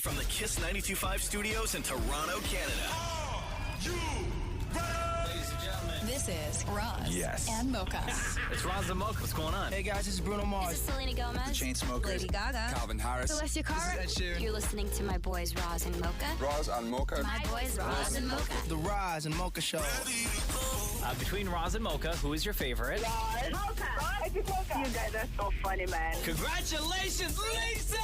From the Kiss 92.5 studios in Toronto, Canada. Ladies and gentlemen, This is Roz and Mocha. it's Roz and Mocha. What's going on? Hey guys, this is Bruno Mars. This is Selena Gomez. Chainsmokers. Lady Gaga. Calvin Harris. Celestia Cara. This is Ed Sheeran. You're listening to my boys Roz and Mocha. Roz and Mocha. My boys Roz and Mocha. The Roz and Mocha Show. Between Roz and Mocha, who is your favorite? Mocha. You guys are so funny, man. Congratulations, Lisa!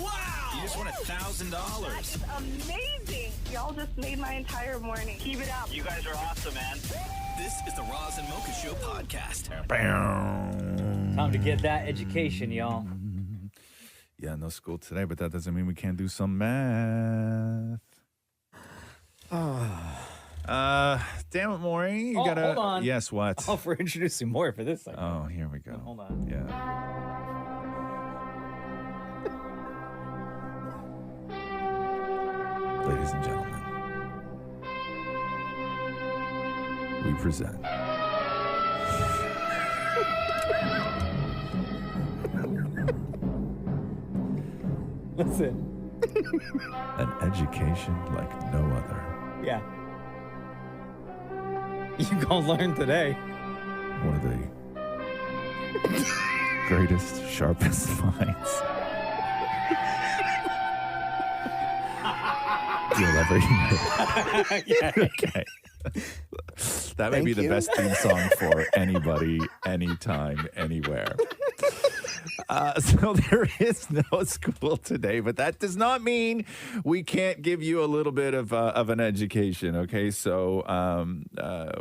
Wow! You just won $1,000. It's amazing. Y'all just made my entire morning. Keep it up. You guys are awesome, man. This is the Roz and Mocha Show podcast. Time to get that education, y'all. Yeah, no school today, but that doesn't mean we can't do some math. Damn it, Maury. You gotta. Hold on. Yes, what? Oh, we're introducing more for this segment. Oh, here we go. Hold on. Yeah. Ladies and gentlemen, we present Listen. an education like no other. Yeah. You gonna learn today. One of the greatest, sharpest minds you'll ever hear. Okay. That may be the best theme song for anybody, anytime, anywhere. So there is no school today, but that does not mean we can't give you a little bit of an education, okay? So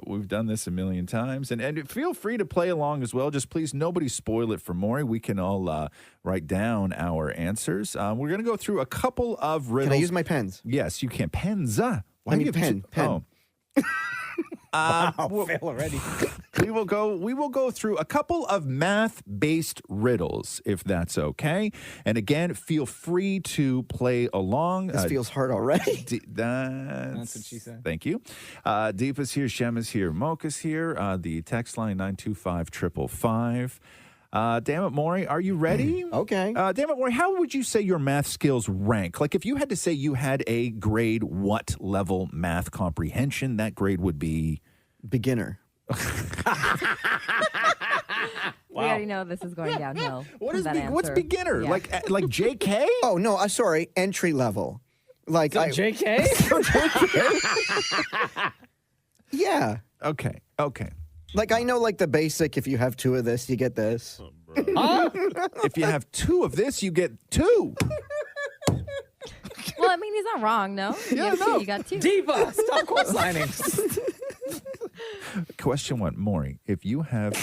we've done this a million times, and feel free to play along as well. Just please, nobody spoil it for Maury. We can all write down our answers. We're going to go through a couple of riddles. Can I use my pens? Yes, you can. Pens. Why I mean, do you have pen. Oh. Wow, fail already. We will go through a couple of math-based riddles, if that's okay. And again, feel free to play along. This feels hard already. That's what she said. Thank you. Deepa's here, Shem is here, Mocha's here. The text line 925-555. Damn it, Maury, are you ready? Okay. Damn it, Maury, how would you say your math skills rank? Like if you had to say you had a grade, what level math comprehension that grade would be? Beginner. We already know this is going downhill. What's beginner? Yeah. Like JK? Oh, no, I'm sorry. Entry level. Like JK? Yeah. Okay. Like I know like the basic, if you have two of this, you get this. If you have two of this, you get two. Well, I mean, he's not wrong, no? You got two. Diva, stop coastlining. Question one, Maury. If you have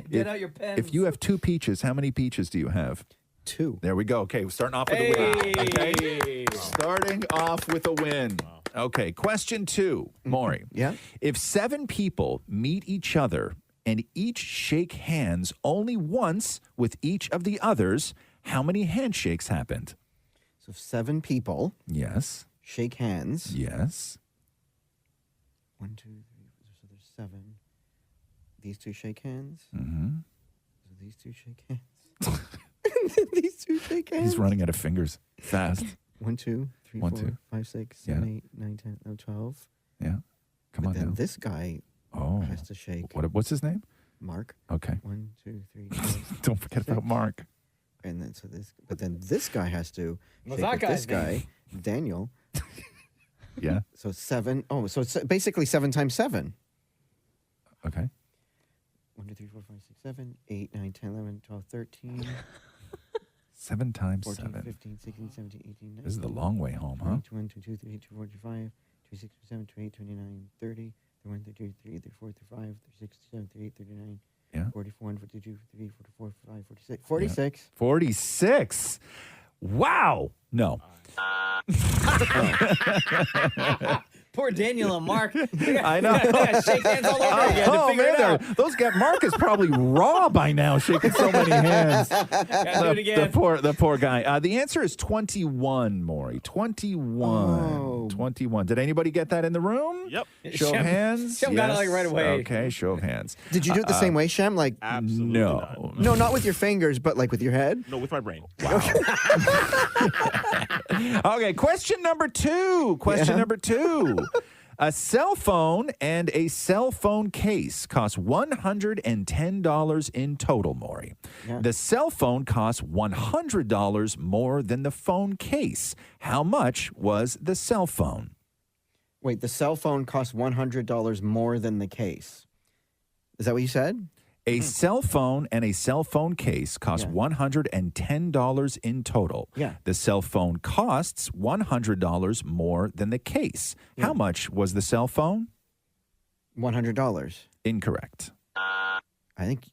Get out your pens. if you have two peaches, how many peaches do you have? Two. There we go. Okay, we're starting off with a win. Okay? Starting off with a win. Okay, question two, Maury. Yeah. If 7 people meet each other and each shake hands only once with each of the others, how many handshakes happened? So 7 people Yes. shake hands. Yes. 1, 2, 3, so there's 7. These two shake hands. Mm-hmm. So these two shake hands. These two shake hands. He's running out of fingers fast. 1, 2, 3, 1, 4, 2. 5, 6, 7, Yeah. 8, 9, 10, 11, 12. Yeah. Come But on then now. this guy has to shake. What's his name? Mark. Okay. 1, 2, 3, 4. Don't forget about Mark. And then but then this guy has to What's shake that with this guy's guy, Daniel. Yeah. So 7. Oh, so it's basically 7 times 7. Okay. 1, 2, 3, 4, 5, 6, 7, 8, 9, 10, 11, 12, 13. 7 times 14, 7. 15, 16, 17, 18, 19. This is the long way home, huh? 1, 2, 2, 3, 2, 4, 25, 26, 27, 28, 29, 30, 31, 32, 33, 34, 35, 36, 37, 38, 39, Yeah. 44, 42, 43, 44, 45, 46. 46. 46. Wow. No. Poor Daniel and Mark. I know. Shake hands all over again to figure it out. Those guys, Mark is probably raw by now, shaking so many hands. Gotta do it again. The poor guy. The answer is 21, Maury. 21. Oh. 21. Did anybody get that in the room? Yep. Show of hands. Shem got it like right away. Okay, show of hands. Did you do it the same way, Shem? Like, Absolutely No. not. no, not with your fingers, but like with your head? No, with my brain. Okay, question number 2. Question number 2. A cell phone and a cell phone case cost $110 in total, Maury. Yeah. The cell phone cost $100 more than the phone case. How much was the cell phone? Wait, the cell phone costs $100 more than the case. Is that what you said? A cell phone and a cell phone case cost $110 in total. Yeah. The cell phone costs $100 more than the case. How much was the cell phone? $100. Incorrect. I think.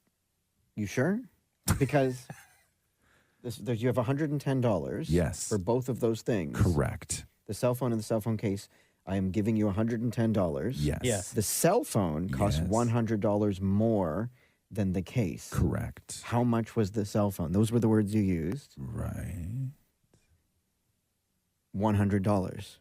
You sure? Because you have $110. Yes. For both of those things. Correct. The cell phone and the cell phone case. I am giving you $110. Yes. Yes. The cell phone costs $100 more than the case. Correct. How much was the cell phone? Those were the words you used. Right. $100.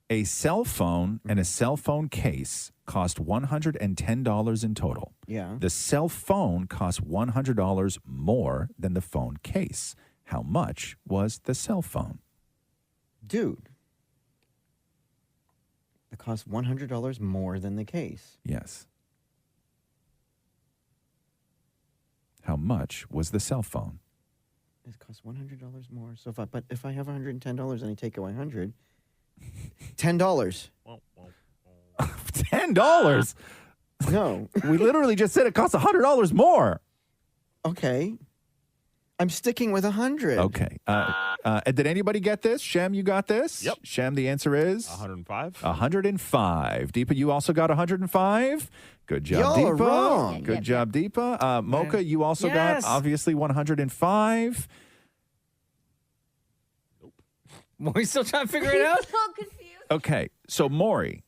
A cell phone and a cell phone case cost $110 in total. Yeah. The cell phone cost $100 more than the phone case. How much was the cell phone? Dude. It costs $100 more than the case. Yes. How much was the cell phone? It costs $100 more. So if I have $110 and I take away $100, $10. $10? No. We literally just said it costs $100 more. Okay. I'm sticking with 100. Okay. Did anybody get this? Shem, you got this? Yep. Shem, the answer is? 105. 105. Deepa, you also got 105. Good job, Y'all Deepa. are wrong. Good job, Deepa. Mocha, you also Yes. got, obviously, 105. We're still trying to figure it out? so confused. Okay. So, Maury.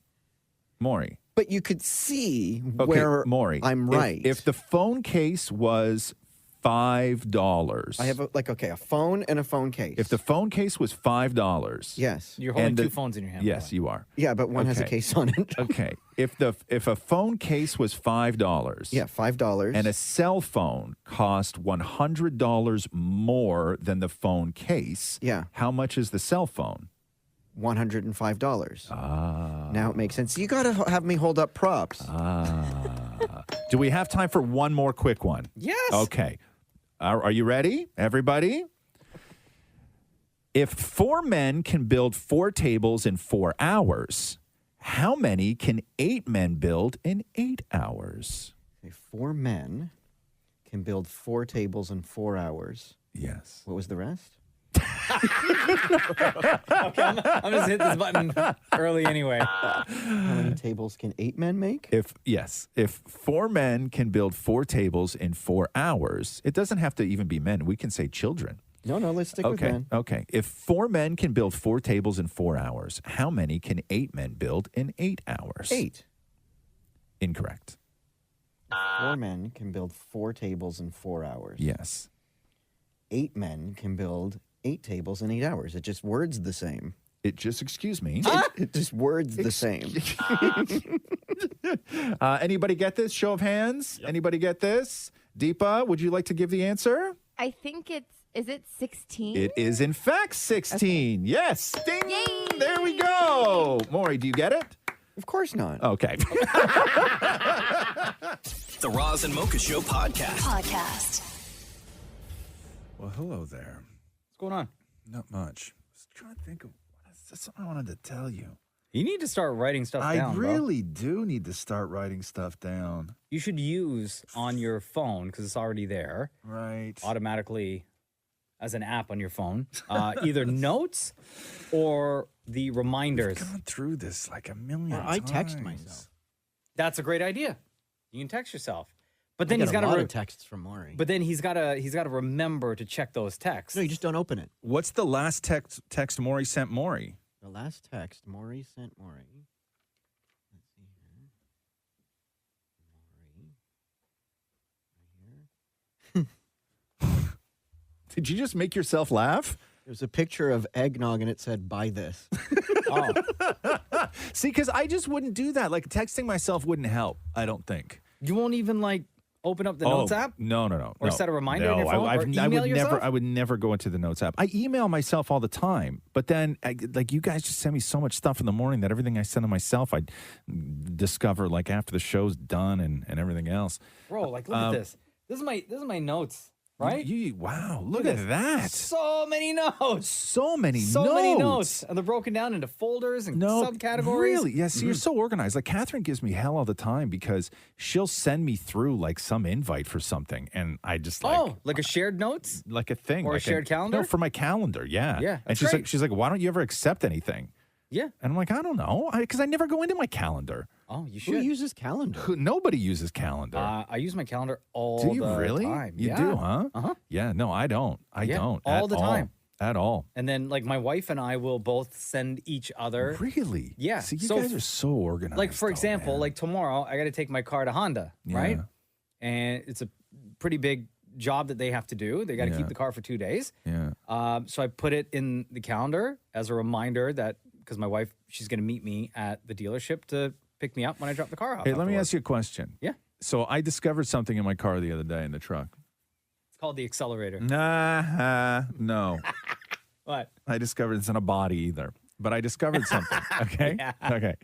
But you could see Okay, where Maury. I'm right. If the phone case was $5. I have a phone and a phone case. If the phone case was $5. Yes. You're holding And two the- phones in your hand. Yes, you are. Yeah, but one has a Okay. case on it. Okay. If a phone case was $5. Yeah, $5. And a cell phone cost $100 more than the phone case. Yeah. How much is the cell phone? $105. Ah. Now it makes sense. You got to have me hold up props. Do we have time for one more quick one? Yes. Okay. Are you ready, everybody? If 4 men can build 4 tables in 4 hours, how many can 8 men build in 8 hours? Okay, 4 men can build 4 tables in 4 hours. Yes. What was the rest? Okay, I'm just hit this button early anyway. How many tables can 8 men make? If 4 men can build 4 tables in 4 hours, it doesn't have to even be men. We can say children. No, let's stick with men. Okay. If 4 men can build 4 tables in 4 hours, how many can 8 men build in 8 hours? 8. Incorrect. 4 men can build 4 tables in 4 hours. Yes. 8 men can build 8 tables in 8 hours. It just words the same. Excuse me. It just words the same. Anybody get this? Show of hands. Yep. Anybody get this? Deepa, would you like to give the answer? I think is it 16? It is, in fact, 16. Okay. Yes. Ding. Yay. There we go. Maury, do you get it? Of course not. Okay. The Roz and Mocha Show Podcast. Well, hello there. What's going on? Not much. I was trying to think of something I wanted to tell you. You need to start writing stuff down, I really do need to start writing stuff down. You should use on your phone, because it's already there. Right. Automatically as an app on your phone. Either notes or the reminders. I've gone through this like a million times. I text myself. That's a great idea. You can text yourself. But then I he's get got a lot to of texts from Maury. But then he's got to remember to check those texts. No, you just don't open it. What's the last text Maury sent Maury? The last text Maurie sent Maurie. Let's see here. Maurie. Right here. Did you just make yourself laugh? There's a picture of eggnog and it said, buy this. Oh, See, because I just wouldn't do that. Like, texting myself wouldn't help, I don't think. you won't even like open up the Notes app? No. Or set a reminder on your phone? Or email would yourself? I would never go into the Notes app. I email myself all the time, but then, like, you guys just send me so much stuff in the morning that everything I send to myself, I discover, like, after the show's done and everything else. Bro, like, look at this. This is my notes, right? Wow, look at that. So many notes. So many notes. And they're broken down into folders and subcategories. Really? Yeah, see, you're so organized. Like, Catherine gives me hell all the time because she'll send me through, like, some invite for something, and I just, like... like a shared notes? Like a thing. Or like a shared calendar? No, for my calendar, yeah. Yeah, And that's she's like, why don't you ever accept anything? Yeah. And I'm like, I don't know, because I never go into my calendar. Oh, you Who should. uses calendar? Nobody uses calendar. I use my calendar all do you the really? time. You do, huh? Uh-huh. Yeah, no, I don't. I don't. all at the time. At all. And then, like, my wife and I will both send each other. Really? Yeah. See, you guys are so organized. Like, for though, example, man. like tomorrow, I got to take my car to Honda, right? And it's a pretty big job that they have to do. They got to keep the car for 2 days. Yeah. So I put it in the calendar as a reminder that, because my wife, she's going to meet me at the dealership to pick me up when I drop the car off. Hey, let me ask you a question. Yeah. So I discovered something in my car the other day in the truck. It's called the accelerator. No. What? I discovered it's not a body either, but I discovered something. Okay. Yeah. Okay.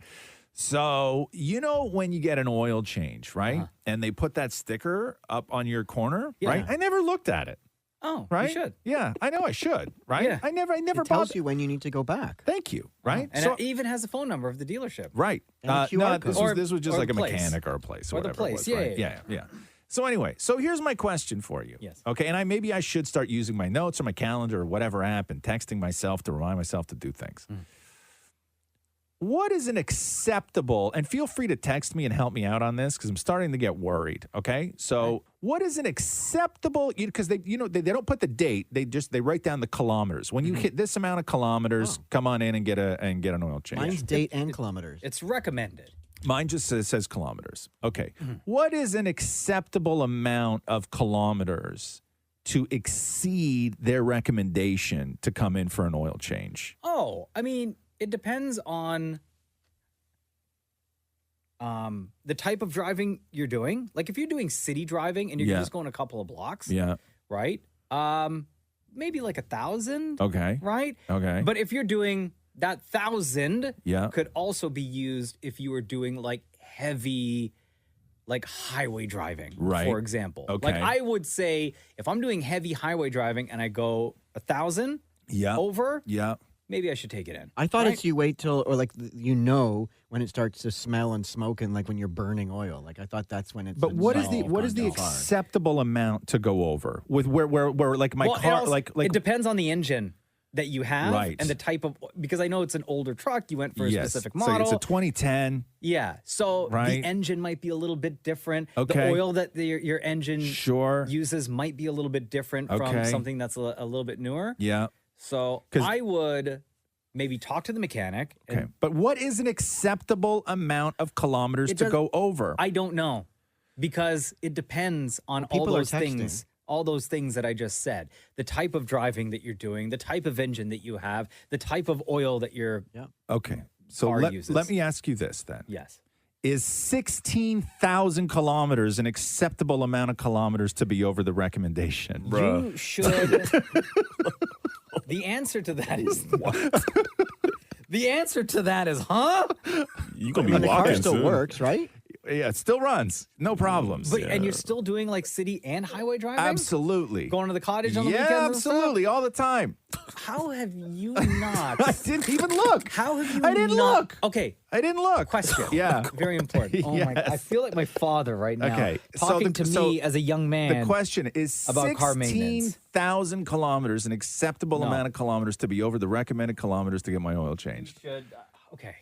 So, you know, when you get an oil change, right? And they put that sticker up on your corner, right? I never looked at it. Oh, right? you should. Yeah, I know I should, right? Yeah. I never It tells bothered. you when you need to go back. Thank you, right? And So- it even has the phone number of the dealership. Right. And a QR No, code. this was just Or like a place. mechanic or a place or, Or the whatever it place. was, Yeah, right? yeah, yeah. So anyway, so here's my question for you. Yes. Okay, and maybe I should start using my notes or my calendar or whatever app and texting myself to remind myself to do things. What is an acceptable, and feel free to text me and help me out on this because I'm starting to get worried, okay? So what is an acceptable, because they don't put the date, they write down the kilometers. When you hit this amount of kilometers, come on in and get an oil change. Mine's date and kilometers. It's recommended. Mine just says kilometers. Okay. What is an acceptable amount of kilometers to exceed their recommendation to come in for an oil change? Oh, I mean, it depends on the type of driving you're doing. Like if you're doing city driving and you're just going a couple of blocks, right? Maybe like 1,000. Okay. Right? Okay. But if you're doing that 1,000 Yeah. could also be used if you were doing like heavy, like highway driving, Right. for example. Okay. Like I would say if I'm doing heavy highway driving and I go 1,000 over, maybe I should take it in. I thought right? it's you wait till, or like, when it starts to smell and smoke and like when you're burning oil. Like I thought that's when it's. But what is the gone far. acceptable amount to go over with where like my car also- like it depends on the engine that you have Right. and the type of, because I know it's an older truck. You went for a specific model. So it's a 2010. Yeah. So Right. the engine might be a little bit different. Okay. The oil that your engine Sure. uses might be a little bit different from Okay. something that's a little bit newer. Yeah. So 'Cause- I would maybe talk to the mechanic. Okay. But what is an acceptable amount of kilometers to go over? I don't know because it depends on all people are those things. texting. All those things that I just said, the type of driving that you're doing, the type of engine that you have, the type of oil that you're. Okay. So car let uses. me ask you this then. Yes. Is 16,000 kilometers an acceptable amount of kilometers to be over the recommendation? You should. The answer to that is what? The answer to that is, huh? You I mean, the car still works, right? Yeah, it still runs. No problems. But and you're still doing like city and highway driving? Absolutely. Going to the cottage on the Yeah, weekends and stuff? absolutely. All the time. How have you not? I didn't even look. How have you I didn't not- look. Okay. I didn't look. Question. Yeah. Very important. Oh my God. I Yes. feel like my father right now. Okay. Talking to me as a young man. The question is about car maintenance. 16,000 kilometers an acceptable No. amount of kilometers to be over the recommended kilometers to get my oil changed? Should okay.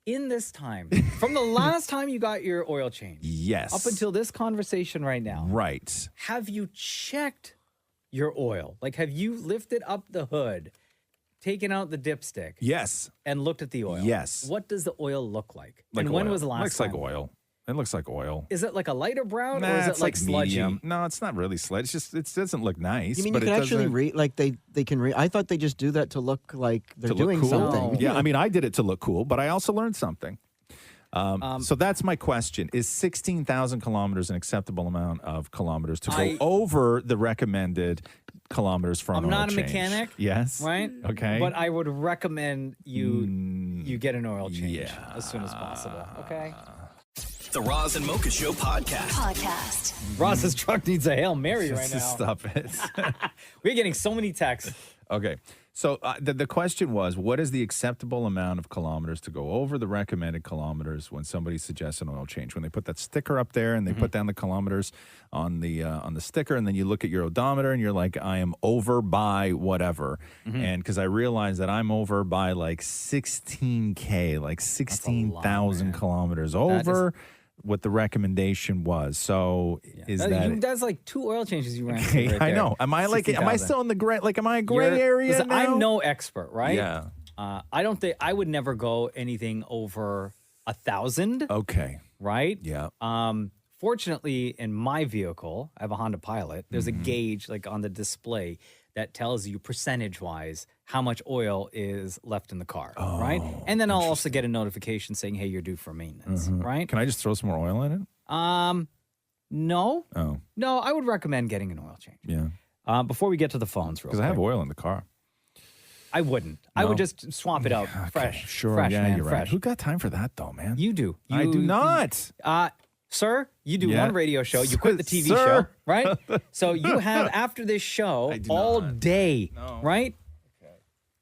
In this time, from the last time you got your oil change, Yes. up until this conversation right now, Right. have you checked your oil? Like, have you lifted up the hood taken out the dipstick Yes. and looked at the oil, Yes. what does the oil look like? Like and when oil. was the last Looks time? like oil. It looks like oil. Is it like a lighter brown or Nah, is it it's like sludgy? medium. No, it's not really sludgy. It's just, it doesn't look nice. You mean but you can it actually doesn't- read, like they can read? I thought they just do that to look like they're to look doing cool. something. Yeah, I mean, I did it to look cool, but I also learned something. So that's my question. Is 16,000 kilometers an acceptable amount of kilometers to go over the recommended kilometers from I'm not a change? mechanic. Yes. Right? Okay. But I would recommend you get an oil change as soon as possible. Okay. The Roz and Mocha Show podcast. Ross's truck needs a Hail Mary right now. Stop it. We're getting so many texts. Okay. So the question was, what is the acceptable amount of kilometers to go over the recommended kilometers when somebody suggests an oil change? When they put that sticker up there and they put down the kilometers on the sticker, and then you look at your odometer and you're like, I am over by whatever. And because I realized that I'm over by like 16K, like 16,000 kilometers over what the recommendation was. So is that... That's like 2 oil changes you ran. Okay, right I there. know. Am I 60,000. still in the gray? Like, am I a gray area Listen, now? I'm no expert, right? Yeah. I don't think I would never go anything over 1,000. Okay. Right? Yeah. Fortunately, in my vehicle, I have a Honda Pilot. There's a gauge like on the display that tells you percentage-wise how much oil is left in the car, right? And then I'll also get a notification saying, "Hey, you're due for maintenance," right? Can I just throw some more oil in it? No. Oh. No, I would recommend getting an oil change. Yeah. Before we get to the phones, real Because quick. I have oil in the car. I wouldn't. I No? would just swap it out. Fresh. Sure. Fresh, yeah, man, you're right. fresh. Who got time for that, though, man? You do. I do not. Sir, you do Yeah. one radio show. You quit the TV Sir. show, right? So you have, after this show, all day, right?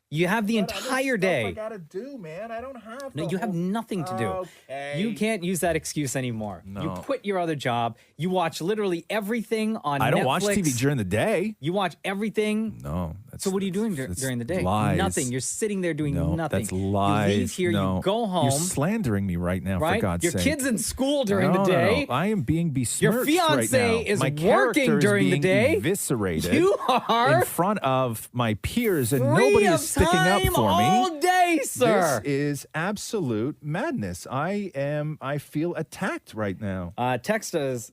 You have the entire day. gotta do, man. I don't have. No, you have nothing to do. Okay. You can't use that excuse anymore. No. You quit your other job. You watch literally everything on I don't Netflix. watch TV during the day. You watch everything. No. So what are you doing that's during the day? lies. Nothing. You're sitting there doing No, nothing. that's lies. You leave here, No. you go home. You're slandering me right now, right? for God's Your sake. kid's in school during the No, day. no. I am being besmirched Your right fiancé now. is My working character is during the being day. Eviscerated You are in front of my peers, and free nobody of is sticking up time for me. all day, sir. This is absolute madness. I feel attacked right now. Text us.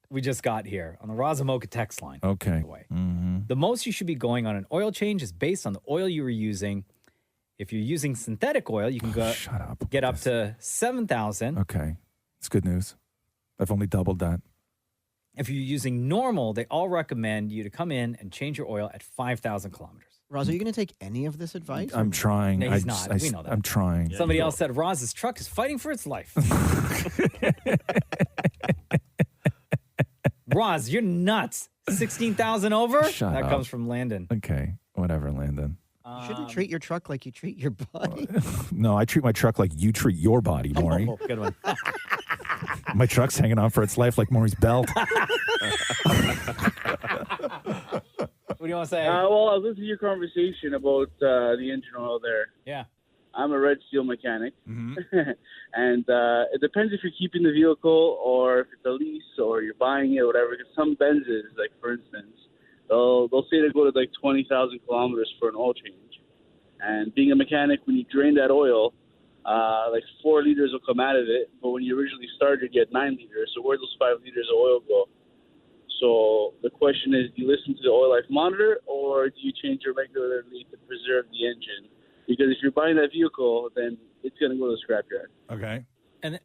We just got here on the Razamoka text line. Okay. The most you should be going on an oil change is based on the oil you were using. If you're using synthetic oil, you can go get up to 7,000. Okay. It's good news. I've only doubled that. If you're using normal, they all recommend you to come in and change your oil at 5,000 kilometers. Roz, are you going to take any of this advice? I'm trying. No, he's not. We know that. I'm trying. Somebody else said Roz's truck is fighting for its life. Roz, you're nuts. 16,000 over? Shut that up. comes from Landon. Okay. Whatever, Landon. You shouldn't treat your truck like you treat your body. No, I treat my truck like you treat your body, Maury. Oh, good one. My truck's hanging on for its life like Maury's belt. What do you want to say? Well, I was listening to your conversation about the engine oil there. Yeah. I'm a red steel mechanic, and it depends if you're keeping the vehicle or if it's a lease or you're buying it or whatever. Because some Benzes, like for instance, they'll say they go to like 20,000 kilometers for an oil change. And being a mechanic, when you drain that oil, like 4 liters will come out of it. But when you originally started, you had 9 liters. So where do those 5 liters of oil go? So the question is, do you listen to the oil life monitor or do you change it regularly to preserve the engine? Because if you're buying that vehicle, then it's going to go to the scrapyard. Okay. And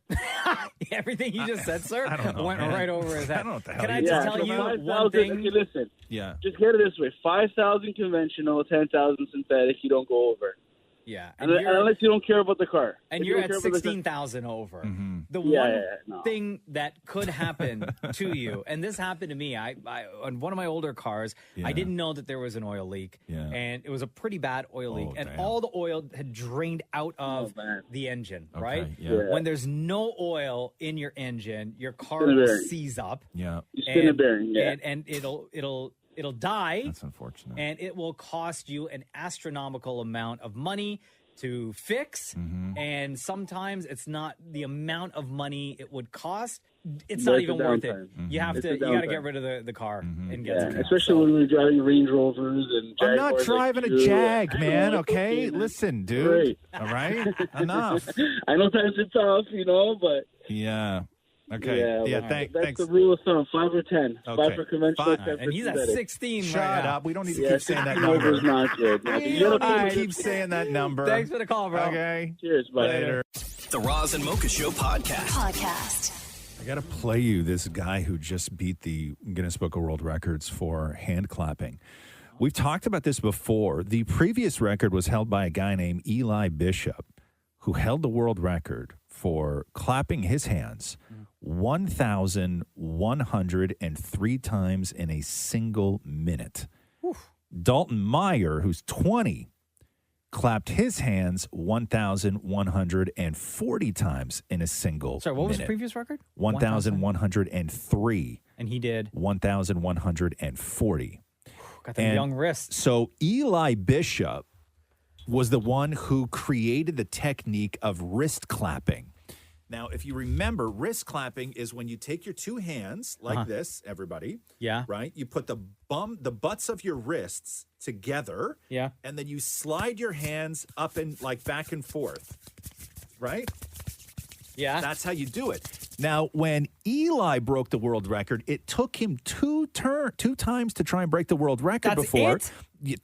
everything you just said, sir, I don't know, went man. right over his head. I don't know what the hell Can I you're just talking tell you about. one thing? Okay, listen. Yeah. Just get it this way. 5,000 conventional, 10,000 synthetic, you don't go over. Yeah. Unless you don't care about the car. And If you're you at don't care about the- 16,000 over. The Yeah, one no. thing that could happen to you, and this happened to me, I on one of my older cars, I didn't know that there was an oil leak, and it was a pretty bad oil leak, and all the oil had drained out of the engine, right? yeah. When there's no oil in your engine, your car Spin a will bearing. seize up. Yeah. You spin a bearing, yeah. And it'll die. That's unfortunate. And it will cost you an astronomical amount of money to fix, and sometimes it's not the amount of money it would cost. It's not even worth it. You got to get rid of the car and get something especially else. when we're driving Range Rovers and I'm Jaguars. not driving a Jag, man. Okay, listen, dude. Great. All right, enough. I know times are tough, but Yeah. Okay. Yeah. That's Thanks. the rule of thumb: 5 or 10. Okay. 5 for conventional, 10 for And he's at synthetic. 16 Shut right now. up. We don't need to keep saying that number. Number's not good. You don't need to keep saying that number. Thanks for the call, bro. Okay. Cheers, bye. Later. The Roz and Mocha Show podcast. I got to play you this guy who just beat the Guinness Book of World Records for hand clapping. We've talked about this before. The previous record was held by a guy named Eli Bishop, who held the world record for clapping his hands 1,103 times in a single minute. Dalton Meyer, who's 20, clapped his hands 1,140 times in a single Sorry, what was the minute. previous record? 1,103. And he did 1,140. Got them young wrists. So Eli Bishop was the one who created the technique of wrist clapping. Now, if you remember, wrist clapping is when you take your two hands like this, everybody. Yeah. Right? You put the butts of your wrists together. Yeah. And then you slide your hands up and like back and forth. Right? Yeah. That's how you do it. Now, when Eli broke the world record, it took him two times to try and break the world record before. It?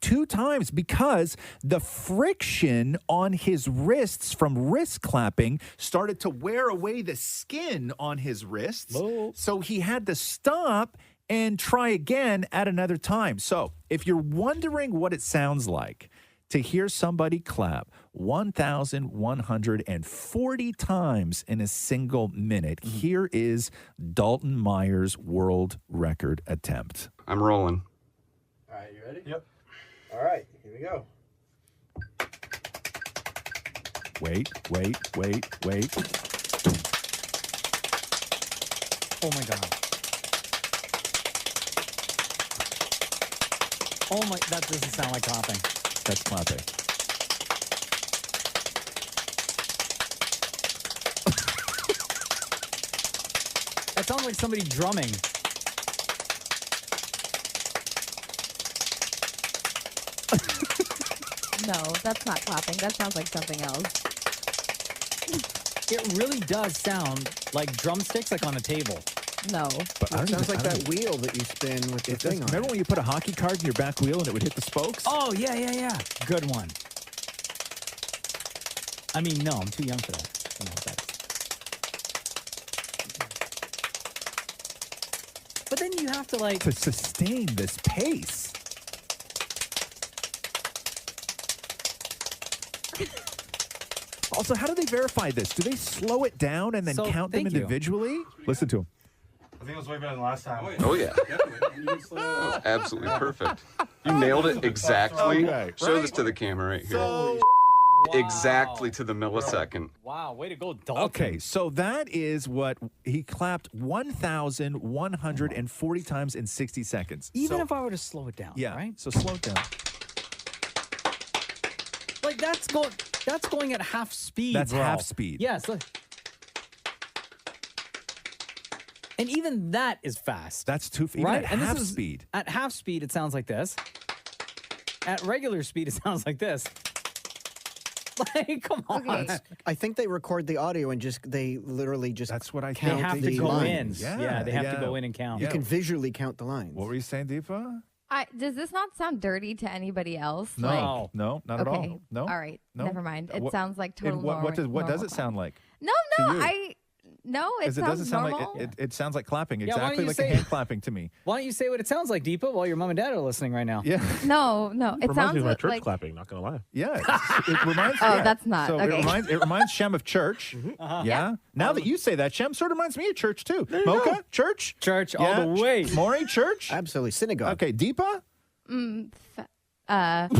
2 times because the friction on his wrists from wrist clapping started to wear away the skin on his wrists. Whoa. So he had to stop and try again at another time. So if you're wondering what it sounds like to hear somebody clap 1,140 times in a single minute, here is Dalton Meyer's world record attempt. I'm rolling. All right, you ready? Yep. All right, here we go. Wait. Oh my God. Oh my, that doesn't sound like clapping. That's clapping. That sounds like somebody drumming. No, that's not clapping. That sounds like something else. It really does sound like drumsticks, like on a table. No. But It sounds like that wheel that you spin with the thing on. Remember when you put a hockey card in your back wheel and it would hit the spokes? Oh, yeah. Good one. I mean, no, I'm too young for that. I don't know what that is. But then you have to like... To sustain this pace. Also, how do they verify this? Do they slow it down and then count them individually? Listen to him. I think it was way better than last time. Oh, yeah. Oh, absolutely perfect. You nailed it exactly. Okay, Show this to the camera right here. Exactly to the millisecond. Wow, way to go, Dalton. Okay, so that is what he clapped 1,140 times in 60 seconds. Even if I were to slow it down, yeah, right? So slow it down. Like that's going at half speed. That's bro. half speed. Yes. And even that is fast. That's too even right? at And half this is, speed. At half speed, it sounds like this. At regular speed, it sounds like this. Like, come on. I think they record the audio and they literally just That's what I count They have the to go lines. in. Yeah, they have to go in and count. You can visually count the lines. What were you saying, Deepa? Does this not sound dirty to anybody else? No, no, not at Okay. all. No. All right. No. Never mind. It What- sounds like and total what does normal it sound like? No, to you? it It sounds doesn't sound normal. like it sounds like clapping, Yeah, why don't exactly you like say a hand clapping to me. Why don't you say what it sounds like, Deepa, while your mom and dad are listening right now? Yeah. No. It Reminds sounds me of my church like clapping, not going to lie. Yeah, it reminds. Oh, yeah. that's not- So okay. it reminds Shem of church. Yeah. Now that you say that, Shem sort of reminds me of church too. Mocha, church, all the way. Maury, church, absolutely synagogue. Okay, Deepa. Okay, stop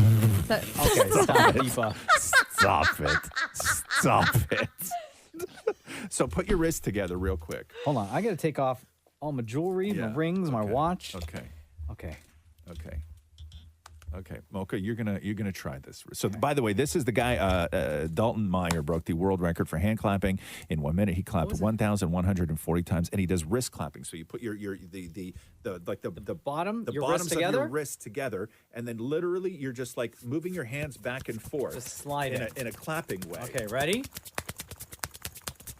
it, Deepa. Stop it. So put your wrists together real quick. Hold on, I got to take off all my jewelry, my rings, my watch. Okay. Okay, Mocha, you're gonna try this. So, by the way, this is the guy. Dalton Meyer broke the world record for hand clapping in 1 minute. He clapped 1,140 times, and he does wrist clapping. So you put the bottom, the your bottoms wrist of together? your wrists together, and then literally you're just like moving your hands back and forth, Just slide in a clapping way. Okay, ready?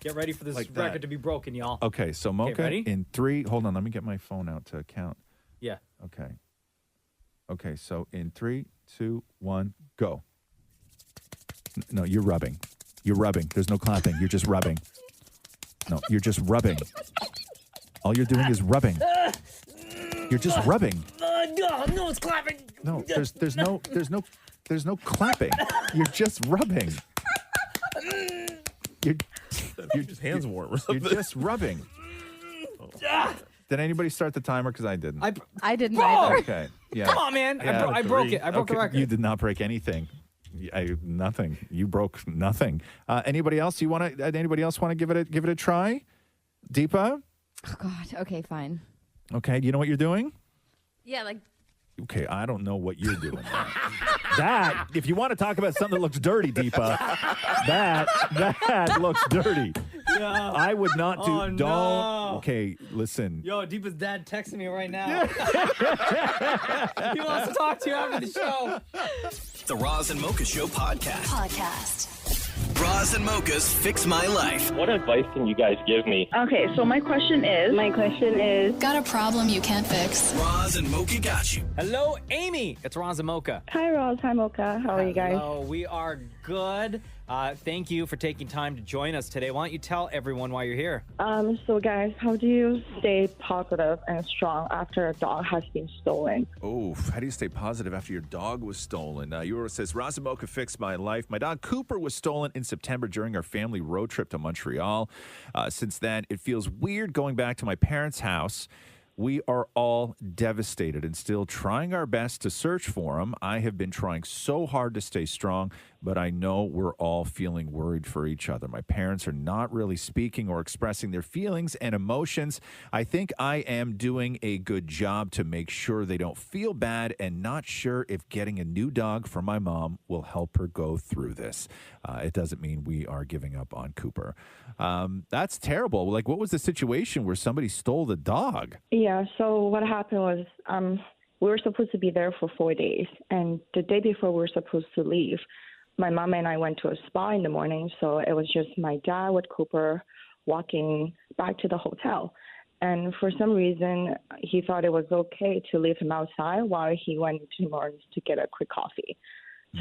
Get ready for this Like that. record to be broken, y'all. Okay, so Mocha, ready? in 3. Hold on, let me get my phone out to count. Yeah. Okay. Okay, so in 3, 2, 1, go. No, you're rubbing. You're rubbing. There's no clapping. You're just rubbing. No, you're just rubbing. All you're doing is rubbing. You're just rubbing. No, it's clapping. No, there's no clapping. You're just rubbing. You're His hands warm or You're something. just rubbing. Did anybody start the timer? Because I didn't. I didn't Bro! either. Okay. Yeah. Come on, man. I broke it. I broke the record. You did not break anything. Nothing. You broke nothing. Anybody else? Anybody else want to give it a try? Deepa? Oh, God. Okay, fine. Okay. Do you know what you're doing? Yeah, like. Okay, I don't know what you're doing. That, if you want to talk about something that looks dirty, Deepa, that looks dirty. Yeah. I would not do. Oh, don't. no. Okay, listen. Yo, Deepa's dad texting me right now. He wants to talk to you after the show. The Roz and Mocha Show podcast. Podcast. Roz and Mocha's Fix My Life. What advice can you guys give me? Okay, so my question is... Got a problem you can't fix? Roz and Mocha got you. Hello, Amy. It's Roz and Mocha. Hi, Roz. Hi, Mocha. How are you guys? Hello, we are good. Thank you for taking time to join us today. Why don't you tell everyone why you're here? So guys, how do you stay positive and strong after a dog has been stolen? Oh, how do you stay positive after your dog was stolen? Euro says, Roz and Mocha fixed my life. My dog Cooper was stolen in September during our family road trip to Montreal. Since then, it feels weird going back to my parents' house. We are all devastated and still trying our best to search for him. I have been trying so hard to stay strong, but I know we're all feeling worried for each other. My parents are not really speaking or expressing their feelings and emotions. I think I am doing a good job to make sure they don't feel bad, and not sure if getting a new dog for my mom will help her go through this. It doesn't mean we are giving up on Cooper. That's terrible. Like, what was the situation where somebody stole the dog? Yeah, so what happened was we were supposed to be there for 4 days, and the day before we were supposed to leave, my mom and I went to a spa in the morning, so it was just my dad with Cooper walking back to the hotel. And for some reason, he thought it was okay to leave him outside while he went to Martin's to get a quick coffee.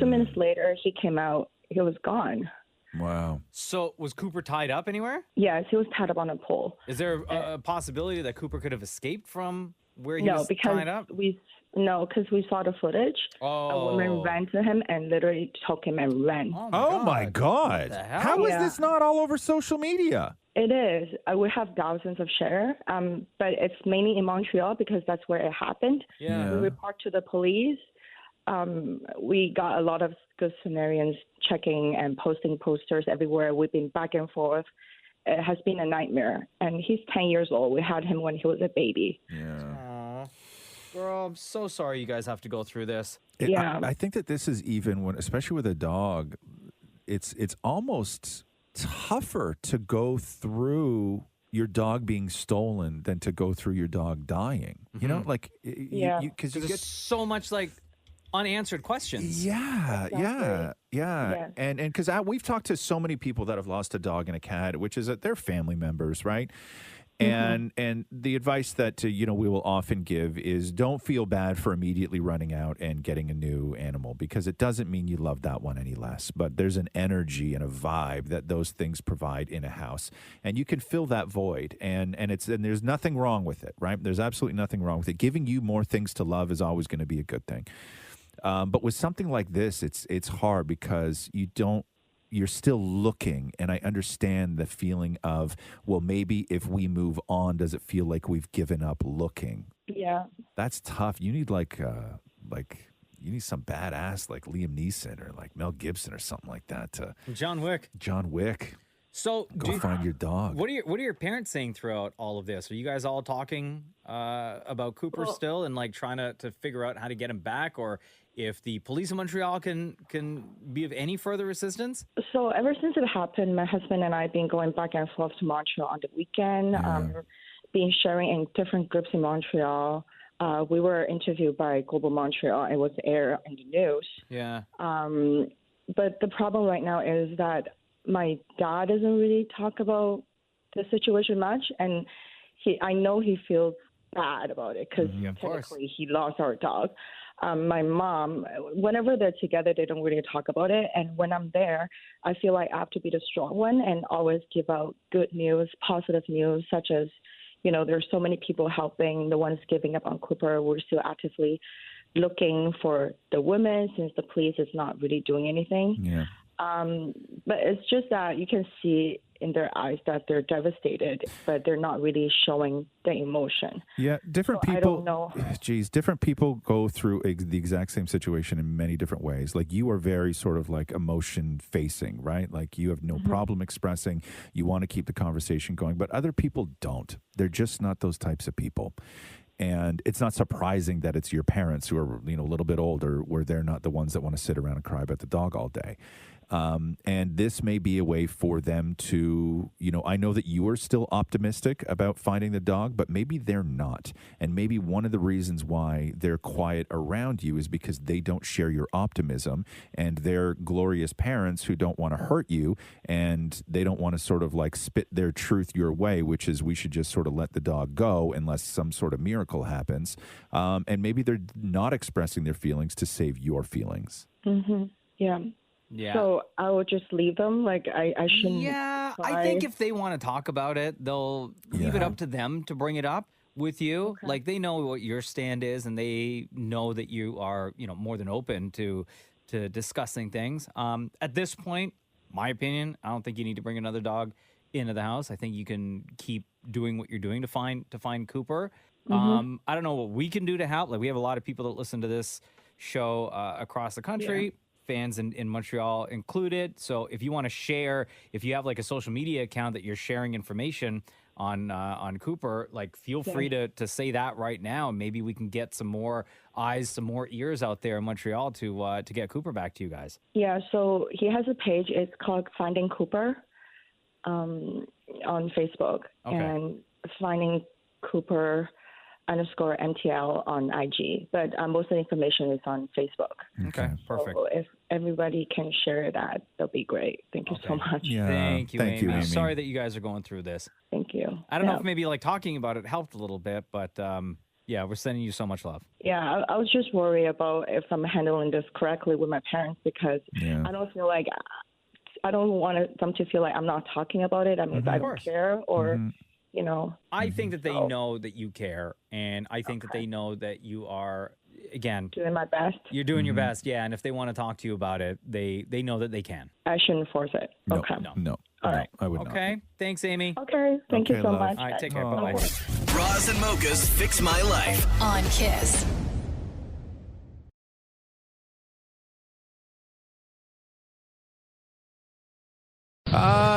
2 minutes later, he came out. He was gone. Wow. So was Cooper tied up anywhere? Yes, he was tied up on a pole. Is there a possibility that Cooper could have escaped from where he was tied up? Because we saw the footage. Oh. A woman ran to him and literally took him and ran. Oh my God. How is this not all over social media? It is. We have thousands of share, but it's mainly in Montreal because that's where it happened. Yeah. We report to the police. We got a lot of good Sumerians checking and posting posters everywhere. We've been back and forth. It has been a nightmare. And he's 10 years old. We had him when he was a baby. Yeah. Girl, I'm so sorry you guys have to go through this. I think that this is even when, especially with a dog, it's almost tougher to go through your dog being stolen than to go through your dog dying. You know, like, because you get so much like unanswered questions. Yeah. And because we've talked to so many people that have lost a dog and a cat, which is that they're family members, right? And the advice that we will often give is don't feel bad for immediately running out and getting a new animal, because it doesn't mean you love that one any less. But there's an energy and a vibe that those things provide in a house, and you can fill that void. And there's nothing wrong with it, right? There's absolutely nothing wrong with it. Giving you more things to love is always going to be a good thing. But with something like this, it's hard because you're still looking, and I understand the feeling of, well, maybe if we move on, does it feel like we've given up looking? Yeah. That's tough. You need you need some badass like Liam Neeson or like Mel Gibson or something like that. John Wick. So go find your dog. What are your parents saying throughout all of this? Are you guys all talking about Cooper still and like trying to figure out how to get him back, or if the police in Montreal can be of any further assistance. So ever since it happened, my husband and I have been going back and forth to Montreal on the weekend, been sharing in different groups in Montreal. We were interviewed by Global Montreal. It was aired in the news. Yeah. But the problem right now is that my dad doesn't really talk about the situation much, and I know he feels bad about it because technically he lost our dog. My mom, whenever they're together, they don't really talk about it. And when I'm there, I feel like I have to be the strong one and always give out good news, positive news, such as, there's so many people helping. The ones giving up on Cooper, we're still actively looking for the women since the police is not really doing anything. Yeah. But it's just that you can see in their eyes that they're devastated, but they're not really showing the emotion. Yeah, different people. I don't know. Geez, different people go through the exact same situation in many different ways. Like you are very sort of like emotion facing, right? Like you have no problem expressing. You want to keep the conversation going, but other people don't. They're just not those types of people. And it's not surprising that it's your parents who are, a little bit older, where they're not the ones that want to sit around and cry about the dog all day. And this may be a way for them to, I know that you are still optimistic about finding the dog, but maybe they're not. And maybe one of the reasons why they're quiet around you is because they don't share your optimism, and they're glorious parents who don't want to hurt you, and they don't want to sort of like spit their truth your way, which is we should just sort of let the dog go unless some sort of miracle happens. And maybe they're not expressing their feelings to save your feelings. Yeah. Yeah. So I would just leave them. Like I shouldn't. Yeah, try. I think if they want to talk about it, they'll leave it up to them to bring it up with you. Okay. Like they know what your stand is, and they know that you are, more than open to discussing things. At this point, my opinion, I don't think you need to bring another dog into the house. I think you can keep doing what you're doing to find Cooper. I don't know what we can do to help. Like we have a lot of people that listen to this show across the country. Yeah. Fans in Montreal included. So if you want to share, if you have like a social media account that you're sharing information on Cooper, like feel free to say that right now. Maybe we can get some more eyes, some more ears out there in Montreal to get Cooper back to you guys. Yeah, so he has a page. It's called Finding Cooper on Facebook. Okay. And Finding Cooper _MTL on IG, but most of the information is on Facebook. Okay, perfect. So if everybody can share that, that'll be great. Thank you so much. Yeah. Thank you, Amy. Amy. Sorry that you guys are going through this. Thank you. I don't know if maybe like talking about it helped a little bit, but yeah, we're sending you so much love. Yeah, I was just worried about if I'm handling this correctly with my parents because I don't feel like I don't want them to feel like I'm not talking about it. I mean, I don't care or. I think that they know that you care, and I think that they know that you are, again, doing my best. You're doing your best, yeah. And if they want to talk to you about it, they know that they can. I shouldn't force it. No, okay. No. All right. I would not. Okay. Thanks, Amy. Okay. Thank you so love. much. All right. Take care. Bye-bye. Roz and Mocha's Fix My Life. On Kiss.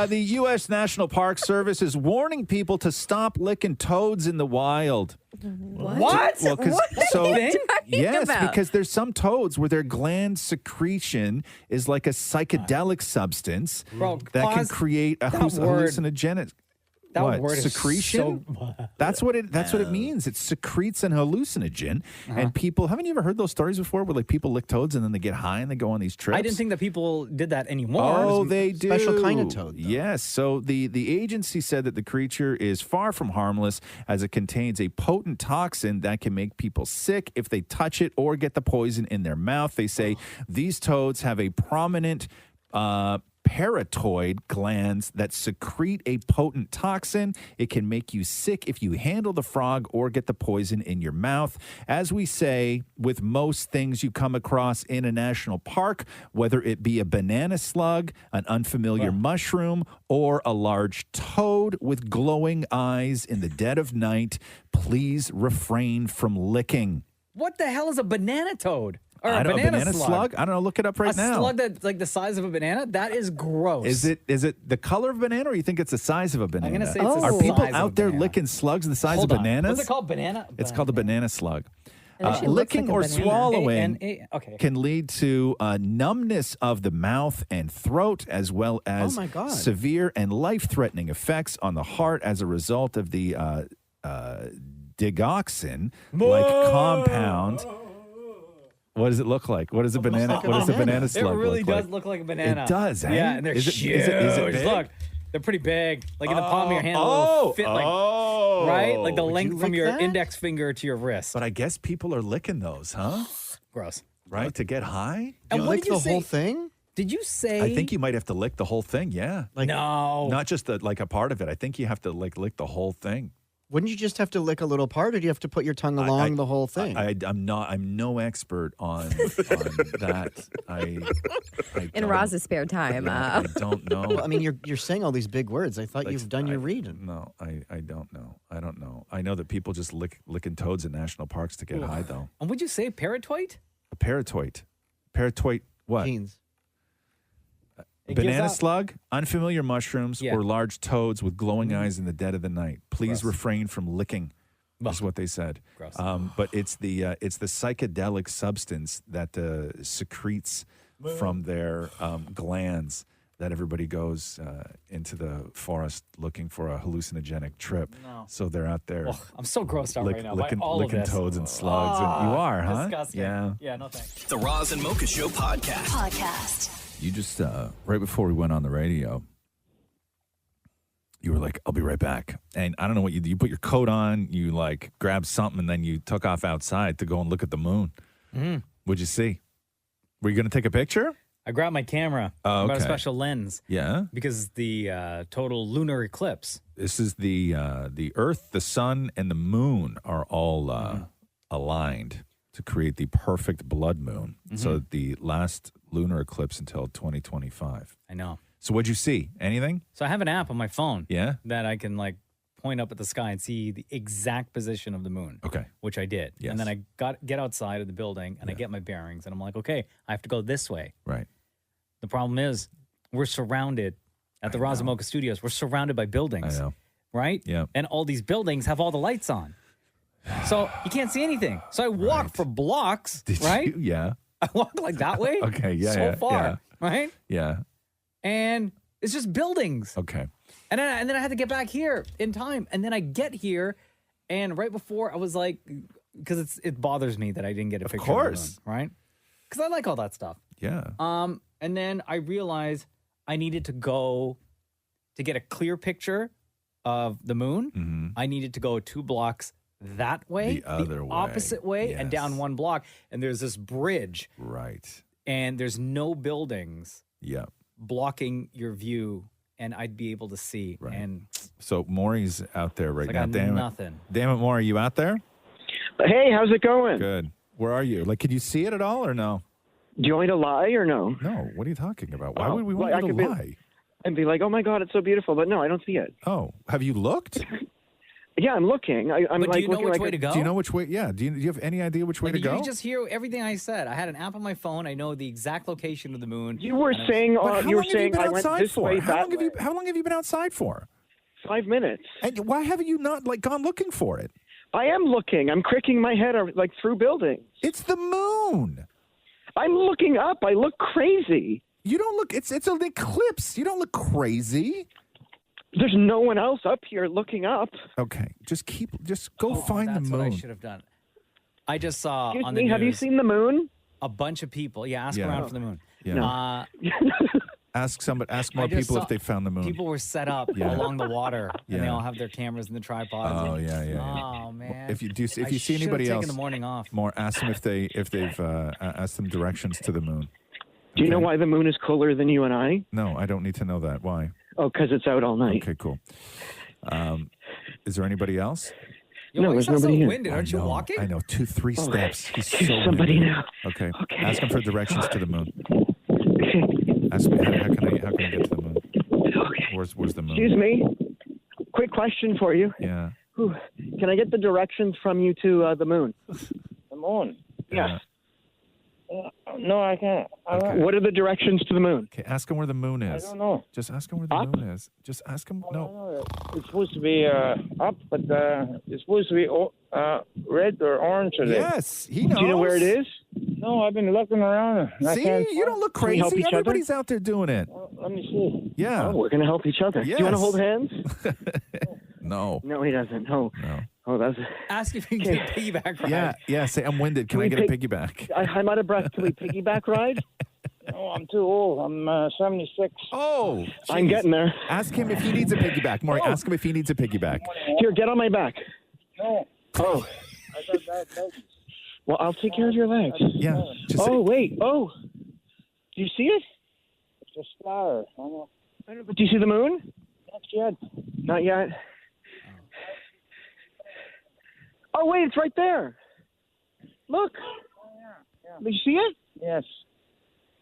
The U.S. National Park Service is warning people to stop licking toads in the wild. What? Well, what are you talking about? Because there's some toads where their gland secretion is like a psychedelic substance that can create a hallucinogenic. That word secretion? Is so... That's what it means. It secretes an hallucinogen. And people, haven't you ever heard those stories before where like people lick toads and then they get high and they go on these trips? I didn't think that people did that anymore. Oh, they do. Special kind of toad, though. Yes. So the agency said that the creature is far from harmless as it contains a potent toxin that can make people sick if they touch it or get the poison in their mouth. They say these toads have a prominent parotid glands that secrete a potent toxin. It can make you sick if you handle the frog or get the poison in your mouth. As we say with most things you come across in a national park, whether it be a banana slug, an unfamiliar mushroom, or a large toad with glowing eyes in the dead of night, please refrain from licking. What the hell is a banana toad? Or I a don't know, banana slug? I don't know. Look it up right now. A slug that's like the size of a banana? That is gross. Is it the color of a banana, or you think it's the size of a banana? I'm going to say it's the Are size people of out a there banana. licking slugs the size Hold of on. bananas? What's it called? Banana? It's called a banana slug. Licking or swallowing okay. can lead to numbness of the mouth and throat, as well as my God. severe and life-threatening effects on the heart as a result of the digoxin-like compound. What does it look like? What is a banana? What does a banana slug It really look does like? look like a banana. It does, eh? Yeah, and they're Is it- huge. is it big? Look, they're pretty big. Like in the palm of your hand, a little fit like, right? Like the Would length you from lick your that? index finger to your wrist. But I guess people are licking those, huh? Gross. Right? To get high? And You what lick did you the whole say? thing? Did you say? I think you might have to lick the whole thing, yeah. Like, no. Not just like a part of it. I think you have to lick the whole thing. Wouldn't you just have to lick a little part, or do you have to put your tongue along the whole thing? I'm no expert on that. I In Roz's spare time. I don't know. Well, I mean, you're saying all these big words. I thought you've done your reading. No, I don't know. I don't know. I know that people just licking toads in national parks to get high, though. And would you say paratoid? A paratoid. Paratoid what? Jeans. It gives Banana out- slug, unfamiliar mushrooms, Yeah. or large toads with glowing eyes in the dead of the night. Please refrain from licking. Is what they said. Gross. But it's the psychedelic substance that secretes from their glands that everybody goes into the forest looking for a hallucinogenic trip. No. So they're out there. Oh, I'm so grossed out right now by licking, all of licking this. toads and slugs. And you are, huh? Disgusting. Yeah. Yeah, no thanks. The Roz and Mocha Show podcast. Podcast. You just, right before we went on the radio, you were like, I'll be right back. And I don't know what you did. You put your coat on, you like grabbed something, and then you took off outside to go and look at the moon. Mm. What'd you see? Were you going to take a picture? I grabbed my camera. Oh, I got a okay. special lens. Yeah. Because the total lunar eclipse. This is the Earth, the sun, and the moon are all aligned to create the perfect blood moon. So the last lunar eclipse until 2025. I know. So what'd you see? Anything? So I have an app on my phone. Yeah. That I can like point up at the sky and see the exact position of the moon. Okay. Which I did. Yes. And then I get outside of the building and I get my bearings and I'm like, okay, I have to go this way. Right. The problem is we're surrounded at the Roz and Mocha Studios. We're surrounded by buildings. I know. Right? Yeah. And all these buildings have all the lights on. So you can't see anything. So I walk for blocks, right? You? Yeah. I walk like that way. Okay, yeah, So yeah, far, yeah. right? Yeah. And it's just buildings. Okay. And then I had to get back here in time. And then I get here, and right before I was like, because it bothers me that I didn't get a picture course. of the moon, right? Because I like all that stuff. Yeah. And then I realized I needed to go to get a clear picture of the moon. I needed to go 2 blocks that way, The other way. opposite way, and down Yes. 1 block. And there's this bridge, Right. and there's no buildings Yeah. blocking your view, and I'd be able to see. Right. And So Maury's out there right I now. got Damn nothing. it. Damn it, Maury, are you out there? Hey, how's it going? Good. Where are you? Like, could you see it at all or no? Do you want me to lie or no? No. What are you talking about? Why Oh, would we well, want I you to could be- lie? And be like, oh my God, it's so beautiful. But no, I don't see it. Oh, have you looked? Yeah, I'm looking. I'm But like do you know looking which like way to go? Do you know which way? Yeah. Do you have any idea which way Like, to go? you just hear everything I said. I had an app on my phone. I know the exact location of the moon. You were And I- saying, But how you were long have you saying been I went outside this for? way, How that long have way. you How long have you been outside for? 5 minutes. And why haven't you not like gone looking for it? I am looking. I'm cricking my head like through buildings. It's the moon. I'm looking up. I look crazy. You don't look. It's an eclipse. You don't look crazy. There's no one else up here looking up. Okay, just go find the That's moon. what I should have done. I just saw Excuse on me, the news have you seen the moon? a bunch of people. Yeah, ask Yeah. around for the moon. Yeah. Ask more I just people saw- if they found the moon. People were set up Yeah. along the water, and they Yeah. all have their cameras and the tripods. Oh and- yeah, yeah. Oh man! If you do, if I you see should've anybody taken else, the morning off. more ask them if they've asked them directions to the moon. Do you know Okay? why the moon is cooler than you and I? No, I don't need to know that. Why? Oh, because it's out all night. Okay, cool. Is there anybody else? Yo, No, why you there's sound so nobody here. winded? Aren't you walking? I know. 2-3 Oh, steps. He's there's so somebody winded. now. Okay. Okay. Ask him for directions to the moon. Ask me how can I get to the moon? Okay. Where's the moon? Excuse me. Quick question for you. Yeah. Whew. Can I get the directions from you to the moon? The moon? Yeah. Yes. No, I can't. I don't. What are the directions to the moon? Okay, ask him where the moon is. I don't know. Just ask him where the moon is. Just ask him. No. It's supposed to be up, but it's supposed to be red or orange today. Yes, he knows. Do you know where it is? No, I've been looking around. I See, can't. you don't look Can we help crazy. each other? Everybody's out there doing it. Let me see. Yeah. Oh, we're going to help each other. Do you want to Yes. hold hands? No. No, he doesn't. No. Oh, that's Ask if you can get a piggyback ride. Yeah. Say, I'm winded. Can I get a piggyback? I'm out of breath. Can we piggyback ride? No, I'm too old. I'm 76. Oh, I'm getting there. Ask him if he needs a piggyback. Maury, ask him if he needs a piggyback. Here, get on my back. No. Oh. I got bad legs. Well, I'll take care of your legs. Yeah. Wait. Oh. Do you see it? It's a star. But do you see the moon? Not yet. Not yet. Oh, wait, it's right there. Look. Did you see it? Yes.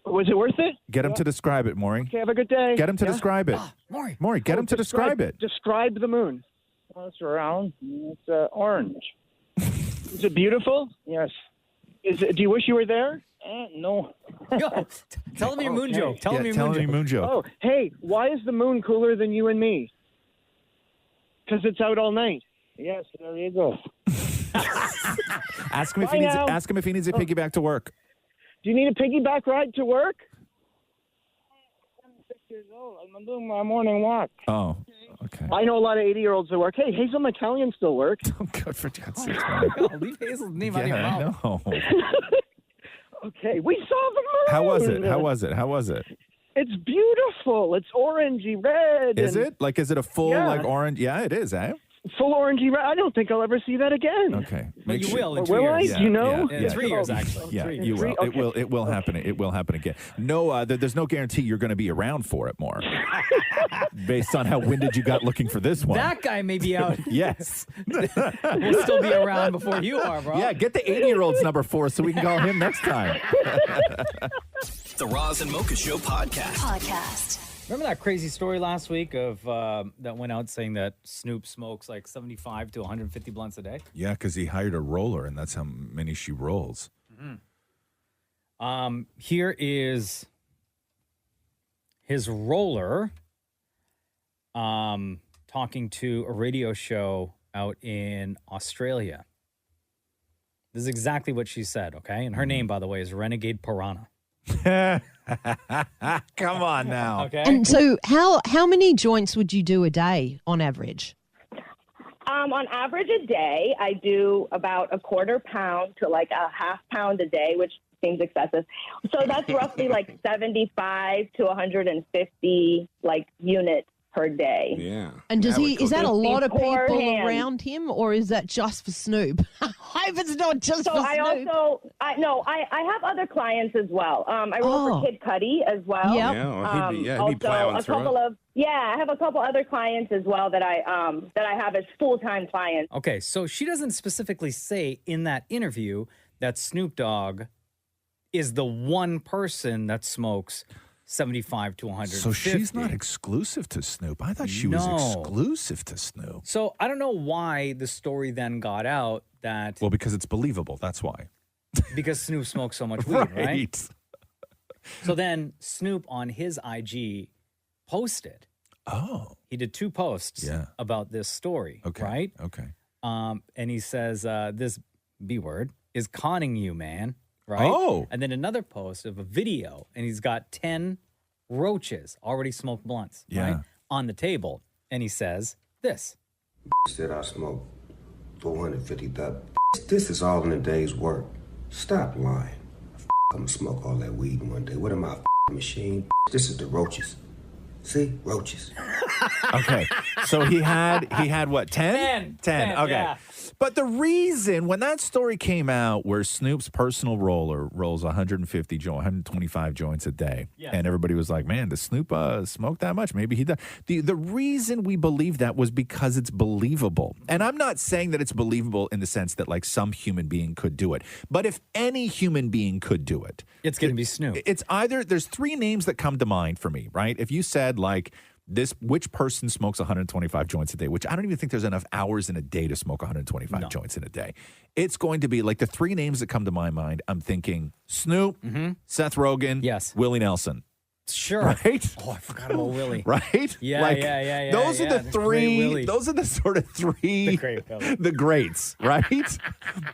Was it worth it? Get him to describe it, Maury. Okay, have a good day. Get him to Yeah? describe it. Maury, get him to describe it. Describe the moon. Well, it's round. It's orange. Is it beautiful? Yes. Do you wish you were there? No. Yo, tell him your moon joke. Tell him your moon joke. Oh, hey, why is the moon cooler than you and me? Because it's out all night. Yes, there you go. Ask him if Bye he needs. now. Ask him if he needs a piggyback to work. Do you need a piggyback ride to work? I'm 6 years old. I'm doing my morning walk. Oh, okay. I know a lot of 80-years that work. Hey, Hazel McCallion still works. Oh, God, for God's sake. Leave Hazel's name out of your Yeah, I mouth. know. Okay, we saw the moon. How was it? How was it? How was it? It's beautiful. It's orangey red. Is and it? Like, is it a full, Yeah. like, orange? Yeah, it is, eh? Full orangey red. I don't think I'll ever see that again. Okay. But you will in Or 2 will I? years. Do you know? Yeah, in 3 years, actually. Yeah, 3 years. you will. Okay. It will happen. It will happen again. No, there's no guarantee you're going to be around for it more, based on how winded you got looking for this one. That guy may be out. Yes. We'll still be around before you are, bro. Yeah, get the 80-year-old's number for us so we can call him next time. The Roz and Mocha Show podcast. Remember that crazy story last week of that went out saying that Snoop smokes like 75 to 150 blunts a day? Yeah, because he hired a roller, and that's how many she rolls. Here is his roller talking to a radio show out in Australia. This is exactly what she said, okay? And her name, by the way, is Renegade Piranha. Come on now. Okay. And so how many joints would you do a day on average? On average a day, I do about a quarter pound to like a half pound a day, which seems excessive. So that's roughly like 75 to 150 like units per day. Yeah. And is that a lot of people Beforehand. around him, or is that just for Snoop? I hope it's not just So for I Snoop. I have other clients as well. I roll for Kid Cudi as well. Yep. Yeah, he'd be also plowing a through couple it. of I have a couple other clients as well that I have as full-time clients. Okay, so she doesn't specifically say in that interview that Snoop Dogg is the one person that smokes 75 to 150. So she's not exclusive to Snoop. I thought she was exclusive to Snoop. So I don't know why the story then got out that Well, because it's believable. That's why. because Snoop smokes so much weed, right? So then Snoop on his IG posted. Oh. He did 2 posts about this story, right? Okay. And he says, this B word is conning you, man. Right? Oh. And then another post of a video, and he's got 10 roaches, already smoked blunts, right, on the table. And he says this. Said I smoked 450,000. This is all in a day's work. Stop lying. I'm gonna smoke all that weed in one day. What am I, a machine? This is the roaches. See? Roaches. Okay. So he had what, 10? 10. Okay. yeah. But the reason, when that story came out where Snoop's personal roller rolls 125 joints a day, and everybody was like, man, does Snoop smoke that much? Maybe he does. The reason we believe that was because it's believable. And I'm not saying that it's believable in the sense that like some human being could do it. But if any human being could do it, it's going to be Snoop. It's either, there's 3 names that come to mind for me, right? If you said like, which person smokes 125 joints a day, which I don't even think there's enough hours in a day to smoke 125 joints in a day. It's going to be like the three names that come to my mind. I'm thinking Snoop, Seth Rogen, Willie Nelson. Sure. Right? Oh, I forgot about Willie. Right? Yeah, Those are the three. Those are the sort of three. The greats, right?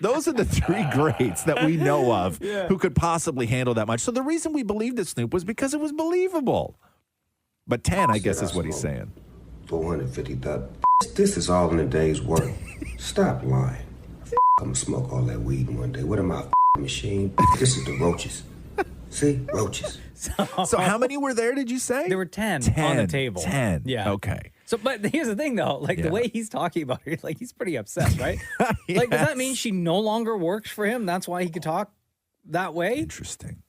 Those are the three greats that we know of who could possibly handle that much. So the reason we believed that Snoop was because it was believable. But 10, I guess, is what he's saying. 450,000. This is all in a day's work. Stop lying. I'm gonna smoke all that weed in one day. What am I, a machine? This is the roaches. See? Roaches. So how many were there, did you say? There were 10 on the table. 10. Yeah. Okay. So, but here's the thing, though. Like, the way he's talking about it, like, he's pretty upset, right? Like, does that mean she no longer works for him? That's why he could talk that way? Interesting.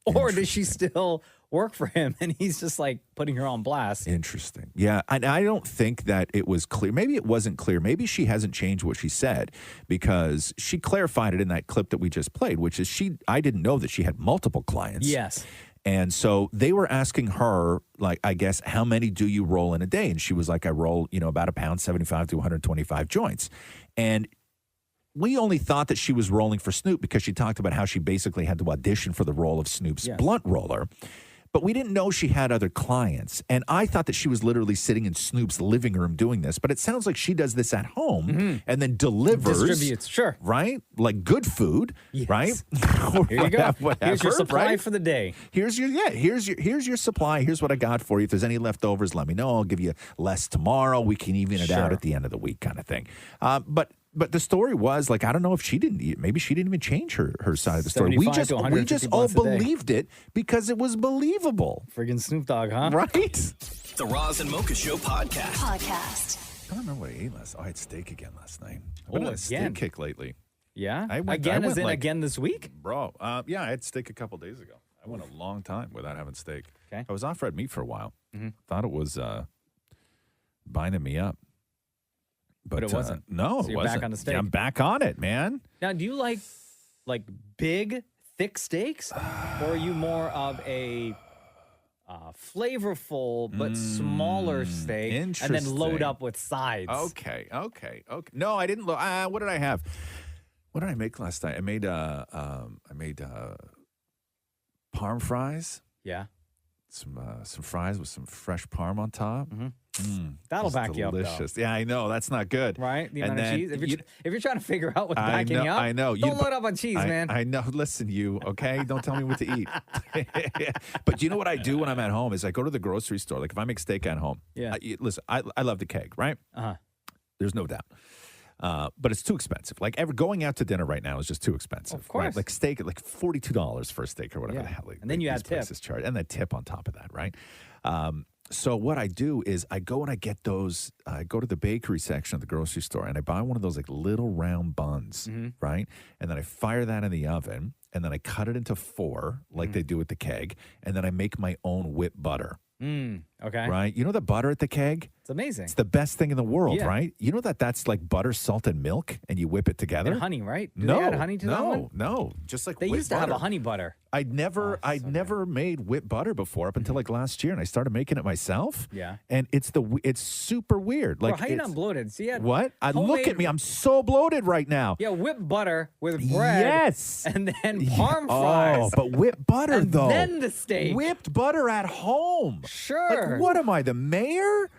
Or does she still work for him and he's just, like, putting her on blast? Interesting. Yeah, and I don't think that it was clear. Maybe it wasn't clear. Maybe she hasn't changed what she said because she clarified it in that clip that we just played, which is I didn't know that she had multiple clients. Yes. And so they were asking her, like, I guess, how many do you roll in a day? And she was like, I roll, about a pound, 75 to 125 joints. And we only thought that she was rolling for Snoop because she talked about how she basically had to audition for the role of Snoop's blunt roller. But we didn't know she had other clients. And I thought that she was literally sitting in Snoop's living room doing this. But it sounds like she does this at home and then delivers. Distributes, sure. Right? Like good food, right? Here you go. Here's your supply for the day. Here's your supply. Here's what I got for you. If there's any leftovers, let me know. I'll give you less tomorrow. We can even it out at the end of the week kind of thing. But the story was, like, I don't know if she didn't eat. Maybe she didn't even change her side of the story. We just all believed it because it was believable. Friggin' Snoop Dogg, huh? Right? The Roz and Mocha Show podcast. I don't remember what I ate last. I had steak again last night. I've been on a steak again? kick lately. Yeah? I went Again this week? Bro, yeah, I had steak a couple days ago. I went a long time without having steak. Okay. I was off red meat for a while. Thought it was binding me up. But it wasn't. No, so it you're wasn't. back on the steak. Yeah, I'm back on it, man. Now, do you like big, thick steaks? Or are you more of a flavorful but smaller steak and then load up with sides? Okay. No, I didn't. What did I have? What did I make last night? I made parm fries. Yeah. Some fries with some fresh parm on top. That'll back you up, though. Delicious. Yeah, I know. That's not good. Right? The amount of cheese. If you're trying to figure out what's backing you up, I know. Don't load up on cheese, man. I know. Listen, okay? Don't tell me what to eat. But you know what I do when I'm at home is I go to the grocery store. Like if I make steak at home. Yeah. Listen, I love the keg, right? Uh-huh. There's no doubt. But it's too expensive. Like going out to dinner right now is just too expensive. Of course. Right? Like steak, like $42 for a steak or whatever the hell. And then you add tip. Charge, and the tip on top of that, right? So what I do is I go and I get those. I go to the bakery section of the grocery store and I buy one of those like little round buns, right? And then I fire that in the oven and then I cut it into 4 like they do with the keg. And then I make my own whipped butter. Okay. Right? You know the butter at the keg? It's amazing. It's the best thing in the world, right? You know that's like butter, salt, and milk, and you whip it together? And honey, right? Do they add honey to that one? No. Just like They whipped used to butter. have a honey butter. I'd never made whipped butter before up until like last year, and I started making it myself. Yeah. And it's super weird. Like, how you not bloated? See, what? Look at me. I'm so bloated right now. Yeah, whipped butter with bread. Yes. And then parm fries. Oh, but whipped butter, and though. then the steak. Whipped butter at home. Sure. Like, what am I, the mayor?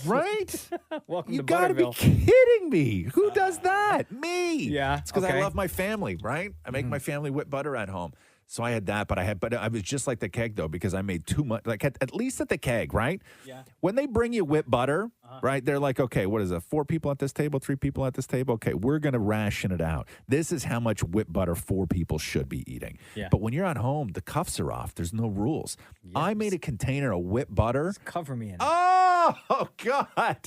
Right? Welcome you to gotta be Butterville. kidding me. Who does that? Me. Yeah. It's because I love my family, right? I make my family whip butter at home. So I had that, but I was just like the keg though, because I made too much. Like at least at the keg, right? Yeah. When they bring you whipped butter, right? They're like, okay, what is it? 4 people at this table, 3 people at this table. Okay, we're gonna ration it out. This is how much whipped butter 4 people should be eating. Yeah. But when you're at home, the cuffs are off. There's no rules. I made a container of whipped butter. Just cover me in it. Oh God!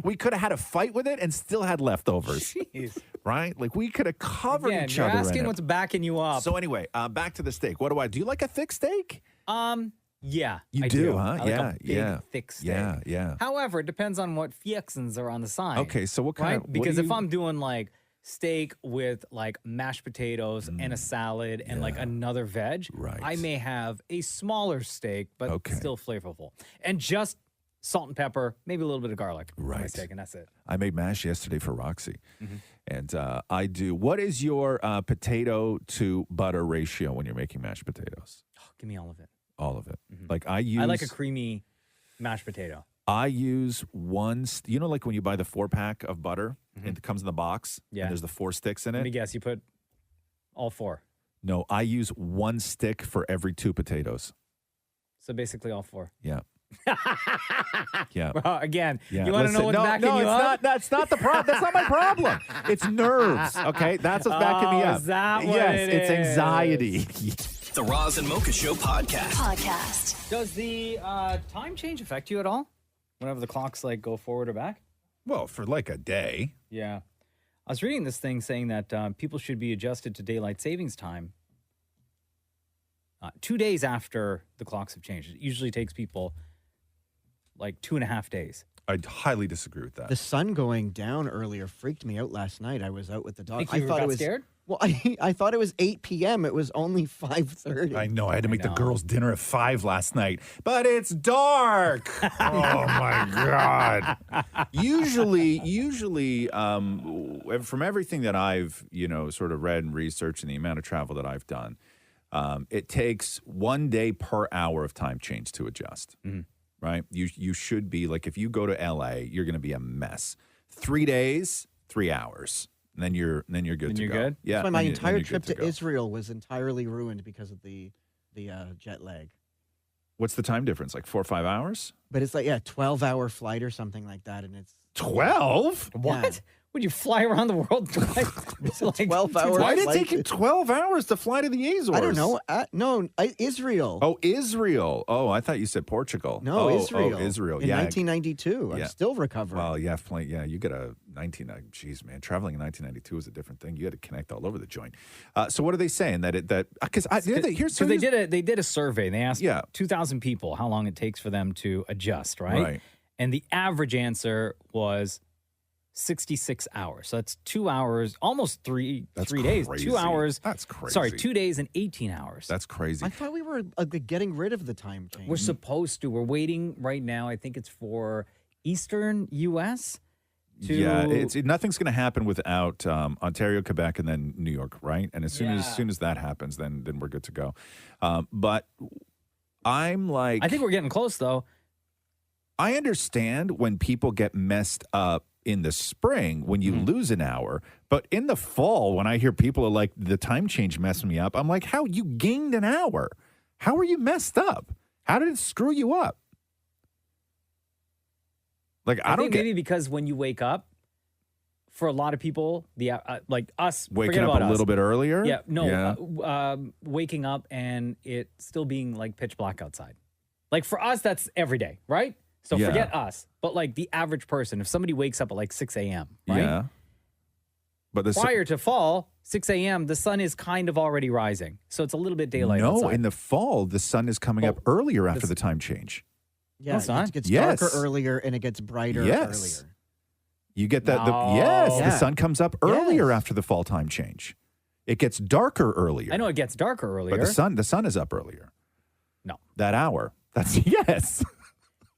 We could have had a fight with it and still had leftovers. Jeez. Right? Like we could have covered Again, each you're other. asking in it. what's backing you up. So anyway, back to the steak. What do I do? You like a thick steak? Yeah. You I do, do, huh? I like a big, thick steak. Yeah. However, it depends on what fixins are on the side. Okay, so what kind right? of? what Because do if you- I'm doing like steak with like mashed potatoes and a salad and like another veg, I may have a smaller steak, but still flavorful. And just salt and pepper, maybe a little bit of garlic on my steak, and that's it. I made mash yesterday for Roxy. And I do. What is your potato to butter ratio when you're making mashed potatoes? Oh, give me all of it. All of it. Like I like a creamy mashed potato. I use one, like when you buy the 4-pack of butter and it comes in the box and there's the 4 sticks in it? Let me guess, you put all 4. No, I use 1 stick for every 2 potatoes. So basically all 4. Yeah. Yeah. Well, again, Yeah. you want to know what's backing you up? That's not the problem. That's not my problem. It's nerves, okay? That's what's backing me up. Is that what yes, it's anxiety. The Roz and Mocha Show Podcast. Does the time change affect you at all? Whenever the clocks like go forward or back? Well, for like a day. Yeah. I was reading this thing saying that people should be adjusted to daylight savings time 2 days after the clocks have changed. It usually takes people like 2.5 days. I highly disagree with that. The sun going down earlier freaked me out last night. I was out with the dog. Think you got scared? Well, I thought it was 8 p.m. It was only 5:30. I know. I had to make the girls' dinner at 5 last night, but it's dark. Oh my God. Usually, from everything that I've, sort of read and researched and the amount of travel that I've done, it takes 1 day per hour of time change to adjust. Right? You should be like, if you go to LA, you're going to be a mess. 3 days, 3 hours. And then you're good to go. Good? Yeah. That's why my entire then you're trip good to go. Israel was entirely ruined because of the jet lag. What's the time difference? Like 4 or 5 hours? But it's like 12-hour flight or something like that, and it's 12? What? Would you fly around the world twice? It's like 12 hours. Why did it take you 12 hours to fly to the Azores? I don't know. Israel. Oh, Israel. Oh, I thought you said Portugal. No, Israel. Oh, Israel. In Yeah. 1992. I'm still recovering. Well, you get a 19. Man, traveling in 1992 was a different thing. You had to connect all over the joint. So what are they saying because they did a survey. They asked 2,000 people how long it takes for them to adjust, right? And the average answer was 66 hours. So that's 2 hours, almost 3 days. 2 hours. That's crazy. Sorry, 2 days and 18 hours. That's crazy. I thought we were getting rid of the time change. We're supposed to. We're waiting right now. I think it's for Eastern U.S. Nothing's going to happen without Ontario, Quebec, and then New York, right? And as soon as that happens, then we're good to go. But I'm like, I think we're getting close, though. I understand when people get messed up in the spring when you lose an hour, but in the fall when I hear people are like, the time change messed me up, I'm like, how? You gained an hour. How are you messed up? How did it screw you up? Like, I don't think get maybe because when you wake up, for a lot of people, like us, waking up a little bit earlier. Yeah, no, waking up and it still being like pitch black outside. Like for us, that's every day, right? So forget us. But like the average person, if somebody wakes up at like 6 a.m., right? Yeah. But prior to fall, 6 a.m., the sun is kind of already rising. So it's a little bit daylight outside. In the fall, the sun is coming up earlier after the time change. Yeah, it gets darker earlier and it gets brighter earlier. You get that. The sun comes up earlier after the fall time change. It gets darker earlier. I know it gets darker earlier. But the sun is up earlier. No. That hour. That's yes.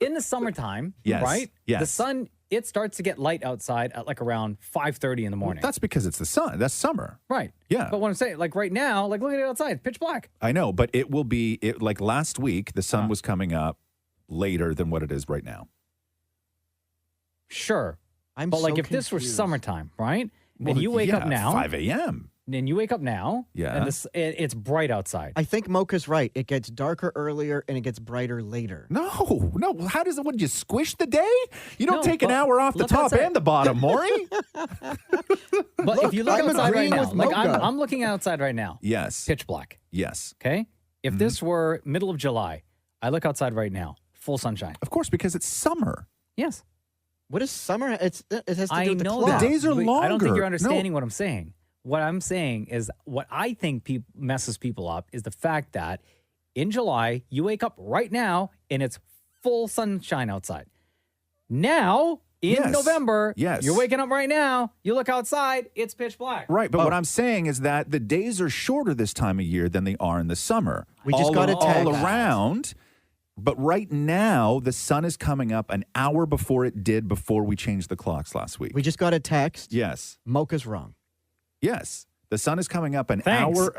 In the summertime, right? Yes. The sun, it starts to get light outside at like around 5:30 in the morning. Well, that's because it's the sun. That's summer. Right. Yeah. But what I'm saying, like right now, like look at it outside, pitch black. I know, but it will be like last week, the sun was coming up later than what it is right now. Sure. But like if this were summertime, right? And you wake up now. 5 a.m. And you wake up now. Yeah. And it's bright outside. I think Mocha's right. It gets darker earlier and it gets brighter later. No. How does it? What, you squish the day? You don't take an hour off the top and the bottom, Maury. But if you look outside right now, like I'm looking outside right now. Yes. Pitch black. Yes. Okay. If this were middle of July, I look outside right now, full sunshine. Of course, because it's summer. Yes. What is summer? It has to do with the know clock. The days are longer. I don't think you're understanding what I'm saying. What I'm saying is what I think messes people up is the fact that in July, you wake up right now and it's full sunshine outside. Now, In November, Yes. you're waking up right now, you look outside, it's pitch black. Right, but what I'm saying is that the days are shorter this time of year than they are in the summer. We just got a all text. around. But right now, the sun is coming up an hour before it did before we changed the clocks last week. We just got a text. Yes. Mocha's wrong. Yes. The sun is coming up an Thanks. hour.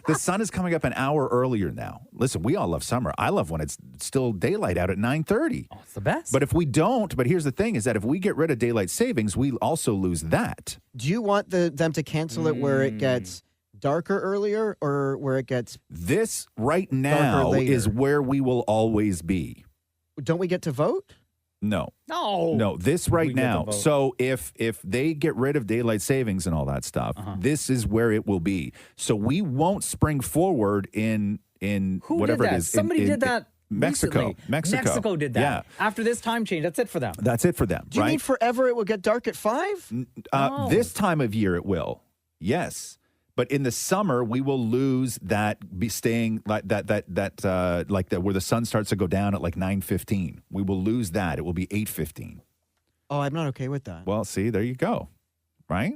The sun is coming up an hour earlier now. Listen, we all love summer. I love when it's still daylight out at 9:30. Oh, it's the best. But if we don't, but here's the thing is that if we get rid of daylight savings, we also lose that. Do you want them to cancel it where it gets darker earlier or where it gets This right now later? is where we will always be. Don't we get to vote? No. No. No, this right We get now. to vote. So if they get rid of daylight savings and all that stuff, this is where it will be. So we won't spring forward in Who whatever did that? it is. Somebody did that Mexico. recently. Mexico. Mexico did that. Yeah. After this time change, that's it for them. That's it for them, Do you right? mean forever it will get dark at 5? No. This time of year it will. Yes. But in the summer, we will lose that be staying like that where the sun starts to go down at like 9:15. We will lose that. It will be 8:15. Oh, I'm not okay with that. Well, see, there you go. Right?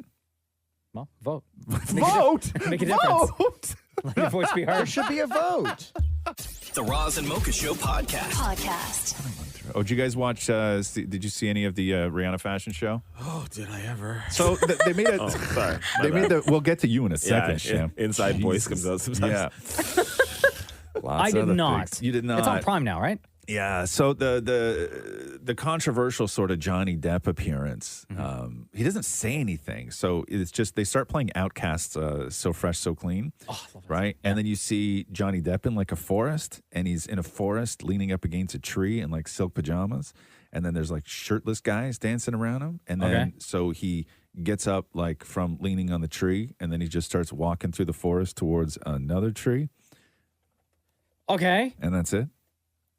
Well, vote. Vote. Make a difference. Vote. Let your voice be There heard. should be a vote. The Roz and Mocha Show podcast. Oh, did you guys watch? Did you see any of the Rihanna fashion show? Oh, did I ever? So they made a. Oh, sorry. They made the. We'll get to you in a second, Sham. Inside voice comes out sometimes. Yeah. I did not. You did not. It's on Prime now, right? Yeah. So the controversial sort of Johnny Depp appearance. He doesn't say anything. So it's just they start playing Outcast's "So Fresh, So Clean," right? And then you see Johnny Depp in like a forest, and he's in a forest leaning up against a tree in like silk pajamas, and then there's like shirtless guys dancing around him, and then so he gets up like from leaning on the tree, and then he just starts walking through the forest towards another tree, Okay. and that's it.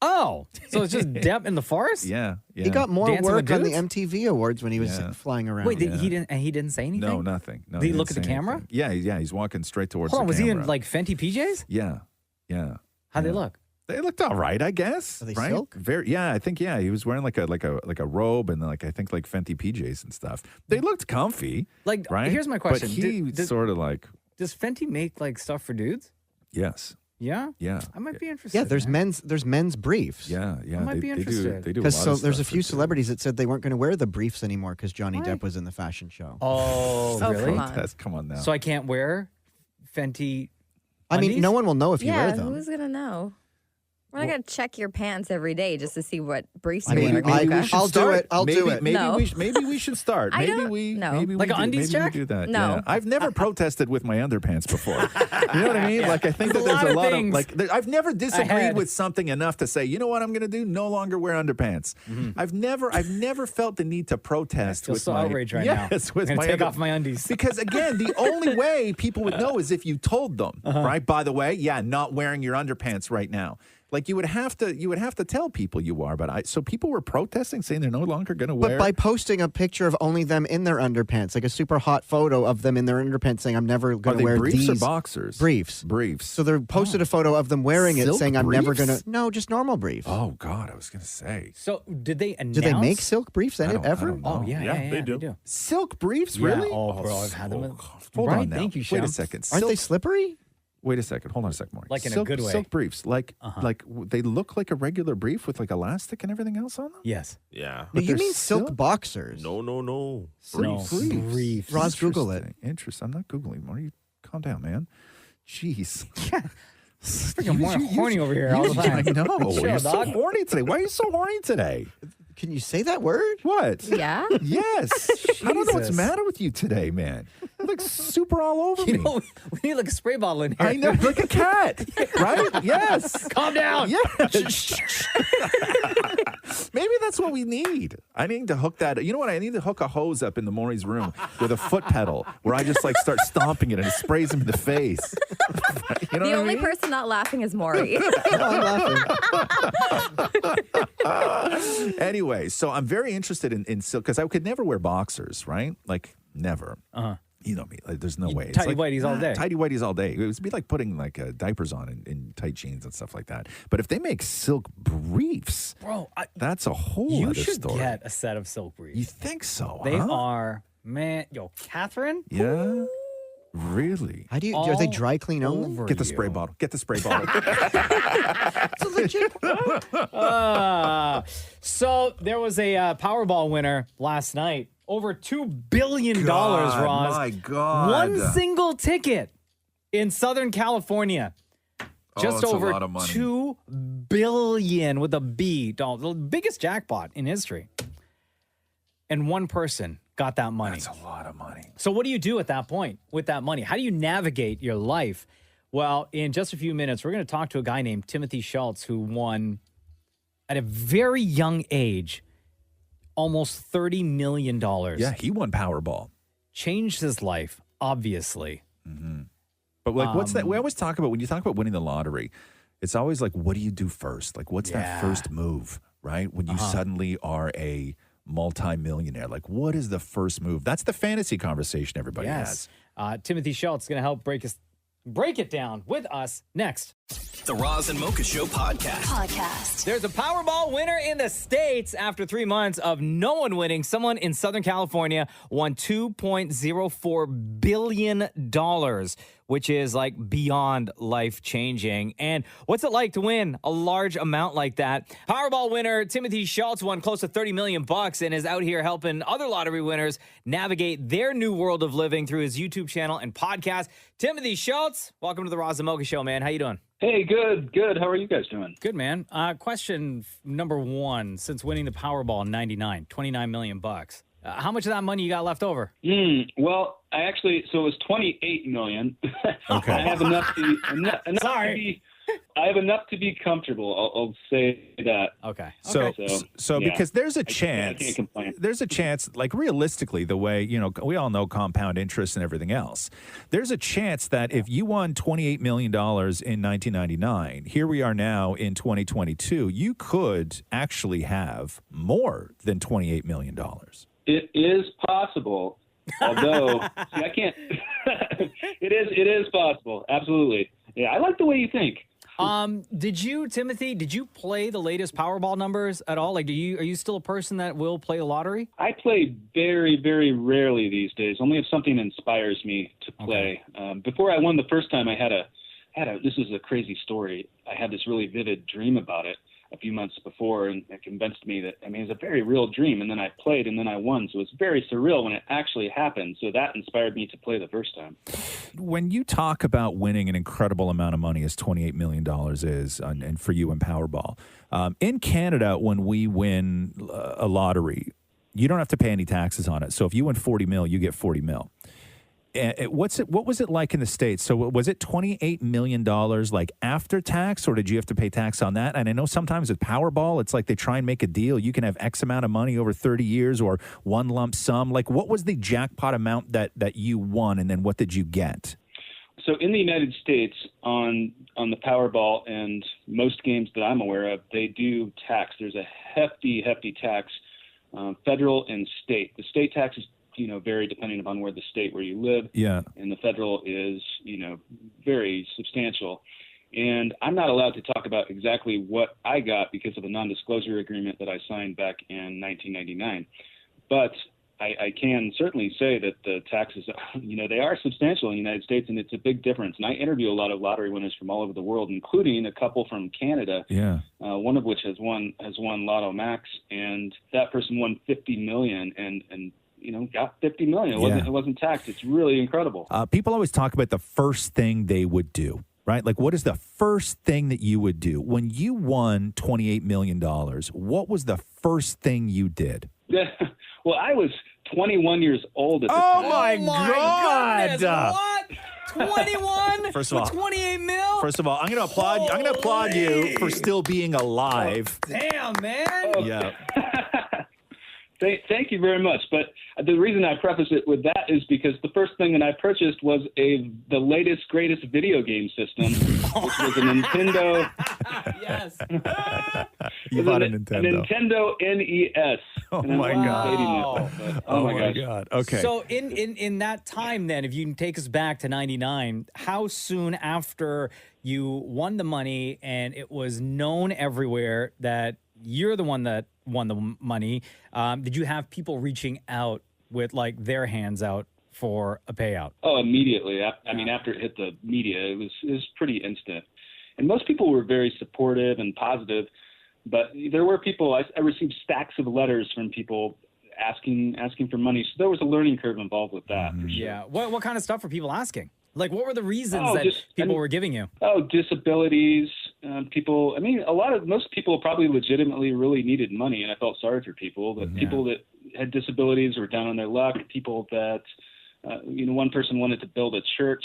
Oh, so it's just Depp in the forest? Yeah. He got more Dancing with work on the dudes? MTV Awards when he was flying around. Wait, he didn't say anything? No, nothing. No, Did he look didn't at the say camera? anything. Yeah, he's walking straight towards Hold on, the was camera. he in like Fenty PJs? Yeah. How'd they look? They looked all right, I guess. Are they right? silk? Very. Yeah, I think. Yeah, he was wearing like a robe and like I think like Fenty PJs and stuff. They looked comfy. Like, right? here's my question. But he sort of like Does Fenty make like stuff for dudes? yes. Yeah? Yeah. I might be interested. Yeah, there's man. men's briefs. Yeah. I might be interested. They do a Because lot so of there's a stuff few for celebrities that said they weren't going to wear the briefs anymore because Johnny Why? Depp was in the fashion show. Oh, really? Come on now. So I can't wear Fenty I mean, undies? no one will know if you Yeah, wear them. who's gonna know? We're not gonna check your pants every day just to see what briefs I you mean, wear. maybe Mocha. we should I'll do it. I'll do it. Maybe No. we should start. I Maybe don't- we no. maybe Like we an do, undies maybe check? we do that. No. Yeah. I've never protested with my underpants before. You know what I mean? Like I think that There's there's a a lot lot of of like I've never disagreed ahead. with something enough to say, you know what I'm going to do? No longer wear underpants. I've never felt the need to protest I feel with so my outraged right now. yes, with I'm my gonna take under- off my undies. Because again, the only way people would know is if you told them, right? By the way, yeah, not wearing your underpants right now. Like you would have to tell people you are, but so people were protesting, saying they're no longer going to wear. But by posting a picture of only them in their underpants, like a super hot photo of them in their underpants saying, I'm never going Are to they wear briefs these. or boxers? Briefs. Briefs. So they posted a photo of them wearing it Silk saying, I'm never briefs? going to. No, just normal briefs. Oh God, I was going to say. So did they announce? Do they make silk briefs I don't ever? know. Oh, yeah, they do. Silk briefs, Yeah. really? Oh, bro, I've had them. Hold Right, on now. thank you, Wait a Sham. second. Aren't they Silk- slippery? Wait a second. Hold on a second, Maury. Like in a silk, good way. Silk briefs, like Uh-huh. they look like a regular brief with like elastic and everything else on them. Yes. Yeah. No, But you they're mean silk silk? boxers. No. No, Briefs. briefs. Roz, Google it. Interesting. I'm not Googling. Maury, calm down, man. Jeez. Freaking horny over here all the I time. know. Chill, You're so dog. horny today. Why are you so horny today? Can you say that word? What? Yeah. Yes. I don't know what's the Jesus. matter with you today, man. You're like super all over You me. know, we need like a spray bottle in here. I know, like a cat, right? Yes. Calm down. Yes. Maybe that's what we need. I need to hook that. You know what? I need to hook a hose up in the Maury's room with a foot pedal where I just like start stomping it and it sprays him in the face. You know The what only I mean? person not laughing is Maury. No, I'm laughing. Anyway, so I'm very interested in silk because I could never wear boxers, right? Like never. You know me. Like, there's no way. Tidy whities all day. Tidy whities all day. It would be like putting like diapers on in tight jeans and stuff like that. But if they make silk briefs, bro, that's a whole You other should story. get a set of silk briefs. You think so? They huh? are, man. Yo, Catherine? Yeah. Really? How do you? Are they dry clean only? Get the spray bottle. Get the spray bottle. So there was a Powerball winner last night. Over $2 billion, Roz. My God. One single ticket in Southern California. Just it's over a lot of money. $2 billion with a B. The biggest jackpot in history. And one person got that money. That's a lot of money. So what do you do at that point with that money? How do you navigate your life? Well, in just a few minutes, we're going to talk to a guy named Timothy Schultz who won at a very young age almost $30 million. Yeah, he won Powerball. Changed his life, obviously. Mm-hmm. But like, what's that? We always talk about, when you talk about winning the lottery, it's always like, what do you do first? Like, what's that first move, right? When you suddenly are a multi-millionaire, like, what is the first move? That's the fantasy conversation everybody has. Timothy Schultz is going to help break it down with us next. The Roz and Mocha Show podcast. There's a Powerball winner in the States after 3 months of no one winning. Someone in Southern California won $2.04 billion, which is like beyond life-changing. And what's it like to win a large amount like that? Powerball winner Timothy Schultz won close to $30 million and is out here helping other lottery winners navigate their new world of living through his YouTube channel and podcast. Timothy Schultz, welcome to the Roz and Mocha Show, man. How you doing? Hey, good. How are you guys doing? Good, man. Question number one, since winning the Powerball in 99, $29 million. How much of that money you got left over? Well, so it was $28 million. Okay. I have enough I have enough to be comfortable. I'll say that. Okay. So yeah, because there's a I chance, can't complain. there's a chance, like realistically, the way, we all know compound interest and everything else. There's a chance that if you won $28 million in 1999, here we are now in 2022, you could actually have more than $28 million. It is possible, although I can't. It is possible. Absolutely. Yeah, I like the way you think. Timothy, did you play the latest Powerball numbers at all? Like, are you still a person that will play the lottery? I play very, very rarely these days. Only if something inspires me to play. Before I won the first time, I had a. This is a crazy story. I had this really vivid dream about it a few months before, and it convinced me that, it's a very real dream. And then I played, and then I won. So it's very surreal when it actually happened. So that inspired me to play the first time. When you talk about winning an incredible amount of money, as $28 million is, and for you in Powerball, in Canada, when we win a lottery, you don't have to pay any taxes on it. So if you win 40 mil, you get 40 mil. What was it like in the States? So was it $28 million like after tax, or did you have to pay tax on that? And I know sometimes with Powerball, it's like they try and make a deal. You can have X amount of money over 30 years or one lump sum. Like, what was the jackpot amount that you won, and then what did you get? So in the United States, on the Powerball and most games that I'm aware of, they do tax. There's a hefty tax, federal and state. The state tax is vary depending upon where the state where you live. Yeah. And the federal is, very substantial. And I'm not allowed to talk about exactly what I got because of a non-disclosure agreement that I signed back in 1999. But I can certainly say that the taxes, they are substantial in the United States, and it's a big difference. And I interview a lot of lottery winners from all over the world, including a couple from Canada. Yeah. One of which has won Lotto Max, and that person won $50 million and got $50 million. It wasn't taxed. It's really incredible. People always talk about the first thing they would do, right? Like, what is the first thing that you would do? When you won $28 million, what was the first thing you did? Well, I was 21 years old at the time. Oh, my God. Goodness, what? 21 First of all, 28 mil? First of all, I'm going to applaud you for still being alive. Damn, man. Yeah. Thank you very much. But the reason I preface it with that is because the first thing that I purchased was the latest, greatest video game system, which was a Nintendo Yes. You bought a Nintendo. A Nintendo NES. Oh And I'm my not God. dating it, but- oh my God. Okay. So in that time then, if you can take us back to 99, how soon after you won the money and it was known everywhere that you're the one that won the money, did you have people reaching out with like their hands out for a payout? Oh, immediately. I mean, after it hit the media, it was pretty instant. And most people were very supportive and positive, but there were people, I received stacks of letters from people asking for money. So there was a learning curve involved with that. For sure. Yeah. What kind of stuff were people asking? Like, what were the reasons that just- people were giving you? Oh, disabilities. People, I mean, most people probably legitimately really needed money, and I felt sorry for people. But people that had disabilities were down on their luck. People that, one person wanted to build a church.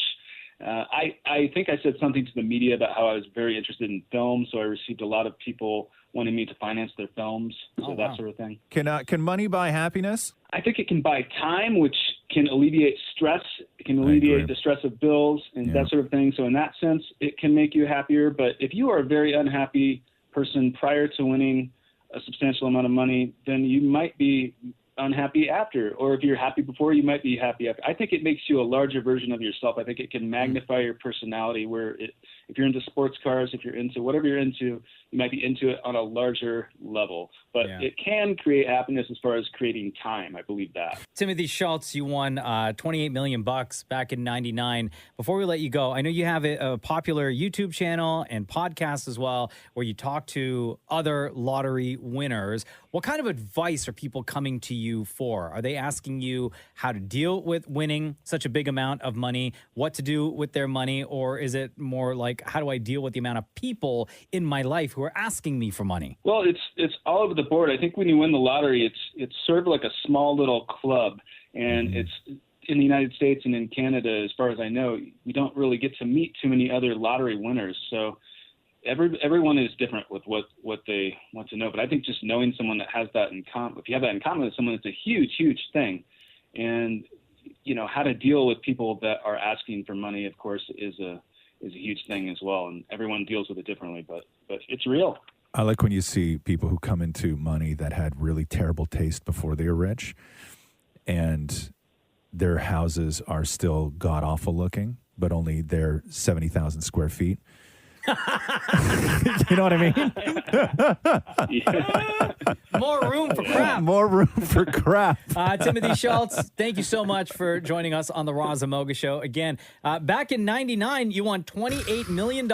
I think I said something to the media about how I was very interested in film, so I received a lot of people wanting me to finance their films, so that sort of thing. Can money buy happiness? I think it can buy time, which can alleviate stress. It can alleviate the stress of bills and that sort of thing. So in that sense, it can make you happier. But if you are a very unhappy person prior to winning a substantial amount of money, then you might be unhappy after. Or if you're happy before, you might be happy after. I think it makes you a larger version of yourself. I think it can magnify your personality where if you're into sports cars, if you're into whatever you're into, you might be into it on a larger level. But it can create happiness as far as creating time. I believe that. Timothy Schultz, you won $28 million back in 99. Before we let you go, I know you have a popular YouTube channel and podcast as well where you talk to other lottery winners. What kind of advice are people coming to you for? Are they asking you how to deal with winning such a big amount of money, what to do with their money, or is it more like, how do I deal with the amount of people in my life who are asking me for money? Well, it's all over the board. I think when you win the lottery, it's sort of like a small little club, and it's in the United States and in Canada, as far as I know, we don't really get to meet too many other lottery winners. So everyone is different with what they want to know. But I think just knowing someone that has that in common, if you have that in common with someone, it's a huge, huge thing. And how to deal with people that are asking for money, of course, is a huge thing as well. And everyone deals with it differently, but it's real. I like when you see people who come into money that had really terrible taste before they were rich, and their houses are still god-awful looking, but only they're 70,000 square feet. You know what I mean? More room for crap. More room for crap. Timothy Schultz, thank you so much for joining us on the Roz and Mocha Show. Again, back in 99, you won $28 million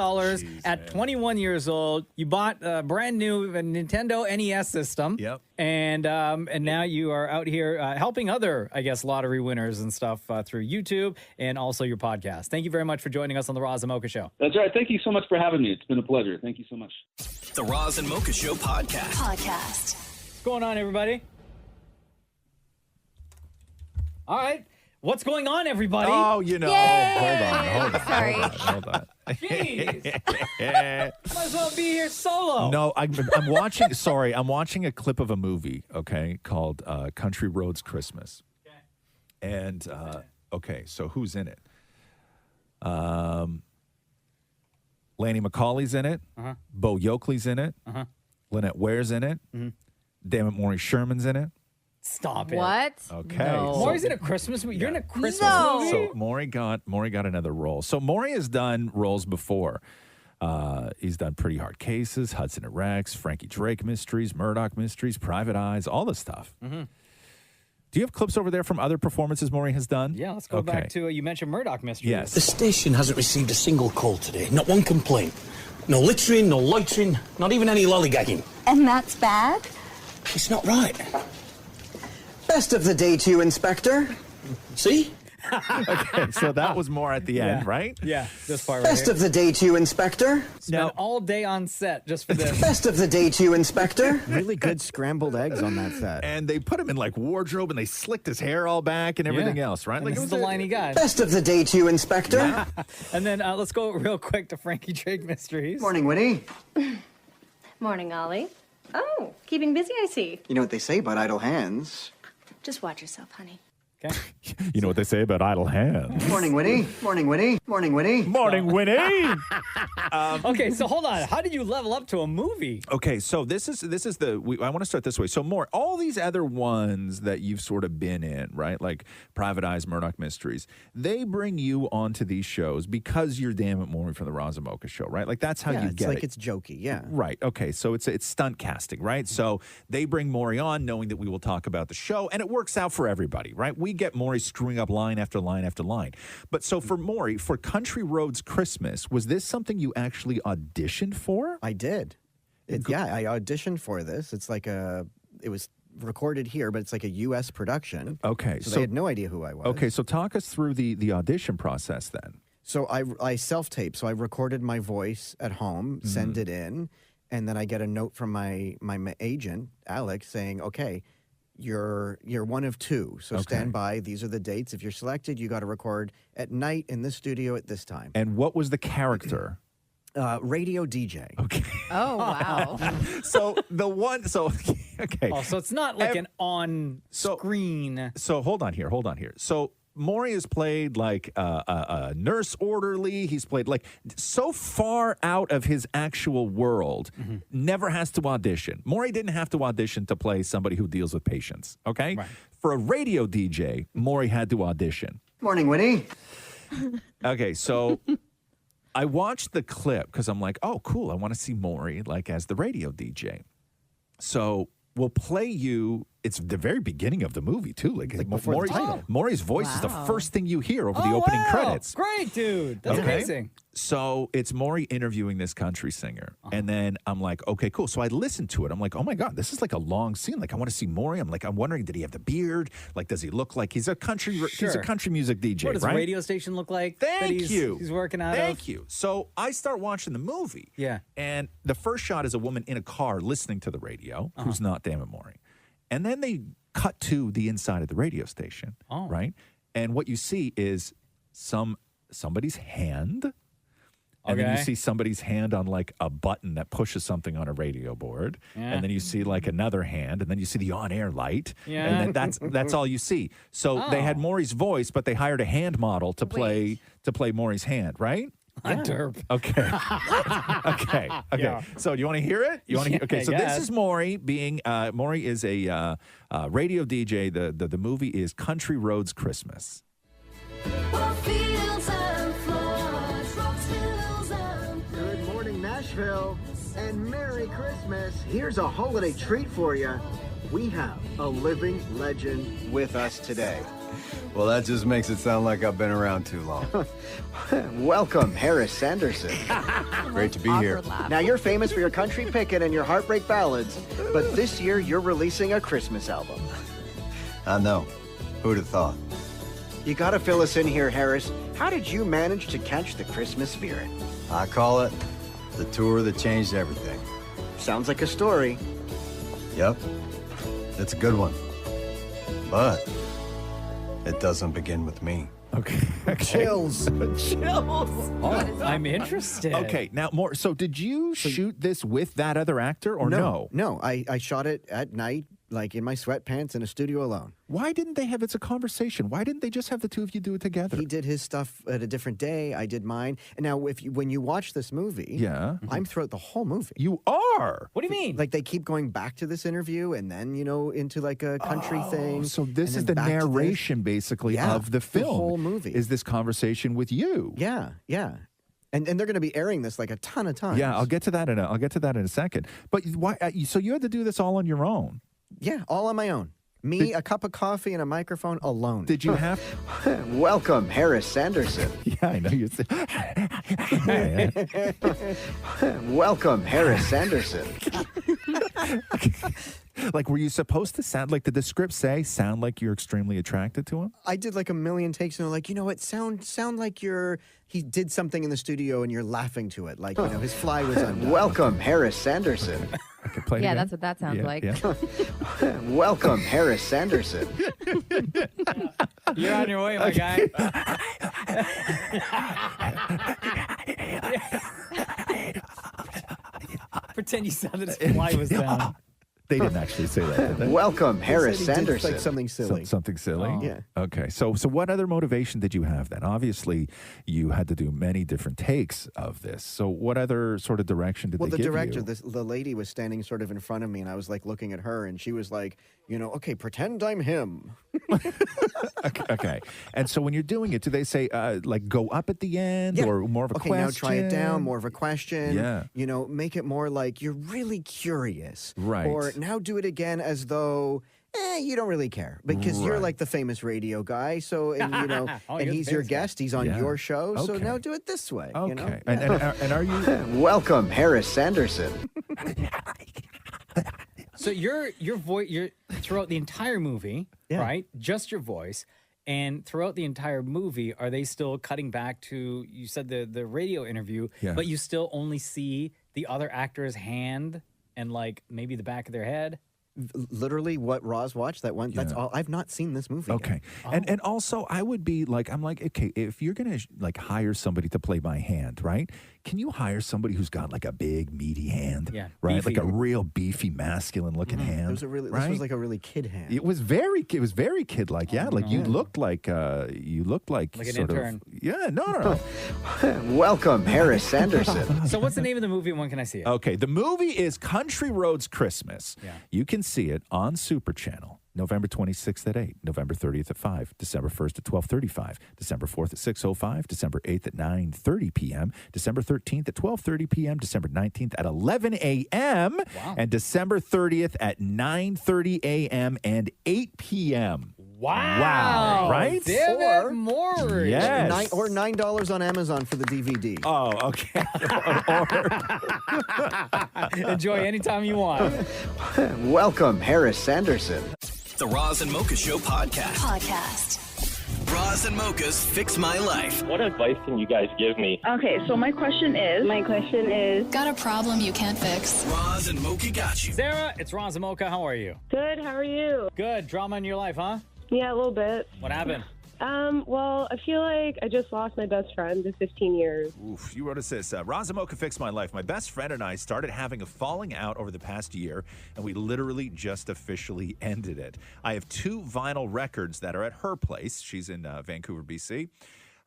at 21 years old. You bought a brand new Nintendo NES system. Yep. And now you are out here helping other, I guess, lottery winners and stuff through YouTube and also your podcast. Thank you very much for joining us on the Roz and Mocha Show. That's right. Thank you so much for having me. It's been a pleasure. Thank you so much. The Roz and Mocha Show podcast. What's going on, everybody? All right. What's going on, everybody? Oh, hold on. Sorry. Hold on. Jeez. Might as well be here solo. No, I'm watching. Sorry, I'm watching a clip of a movie. Okay, called Country Roads Christmas. Okay. And so who's in it? Lanny McCauley's in it. Uh-huh. Bo Yoakley's in it. Uh-huh. Lynette Ware's in it. Mm-hmm. Damnit Maurie Sherman's in it. Stop it. What? Okay. No. Maury's in a Christmas movie. You're in a Christmas movie? So Maury got another role. So Maury has done roles before. He's done Pretty Hard Cases, Hudson and Rex, Frankie Drake Mysteries, Murdoch Mysteries, Private Eyes, all this stuff. Mm-hmm. Do you have clips over there from other performances Maury has done? Yeah, let's go back to, you mentioned Murdoch Mysteries. Yes. The station hasn't received a single call today. Not one complaint. No littering, no loitering, not even any lollygagging. And that's bad? It's not right. Best of the day to you, Inspector. See? Okay, so that was more at the end, right? Yeah, this part right Best here. of the day to you, Inspector. Spent all day on set just for this. Best of the day to you, Inspector. Really good scrambled eggs on that set. And they put him in like wardrobe and they slicked his hair all back and everything else, right? And Like this is the line he got. Best of the day to you, Inspector. Yeah. And then let's go real quick to Frankie Drake Mysteries. Morning, Winnie. Morning, Ollie. Oh, keeping busy, I see. You know what they say about idle hands. Just watch yourself, honey. Okay. You know what they say about idle hands. Morning, Winnie. Morning, Winnie. Morning, Winnie. Morning, Winnie. Okay, so hold on. How did you level up to a movie? Okay, so this is I want to start this way. So more all these other ones that you've sort of been in, right? Like Private Eyes, Murdoch Mysteries. They bring you onto these shows because you're Damnit Maurie from the Roz and Mocha Show, right? Like that's how you get it. It's jokey, yeah. Right. Okay. So it's stunt casting, right? So they bring Maurie on knowing that we will talk about the show, and it works out for everybody, right? We get Maurie screwing up line after line after line. But so for Maurie, for Country Roads Christmas, was this something you actually auditioned for? I did. I auditioned for this. It's like it was recorded here, but it's like a U.S. production. Okay. So they had no idea who I was. Okay. So talk us through the audition process then. So I self-taped. So I recorded my voice at home, send it in, and then I get a note from my agent, Alex, saying, okay, you're one of two. So stand by. These are the dates. If you're selected, you got to record at night in this studio at this time. And what was the character? Radio DJ. Okay. Oh, wow. Okay. Oh, so it's not like an on-screen. So hold on here. So Maurie has played like a nurse orderly. He's played like so far out of his actual world, never has to audition. Maurie didn't have to audition to play somebody who deals with patients, okay? Right. For a radio DJ, Maurie had to audition. Morning, Winnie. Okay, so I watched the clip because I'm like, oh, cool. I want to see Maurie like as the radio DJ. So we'll play you. It's the very beginning of the movie, too. Like before the title. Maury's voice is the first thing you hear over the Oh, opening wow. credits. Great, dude. That's Okay. amazing. So it's Maurie interviewing this country singer. And then I'm like, okay, cool. So I listened to it. I'm like, oh, my God, this is like a long scene. Like, I want to see Maurie. I'm wondering, did he have the beard? Like, does he look like he's a country music DJ, What does right? a radio station look like? that Thank he's, you. He's working out Thank of? you. So I start watching the movie. Yeah. And the first shot is a woman in a car listening to the radio who's not Damnit Maurie. And then they cut to the inside of the radio station, right? And what you see is somebody's hand. And then you see somebody's hand on like a button that pushes something on a radio board. Yeah. And then you see like another hand, and then you see the on-air light. Yeah. And then that's all you see. So they had Maurie's voice, but they hired a hand model to play Maurie's hand, right? A derp. Okay. Okay. Yeah. So do you want to hear it? You want to hear? Okay. So I this guess. is Maurie being Maurie is a radio DJ. The movie is Country Roads Christmas. Good morning, Nashville, and Merry Christmas. Here's a holiday treat for you. We have a living legend with us today. Well, that just makes it sound like I've been around too long. Welcome, Harris Sanderson. Great to be here. Now, you're famous for your country pickin' and your heartbreak ballads, but this year you're releasing a Christmas album. I know. Who'd have thought? You gotta fill us in here, Harris. How did you manage to catch the Christmas spirit? I call it the tour that changed everything. Sounds like a story. Yep. It's a good one. But it doesn't begin with me. Okay. Chills. Oh, I'm interested. Okay. Now, more. So, did you shoot this with that other actor, or no? No, I shot it at night, like in my sweatpants in a studio alone. Why didn't they have? It's a conversation. Why didn't they just have the two of you do it together? He did his stuff at a different day. I did mine. And now, when you watch this movie, Yeah. I'm throughout the whole movie. You are. What do you mean? Like they keep going back to this interview, and then into like a country thing. So this and is then the back to this. narration, basically, Yeah, of the film. The whole movie is this conversation with you. Yeah. And they're going to be airing this like a ton of times. Yeah, I'll get to that in a second. But why? So you had to do this all on your own. Yeah, all on my own. Me, a cup of coffee, and a microphone alone. Did you have? Welcome, Harris Sanderson. Yeah, I know you. Welcome, Harris Sanderson. Like, were you supposed to sound like? Did the script sound like you're extremely attracted to him? I did like a million takes, and they're like, you know what? Sound like he did something in the studio, and you're laughing to it, like his fly was undone. Welcome, Harris Sanderson. Okay, play it Yeah, again. that's what that sounds like. Yeah. Welcome, Harris Sanderson. You're on your way, my guy. Pretend you sounded his fly was down. They didn't actually say that, did they? Welcome, Harris They said he did, Sanderson. like, something silly. Something silly? Oh. Yeah. Okay. So what other motivation did you have then? Obviously, you had to do many different takes of this. So what other sort of direction did Well, they the give director, you? the lady was standing sort of in front of me, and I was like looking at her, and she was like, okay, pretend I'm him. Okay. And so when you're doing it, do they say, like, go up at the end or more of a Okay, question? now try it down, more of a question. Yeah. Make it more like you're really curious. Right. Or now do it again as though you don't really care because you're Right. like the famous radio guy. So, and Oh, and you're the he's your famous guy. guest. He's on Yeah. your show. So Okay. now do it this way. Okay. And are you... Welcome, Harris Sanderson. So your voice, you're throughout the entire movie, right? Just your voice. And throughout the entire movie, are they still cutting back to, you said the radio interview, but you still only see the other actor's hand and like maybe the back of their head? Literally what Roz watched, that one, that's all. I've not seen this movie. Okay. And also, I would be like, I'm like, okay, if you're going to like hire somebody to play my hand, right? Can you hire somebody who's got like a big, meaty hand? Yeah, Right? beefy. Like a real beefy, masculine looking hand. It was a really, right? This was like a really kid hand. It was very kid-like. Yeah, like you looked like Like an sort intern. of. Yeah, no. Welcome, Harris Sanderson. So what's the name of the movie and when can I see it? Okay, the movie is Country Roads Christmas. Yeah. You can see it on Super Channel. November 26th at 8, November 30th at 5, December 1st at 12:35, December 4th at 6:05, December 8th at 9:30 p.m., December 13th at 12:30 p.m., December 19th at 11 a.m., and December 30th at 9:30 a.m. and 8 p.m. Wow. Right? Damnit Maurie. Yes. Or $9 on Amazon for the DVD. Oh, okay. Enjoy anytime you want. Welcome, Harris Sanderson. The Roz and Mocha Show podcast. Roz and Mocha's Fix My Life. What advice can you guys give me? Okay, so my question is, got a problem you can't fix? Roz and Mocha got you. Sarah, it's Roz and Mocha. How are you? Good, how are you? Good. Drama in your life, huh? Yeah, a little bit. What happened? Well, I feel like I just lost my best friend of 15 years. Oof, you wrote us this. Roz and Mocha fixed my life. My best friend and I started having a falling out over the past year, and we literally just officially ended it. I have 2 vinyl records that are at her place. She's in Vancouver, BC.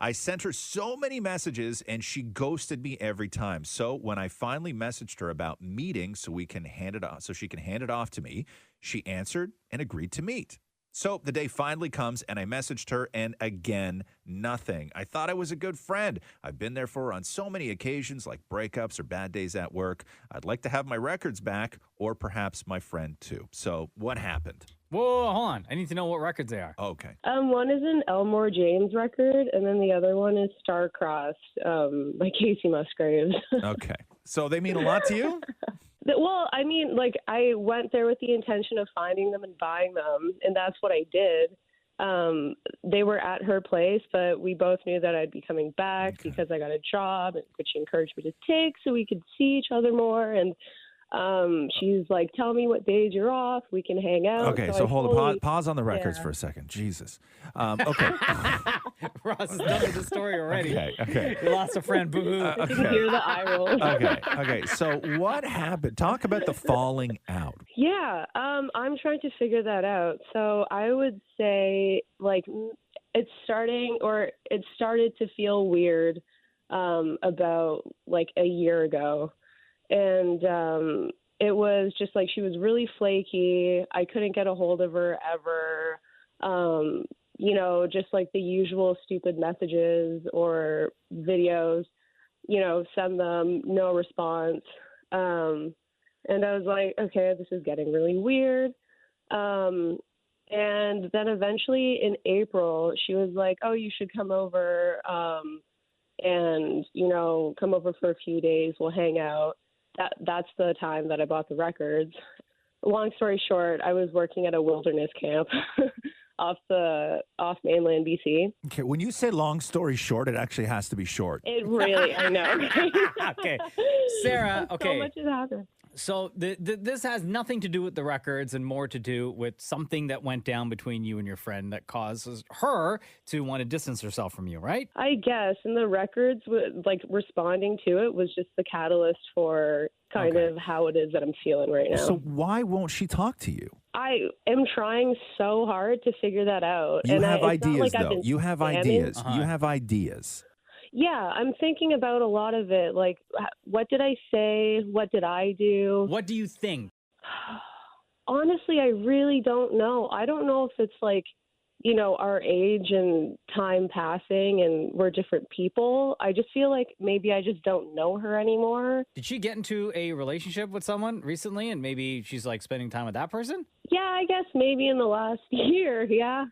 I sent her so many messages, and she ghosted me every time. So when I finally messaged her about meeting so we can hand it off, so she can hand it off to me, she answered and agreed to meet. So the day finally comes, and I messaged her, and again, nothing. I thought I was a good friend. I've been there for her on so many occasions, like breakups or bad days at work. I'd like to have my records back, or perhaps my friend too. So what happened? Whoa, hold on. I need to know what records they are. Okay. One is an Elmore James record, and then the other one is Star-Crossed by Casey Musgraves. Okay. So they mean a lot to you? Well, I mean, like, I went there with the intention of finding them and buying them, and that's what I did. They were at her place, but we both knew that I'd be coming back because I got a job, which she encouraged me to take so we could see each other more. And she's like, tell me what days you're off. We can hang out. Okay, so hold on. Pause on the records for a second. Jesus. Okay. Ross is done with the story already. Okay. You lost a friend. Boo-hoo. I can hear the eye roll. Okay. So what happened? Talk about the falling out. Yeah, I'm trying to figure that out. So I would say, like, it started to feel weird about, like, a year ago. And it was just like she was really flaky. I couldn't get a hold of her ever. Just like the usual stupid messages or videos, send them, no response. And I was like, okay, this is getting really weird. And then eventually in April, she was like, oh, you should come over and, come over for a few days. We'll hang out. That's the time that I bought the records. Long story short, I was working at a wilderness camp off mainland BC. Okay, when you say long story short, it actually has to be short. It really, I know. Okay. Sarah, okay. So much has happened. So this has nothing to do with the records and more to do with something that went down between you and your friend that causes her to want to distance herself from you, right? I guess. And the records, like responding to it, was just the catalyst for kind of how it is that I'm feeling right now. So why won't she talk to you? I am trying so hard to figure that out. You and have it's not ideas, like I've though. been You have scanning. ideas. You have ideas. Yeah, I'm thinking about a lot of it. Like, what did I say? What did I do? What do you think? Honestly, I really don't know. I don't know if it's like, you know, our age and time passing and we're different people. I just feel like maybe I just don't know her anymore. Did she get into a relationship with someone recently and maybe she's like spending time with that person? Yeah, I guess maybe in the last year, yeah.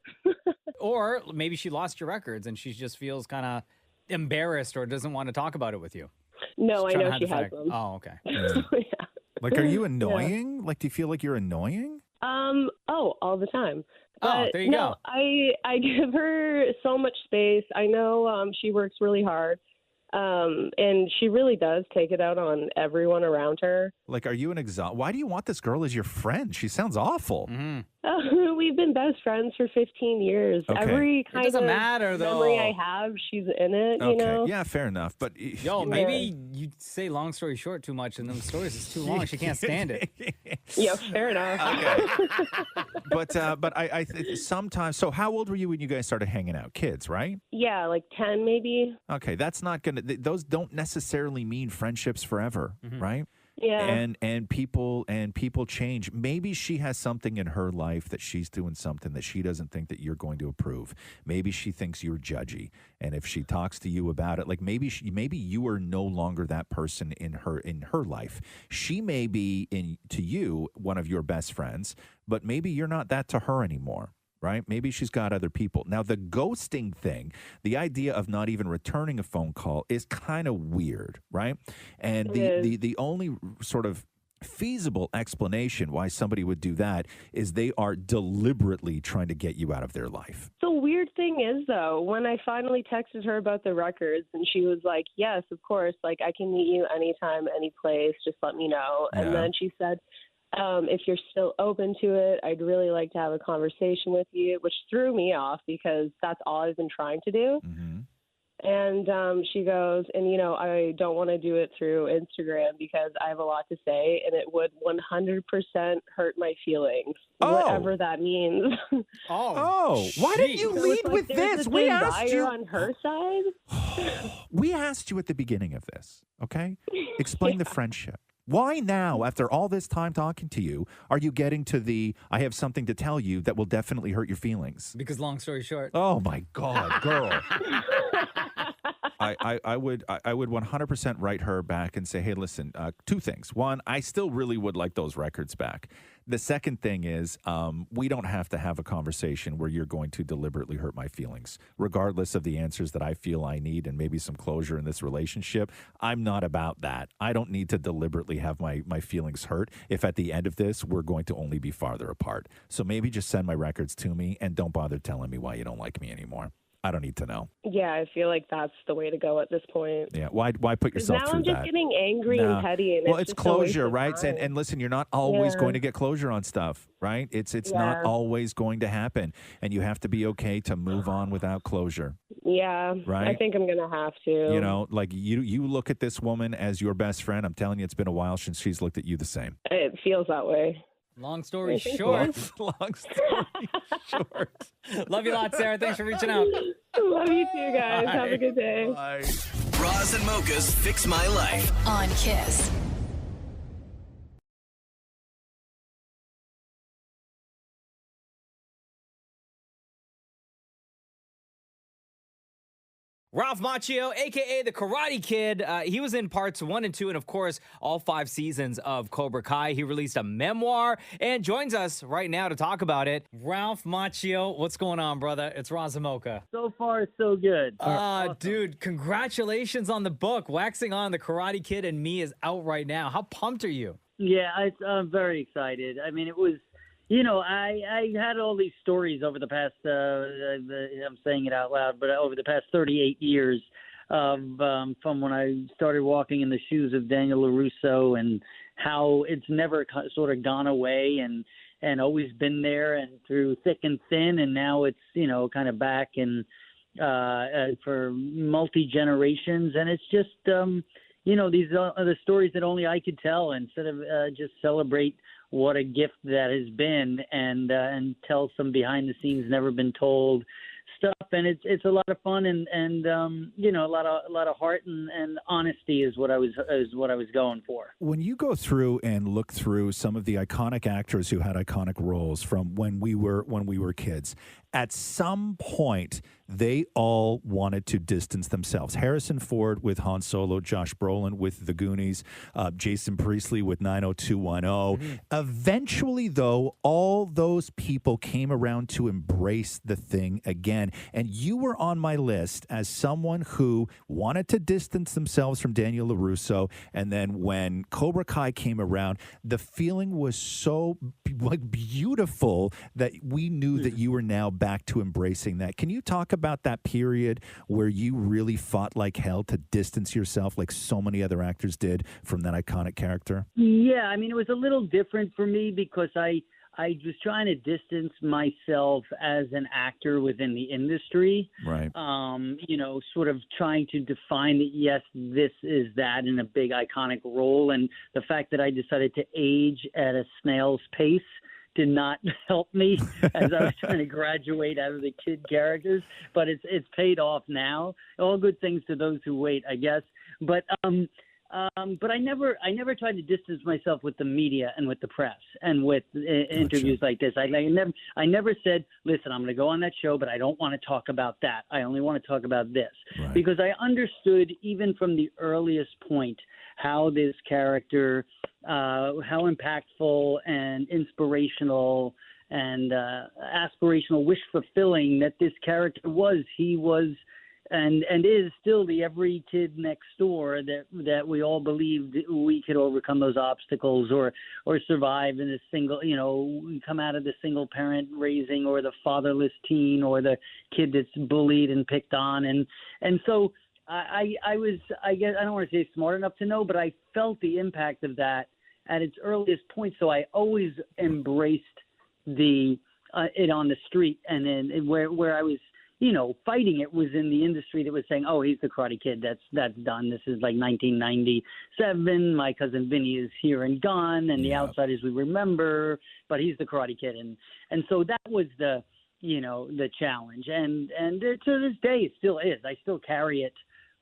Or maybe she lost your records and she just feels kind of embarrassed or doesn't want to talk about it with you. No, She's I trying to know hide she the has fact. them. Oh, okay. Like, are you annoying? Like, do you feel like you're annoying? All the time. Oh, there you no, go. I give her so much space. I know she works really hard. And she really does take it out on everyone around her. Like, are you an Why do you want this girl as your friend? She sounds awful. We've been best friends for 15 years. Okay. Every It kind doesn't of matter, though. memory I have, she's in it, you Okay. know? Yeah, fair enough. But Yo, maybe you say long story short too much and then the stories is too long. She can't stand it. Yeah, fair enough. but I sometimes. So, how old were you when you guys started hanging out? Kids, right? Yeah, like 10 maybe. Okay, that's not gonna. Those don't necessarily mean friendships forever, right? Yeah. And people change. Maybe she has something in her life that she's doing something that she doesn't think that you're going to approve. Maybe she thinks you're judgy, and if she talks to you about it, like maybe you are no longer that person in her life. She may be to you one of your best friends, but maybe you're not that to her anymore. Right? Maybe she's got other people. Now, the ghosting thing, the idea of not even returning a phone call is kind of weird, right? And the only sort of feasible explanation why somebody would do that is they are deliberately trying to get you out of their life. The weird thing is, though, when I finally texted her about the records and she was like, yes, of course, like I can meet you anytime, any place, just let me know. And then she said, if you're still open to it, I'd really like to have a conversation with you, which threw me off because that's all I've been trying to do. And she goes, and, you know, I don't want to do it through Instagram because I have a lot to say and it would 100% hurt my feelings, whatever that means. Oh, why didn't you lead with this? We asked you on her side. We asked you at the beginning of this, okay? Explain the friendship. Why now, after all this time talking to you, are you getting to the I have something to tell you that will definitely hurt your feelings? Because long story short. Oh, my God, girl. I would 100% write her back and say, hey, listen, two things. One, I still really would like those records back. The second thing is we don't have to have a conversation where you're going to deliberately hurt my feelings, regardless of the answers that I feel I need and maybe some closure in this relationship. I'm not about that. I don't need to deliberately have my feelings hurt if at the end of this we're going to only be farther apart. So maybe just send my records to me and don't bother telling me why you don't like me anymore. I don't need to know. Yeah, I feel like that's the way to go at this point. Yeah, why put yourself now through I'm just that? getting angry No. and petty. And Well, it's it's just a waste closure, of right? time. And listen, you're not always Yeah. going to get closure on stuff, right? It's not Yeah. always going to happen, and you have to be okay to move on without closure. Yeah, Right? I think I'm going to have to. You know, like you look at this woman as your best friend. I'm telling you, it's been a while since she's looked at you the same. It feels that way. Long story Thank short. you. Long story short. Love you a lot, Sarah. Thanks for reaching out. Love you too, guys. Have a good day. Bye. Roz and Mocha's Fix My Life on Kiss. Ralph Macchio, a.k.a. the Karate Kid. He was in parts 1 and 2 and, of course, all 5 seasons of Cobra Kai. He released a memoir and joins us right now to talk about it. Ralph Macchio, what's going on, brother? It's Roz and Mocha. So far, so good. Awesome. Dude, congratulations on the book. Waxing On, the Karate Kid and Me is out right now. How pumped are you? Yeah, I'm very excited. I mean, it was, you know, I had all these stories over the past, I'm saying it out loud, but over the past 38 years from when I started walking in the shoes of Daniel LaRusso, and how it's never sort of gone away and always been there, and through thick and thin, and now it's, you know, kind of back and for multi-generations. And it's just, you know, these are the stories that only I could tell, instead of just celebrate what a gift that has been, and tell some behind the scenes, never been told stuff. And it's a lot of fun, and you know, a lot of heart and honesty is what I was going for. When you go through and look through some of the iconic actors who had iconic roles from when we were kids, at some point they all wanted to distance themselves. Harrison Ford with Han Solo, Josh Brolin with The Goonies, Jason Priestley with 90210. Eventually, though, all those people came around to embrace the thing again. And you were on my list as someone who wanted to distance themselves from Daniel LaRusso. And then when Cobra Kai came around, the feeling was so beautiful that we knew that you were now back to embracing that. Can you talk about that period where you really fought like hell to distance yourself, like so many other actors did, from that iconic character? Yeah, I mean, it was a little different for me because I was trying to distance myself as an actor within the industry. Right. You know, sort of trying to define that, yes, this is that in a big iconic role. And the fact that I decided to age at a snail's pace did not help me as I was trying to graduate out of the kid characters, but it's paid off now. All good things to those who wait, I guess. But I never tried to distance myself with the media and with the press and with interviews like this. I never said, listen, I'm going to go on that show, but I don't want to talk about that. I only want to talk about this. Right. Because I understood even from the earliest point how this character, how impactful and inspirational and aspirational, wish fulfilling that this character was. He was and is still the every kid next door that we all believed we could overcome those obstacles or survive in a single, you know, come out of the single parent raising, or the fatherless teen, or the kid that's bullied and picked on. And so I was, I guess, I don't want to say smart enough to know, but I felt the impact of that at its earliest point. So I always embraced it on the street, and then where I was, you know, fighting it was in the industry that was saying, oh, he's the Karate Kid. That's done. This is like 1997. My cousin Vinny is here and gone, and the outsiders we remember, but he's the Karate Kid. And so that was the challenge. And to this day, it still is. I still carry it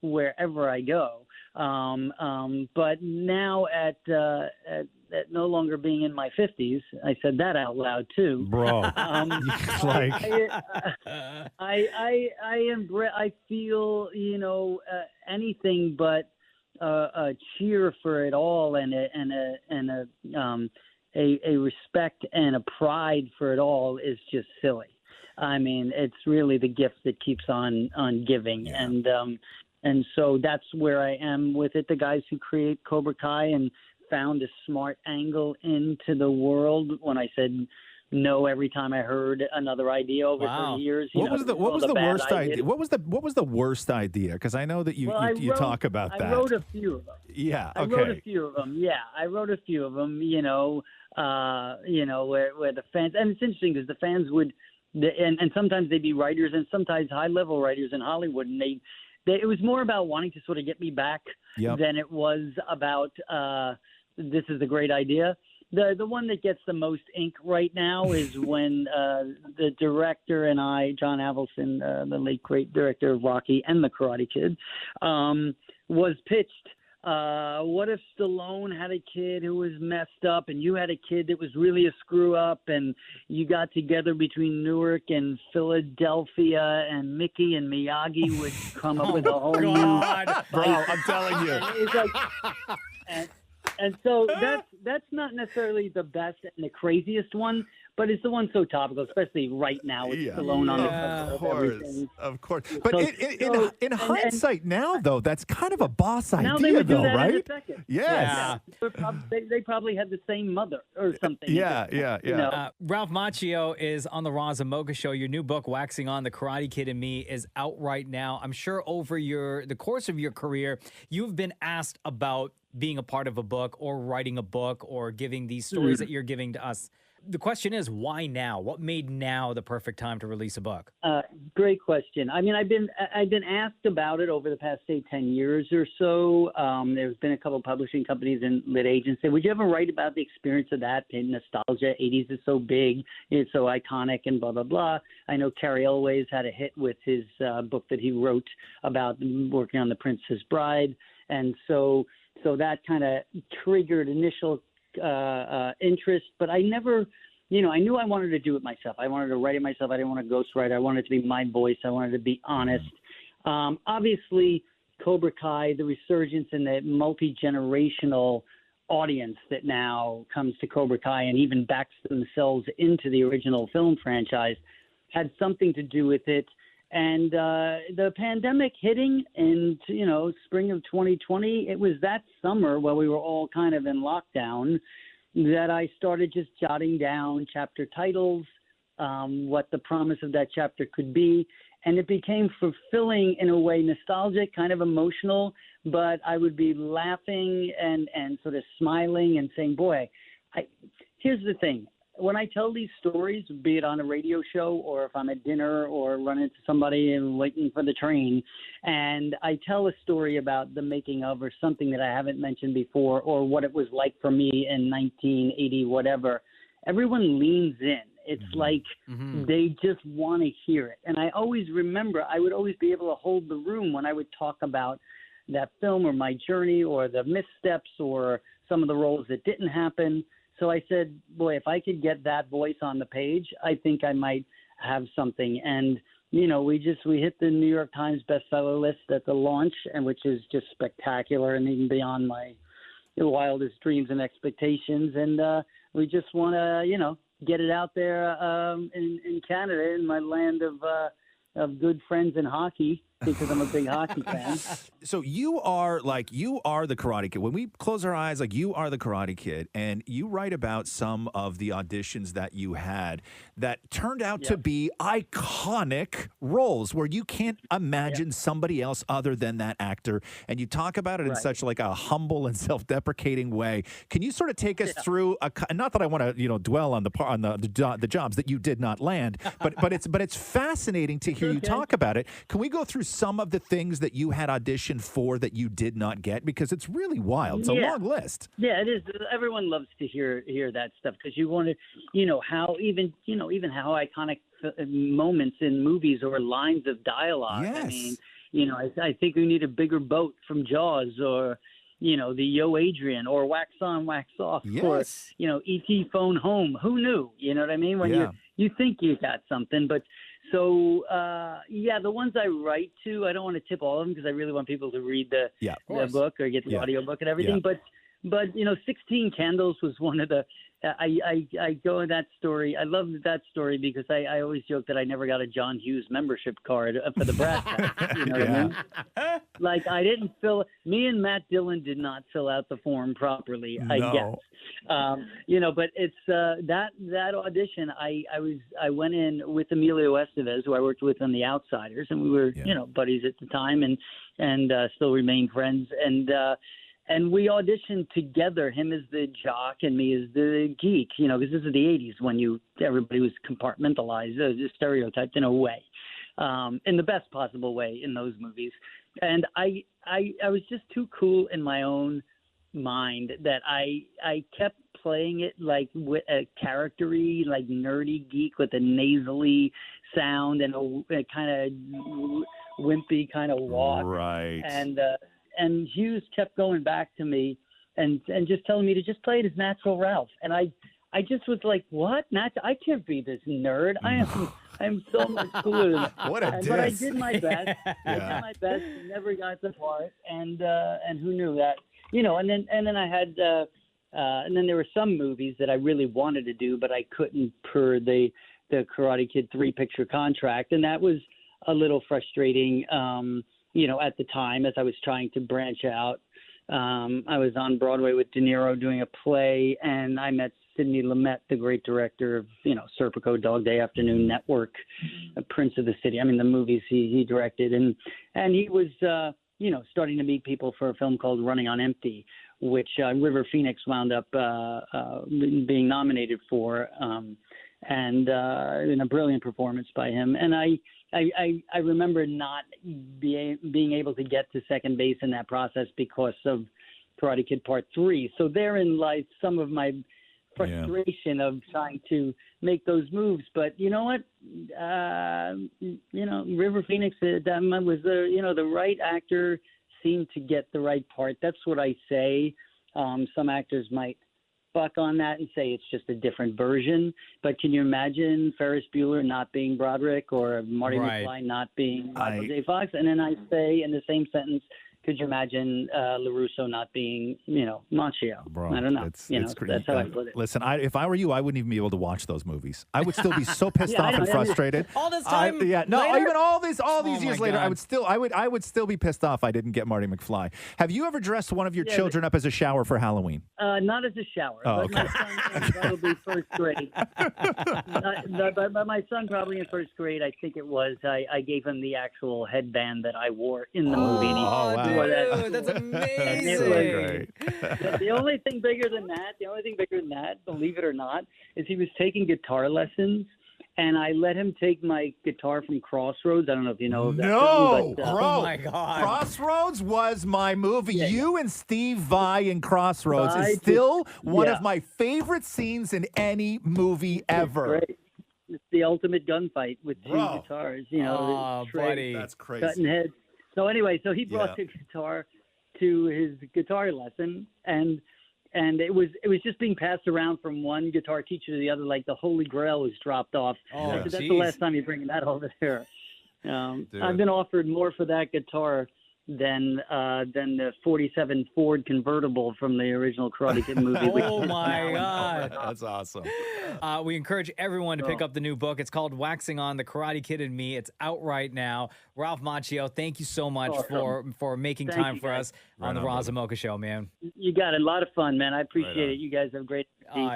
wherever I go. But now at no longer being in my 50s, I said that out loud too. Bro, I feel, you know, anything but a cheer for it all, and a respect and a pride for it all is just silly. I mean, it's really the gift that keeps on giving. Yeah. And so that's where I am with it. The guys who create Cobra Kai and found a smart angle into the world when I said no every time I heard another idea over 30 years. What was the worst idea? What was the worst idea? Because I know that you talk about that. I wrote a few of them. Yeah, okay. I wrote a few of them. Yeah, I wrote a few of them. You know, where the fans, and it's interesting because the fans would, and sometimes they'd be writers, and sometimes high-level writers in Hollywood, and it was more about wanting to sort of get me back than it was about this is a great idea. The one that gets the most ink right now is when the director and I, John Avildsen, the late great director of Rocky and The Karate Kid, was pitched. What if Stallone had a kid who was messed up, and you had a kid that was really a screw up, and you got together between Newark and Philadelphia, and Mickey and Miyagi would come up with a whole new. Bro, I'm telling you. It's like, and so that's not necessarily the best and the craziest one, but it's the one so topical, especially right now with Stallone on the cover of everything. Of course. But in hindsight now, though, that's kind of a boss Now they idea, would do though, that right? in a second. Yes. They probably had the same mother or something. Yeah. Ralph Macchio is on the Roz and Mocha Show. Your new book, Waxing On, The Karate Kid and Me, is out right now. I'm sure over the course of your career, you've been asked about being a part of a book or writing a book or giving these stories that you're giving to us. The question is, why now? What made now the perfect time to release a book? Great question. I mean, I've been asked about it over the past, say, 10 years or so. There's been a couple of publishing companies and lit agents say, would you ever write about the experience of that in nostalgia? 80s is so big, it's so iconic and blah, blah, blah. I know Cary Elwes had a hit with his book that he wrote about working on The Princess Bride. And so that kind of triggered initial interest, but I never, I knew I wanted to do it myself. I wanted to write it myself. I didn't want to ghostwrite. I wanted it to be my voice. I wanted to be honest. Obviously, Cobra Kai, the resurgence and the multi-generational audience that now comes to Cobra Kai and even backs themselves into the original film franchise had something to do with it. And the pandemic hitting in, spring of 2020, it was that summer while we were all kind of in lockdown that I started just jotting down chapter titles, what the promise of that chapter could be. And it became fulfilling in a way, nostalgic, kind of emotional, but I would be laughing and sort of smiling and saying, boy, here's the thing. When I tell these stories, be it on a radio show or if I'm at dinner or run into somebody and waiting for the train, and I tell a story about the making of or something that I haven't mentioned before or what it was like for me in 1980, whatever, everyone leans in. It's like they just want to hear it. And I always remember I would always be able to hold the room when I would talk about that film or my journey or the missteps or some of the roles that didn't happen. So I said, boy, if I could get that voice on the page, I think I might have something. And, we hit the New York Times bestseller list at the launch, and which is just spectacular and even beyond my wildest dreams and expectations. And we just want to, get it out there in Canada, in my land of good friends in hockey, because I'm a big hockey fan. So you are the Karate Kid. When we close our eyes, you are the Karate Kid, and you write about some of the auditions that you had that turned out to be iconic roles where you can't imagine somebody else other than that actor. And you talk about it in such a humble and self-deprecating way. Can you sort of take us through not that I want to dwell on the jobs that you did not land, but it's fascinating to hear you talk about it. Can we go through some of the things that you had auditioned for that you did not get? Because it's really wild. It's a long list. Yeah, it is. Everyone loves to hear that stuff because you want to, how even how iconic moments in movies or lines of dialogue. Yes. I mean, I think we need a bigger boat from Jaws or, the Yo Adrian or Wax On, Wax Off or, E.T. Phone Home. Who knew? You know what I mean? When you think you got something, but so, the ones I write to, I don't want to tip all of them because I really want people to read the book or get the audio book and everything. But 16 Candles was one of the, I go in that story. I love that story because I always joke that I never got a John Hughes membership card for the Brass Pack. You know what I mean? Like me and Matt Dillon did not fill out the form properly, I guess. But it's that audition. I went in with Emilio Estevez, who I worked with on The Outsiders, and we were buddies at the time, and still remain friends. And we auditioned together, him as the jock and me as the geek. Because this is the '80s when everybody was compartmentalized, stereotyped in a way, in the best possible way in those movies. And I was just too cool in my own mind that I kept playing it like with a character-y, like nerdy geek with a nasally sound and a kind of wimpy kind of walk. Right. And Hughes kept going back to me and just telling me to just play it as natural Ralph. And I just was like, what? I can't be this nerd. I'm so much cooler than that. What a diss. But I did my best. I did my best. Never got the part. And who knew that? And then I had And then there were some movies that I really wanted to do, but I couldn't per the Karate Kid 3-picture contract. And that was a little frustrating, at the time as I was trying to branch out. I was on Broadway with De Niro doing a play, and I met Sidney Lumet, the great director of, Serpico, Dog Day Afternoon, Network, Prince of the City. I mean, the movies he directed. And he was, starting to meet people for a film called Running on Empty, which River Phoenix wound up being nominated for, and in a brilliant performance by him. And I remember not being able to get to second base in that process because of Karate Kid Part 3. So therein lies some of my frustration of trying to make those moves. But you know what? River Phoenix that was the right actor, seemed to get the right part. That's what I say. Some actors might buck on that and say it's just a different version. But can you imagine Ferris Bueller not being Broderick or Marty McFly not being Michael J. Fox? And then I say in the same sentence, could you imagine LaRusso not being, Macchio? Bro, I don't know. It's that's how I put it. Listen, if I were you, I wouldn't even be able to watch those movies. I would still be so pissed off and frustrated. All this time later? Even all these years later, God. I would still be pissed off I didn't get Marty McFly. Have you ever dressed one of your children up as a shower for Halloween? Not as a shower. Oh, but okay. my son in probably first grade. But my son probably in first grade, I think it was, I gave him the actual headband that I wore in the movie. And he wore that. Dude, that's amazing. The only thing bigger than that, believe it or not, is he was taking guitar lessons, and I let him take my guitar from Crossroads. I don't know if you know that film, but, bro. Oh my God. Crossroads was my movie. You and Steve Vai in Crossroads is still one of my favorite scenes in any movie ever. It's the ultimate gunfight with two guitars. Buddy. That's crazy. Cutting heads. So anyway, he brought the guitar to his guitar lesson, and it was just being passed around from one guitar teacher to the other, like the Holy Grail was dropped off. I said, that's the last time you're bringing that over there. I've been offered more for that guitar than the 47 Ford convertible from the original Karate Kid movie. Oh my God. That's awesome. We encourage everyone to pick up the new book. It's called Waxing On, The Karate Kid and Me. It's out right now. Ralph Macchio, thank you so much for making time for us on the Roz and Mocha Show, man. You got it. A lot of fun, man. I appreciate it. You guys have great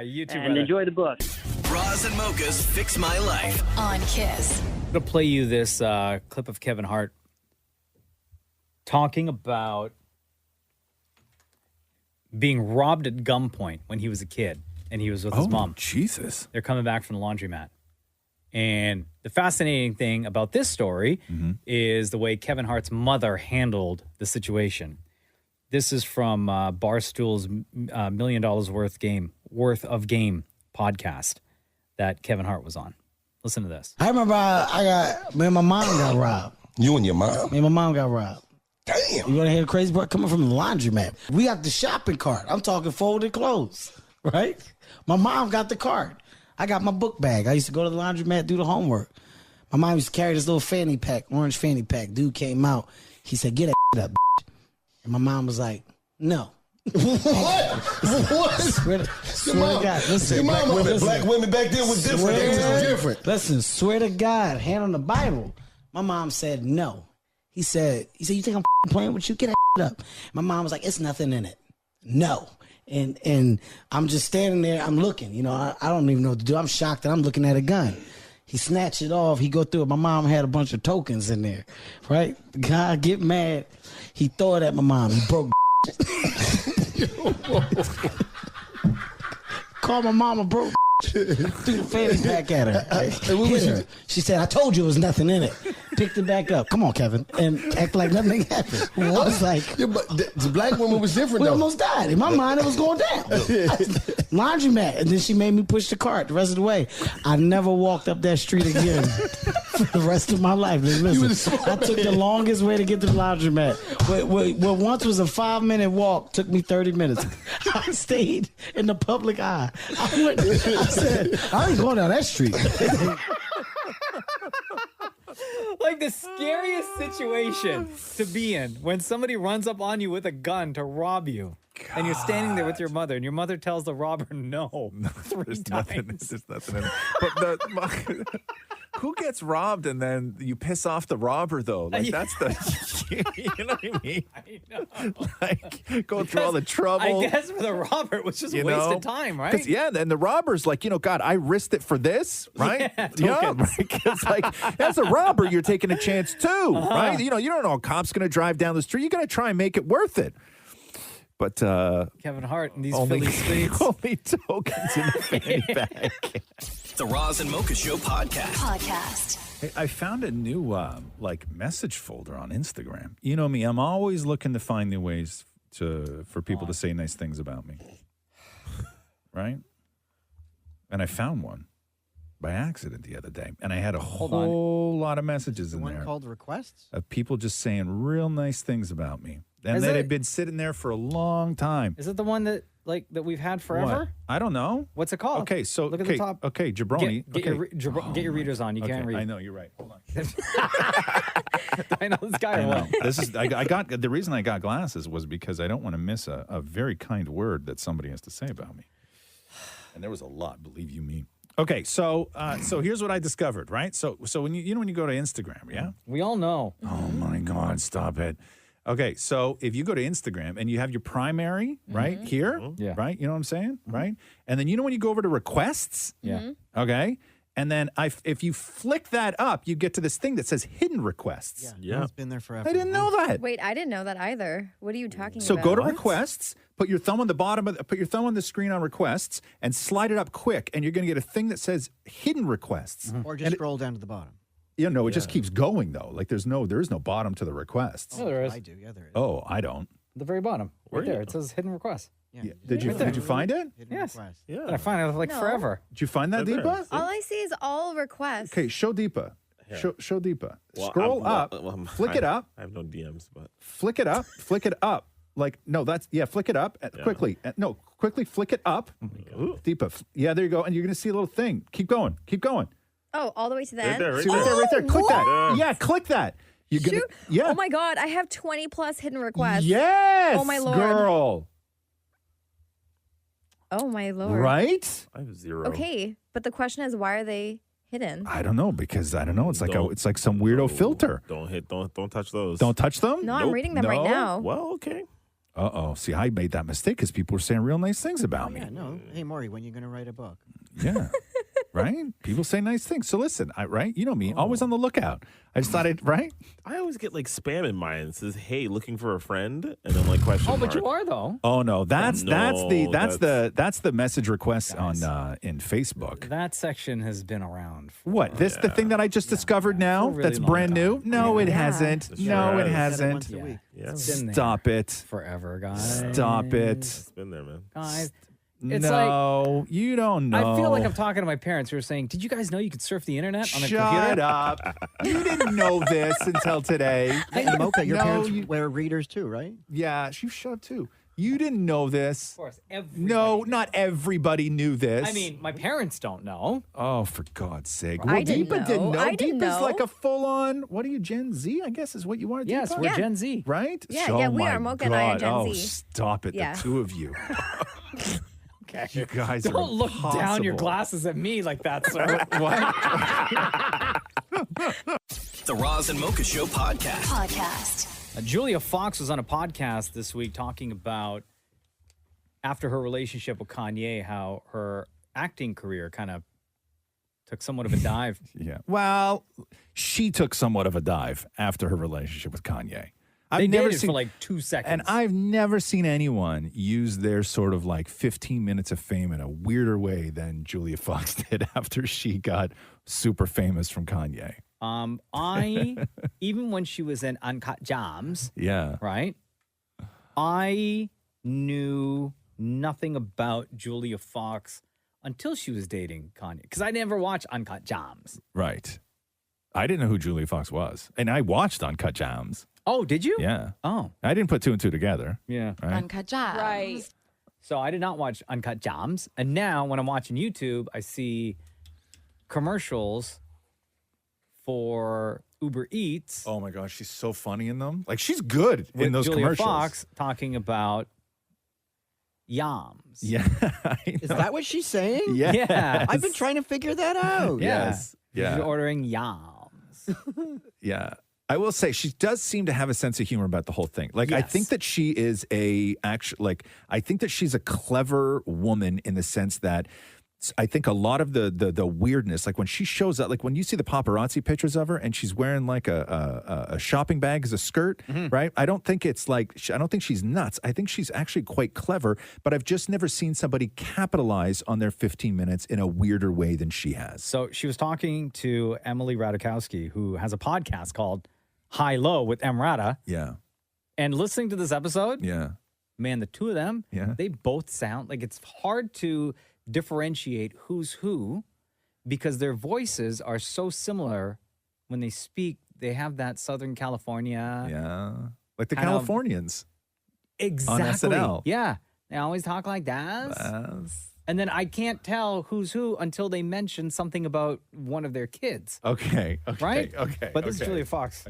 you too, and brother. enjoy the book. Roz and Mocha's Fix My Life on Kiss. I'm going to play you this clip of Kevin Hart talking about being robbed at gunpoint when he was a kid and he was with his mom. Jesus. They're coming back from the laundromat. And the fascinating thing about this story is the way Kevin Hart's mother handled the situation. This is from Barstool's $1 Million Worth of Game podcast that Kevin Hart was on. Listen to this. I remember me and my mom got robbed. You and your mom? Me and my mom got robbed. Damn. You want to hear the crazy part? Coming from the laundromat. We got the shopping cart. I'm talking folded clothes, right? My mom got the cart. I got my book bag. I used to go to the laundromat, do the homework. My mom used to carry this little fanny pack, orange fanny pack. Dude came out. He said, "Get that up, bitch." And my mom was like, "No." What? Swear to God. Listen, black women back then was different. They was different. Listen, swear to God, hand on the Bible. My mom said no. He said, you think I'm playing with you? Get that up. My mom was like, it's nothing in it. No. And I'm just standing there. I'm looking. I don't even know what to do. I'm shocked that I'm looking at a gun. He snatched it off. He go through it. My mom had a bunch of tokens in there, right? The guy get mad. He throw it at my mom. He broke Call my mama broke threw the fanny pack at her. Hit her. She said, I told you there was nothing in it. Picked it back up. Come on, Kevin. And act like nothing happened. I was like... Yeah, but the black woman was different, we though. almost died. In my mind, it was going down. Laundromat. And then she made me push the cart the rest of the way. I never walked up that street again for the rest of my life. Listen, I took the longest way to get to the laundromat. What once was a 5-minute walk took me 30 minutes. I stayed in the public eye. I said, I ain't going down that street. Like the scariest situation to be in when somebody runs up on you with a gun to rob you. And you're standing there with your mother, and your mother tells the robber no 3 times. There's nothing in it. But who gets robbed and then you piss off the robber, though? Like, that's the, you know what I mean? I know. Like, go through all the trouble. I guess for the robber, it was just a waste of time, right? Yeah, and the robber's like, God, I risked it for this, right? Yeah, right? Because, like, as a robber, you're taking a chance too, right? You don't know a cop's going to drive down the street. You're going to try and make it worth it. But Kevin Hart and these only, Philly streets. only tokens in the fanny bag. The Roz and Mocha Show podcast. Hey, I found a new message folder on Instagram. You know me, I'm always looking to find new ways for people to say nice things about me. Right? And I found one by accident the other day, and I had a whole lot of messages in One there called requests? of people just saying real nice things about me. And Is that it- had been sitting there for a long time. Is it the one that we've had forever? What? I don't know. What's it called? Okay, so look at the top. Okay, jabroni. Get your readers on. You can't read. I know you're right. Hold on. I know this guy. I know. I got the reason I got glasses was because I don't want to miss a very kind word that somebody has to say about me. And there was a lot, believe you me. Okay, so here's what I discovered, right? So when when you go to Instagram, yeah? We all know. Oh my God, stop it. Okay, so if you go to Instagram and you have your primary right here, Yeah. right? You know what I'm saying? Right? And then when you go over to requests, Yeah. okay? And then if you flick that up, you get to this thing that says hidden requests. Yeah. It's been there forever. I didn't know that. Wait, I didn't know that either. What are you talking So about? go to requests, put your thumb on the bottom put your thumb on the screen on requests, and slide it up quick, and you're going to get a thing that says hidden requests. Or just scroll down to the bottom. It just keeps going though. Like there is no bottom to the requests. Oh, there is. I do. Yeah, there is. Oh, I don't. At the very bottom, right there. It says hidden requests. Yeah. Did you find it? Hidden Yes. request. And I find it like No. forever. Did you find that, Right there. Deepa? All I see is all requests. Okay, show Deepa. Here. Show Deepa. Well, Scroll up. Flick it up. I have no DMs, but Flick it up. Flick it up. Like no, flick it up quickly. No, quickly flick it up. Deepa. Yeah, there you go. And you're gonna see a little thing. Keep going. Keep going. Oh, all the way to the end? there, See right there. Click that. Yeah, click that. You're gonna. Shoot. Yeah. Oh my God, I have 20 plus hidden requests. Yes. Oh my Lord. Girl. Oh my Lord. Right? I have 0. Okay, but the question is, why are they hidden? I don't know because I don't know. It's like some weirdo filter. Don't touch those. Don't touch them. No, I'm reading them right No? now. Well, okay. Uh-oh. See, I made that mistake because people were saying real nice things about me. Yeah, no. Hey, Maury, when are you going to write a book? Yeah. Right? People say nice things. So listen, right? You know me, always on the lookout. I just thought right? I always get like spam in mine. It says, "Hey, looking for a friend," and then like question mark. But you are though. Oh no, that's the message request Guys. on in Facebook. That section has been around. What? The thing that I just discovered now For a really that's long brand new? No, it hasn't. It No, sure it has. hasn't. Once a week. Yeah, It's been there Stop it. forever, guys. Stop it. it's been there, man. Guys. It's No, you don't know. I feel like I'm talking to my parents who are saying, "Did you guys know you could surf the internet on a Shut computer?" up. You didn't know this until today. Hey, Mocha, your No, parents you- wear readers too, right? Yeah, you shut up too. You didn't know this. Of course, No, not everybody knew this. I mean, my parents don't know. Oh, for God's sake. I didn't Deepa didn't know. know. I didn't Deepa's know. like a full-on, what are you, Gen Z? I guess is what you are, Deepa? Yes, we're Gen Z. Right? Yeah, we my are. Mocha and I are God. Gen Oh, Z. stop it, Yeah. the two of you. Okay. You guys are Don't look down your impossible. glasses at me like that, sir. The Roz and Mocha Show podcast. Julia Fox was on a podcast this week talking about after her relationship with Kanye, how her acting career kind of took somewhat of a dive. Yeah. Well, she took somewhat of a dive after her relationship with Kanye. They dated for like 2 seconds. And I've never seen anyone use their sort of like 15 minutes of fame in a weirder way than Julia Fox did after she got super famous from Kanye. I even when she was in Uncut Gems, Yeah. right? I knew nothing about Julia Fox until she was dating Kanye because I never watched Uncut Gems. Right. I didn't know who Julia Fox was. And I watched Uncut Gems. Oh, did you? Yeah. Oh. I didn't put two and two together. Yeah. Right? Uncut Gems. Right. So I did not watch Uncut Gems. And now when I'm watching YouTube, I see commercials for Uber Eats. Oh my gosh, she's so funny in them. Like she's good with in those Julia commercials. Fox talking about yams. Yeah. Is that what she's saying? Yes. I've been trying to figure that out. Yes. Yeah. She's ordering yams. Yeah. I will say she does seem to have a sense of humor about the whole thing. Like, I think that she is I think that she's a clever woman in the sense that I think a lot of the weirdness, like when she shows up, like when you see the paparazzi pictures of her and she's wearing like a shopping bag as a skirt, right? I don't think it's like, I don't think she's nuts. I think she's actually quite clever, but I've just never seen somebody capitalize on their 15 minutes in a weirder way than she has. So she was talking to Emily Ratajkowski, who has a podcast called High Low with Emrata. Yeah. And listening to this episode, man, the two of them, they both sound like it's hard to differentiate who's who because their voices are so similar when they speak. They have that Southern California. Like the Californians. Exactly. On SNL. Yeah. They always talk like that. And then I can't tell who's who until they mention something about one of their kids. Okay. Right? Okay. But this is Julia Fox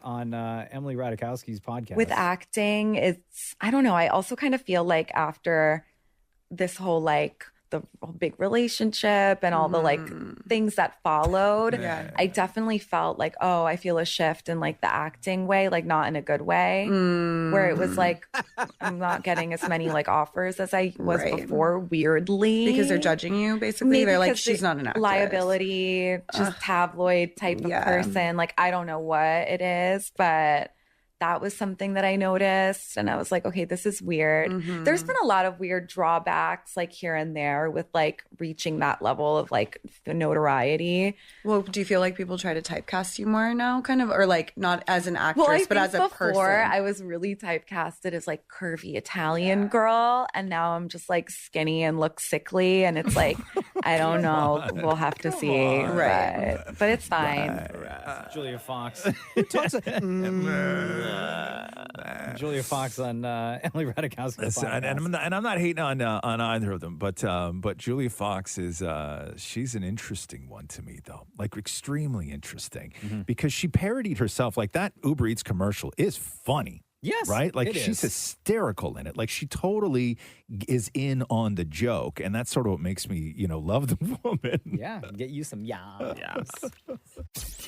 on Emily Ratajkowski's podcast. With acting, I don't know. I also kind of feel like after this whole like the big relationship and all the like things that followed, I definitely felt like, oh, I feel a shift in like the acting way, like not in a good way, where it was like, I'm not getting as many like offers as I was before, weirdly. Because they're judging you, basically. Maybe they're like, because she's not an actress. Liability, just tabloid type of person. Like, I don't know what it is, but that was something that I noticed. And I was like, okay, this is weird. There's been a lot of weird drawbacks like here and there with like reaching that level of like notoriety. Well, do you feel like people try to typecast you more now, kind of, or like not as an actress, Well, I but as a think before person? I was really typecasted as like curvy Italian girl. And now I'm just like skinny and look sickly. And it's like, I don't know. We'll have to see. But it's fine. Julia Fox. Julia Fox on Emily Ratajkowski's podcast. And I'm not hating on either of them, but Julia Fox is she's an interesting one to me though, like extremely interesting because she parodied herself. Like that Uber Eats commercial is funny. Yes, right. Like it she's is. hysterical in it. Like she totally is in on the joke, and that's sort of what makes me, love the woman. Yeah, get you some yams.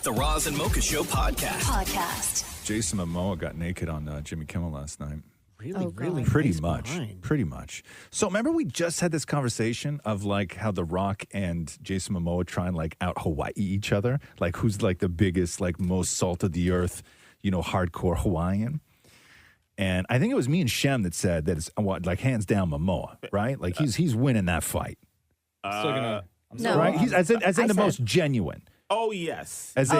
The Roz and Mocha Show podcast. Jason Momoa got naked on Jimmy Kimmel last night. Really, really Pretty nice much. behind. Pretty much. So remember we just had this conversation of like how The Rock and Jason Momoa try and like out Hawaii each other. Like who's like the biggest, like most salt of the earth, hardcore Hawaiian. And I think it was me and Shem that said that it's like hands down Momoa, right? Like he's winning that fight. Right? He's as in the most genuine. Oh yes. As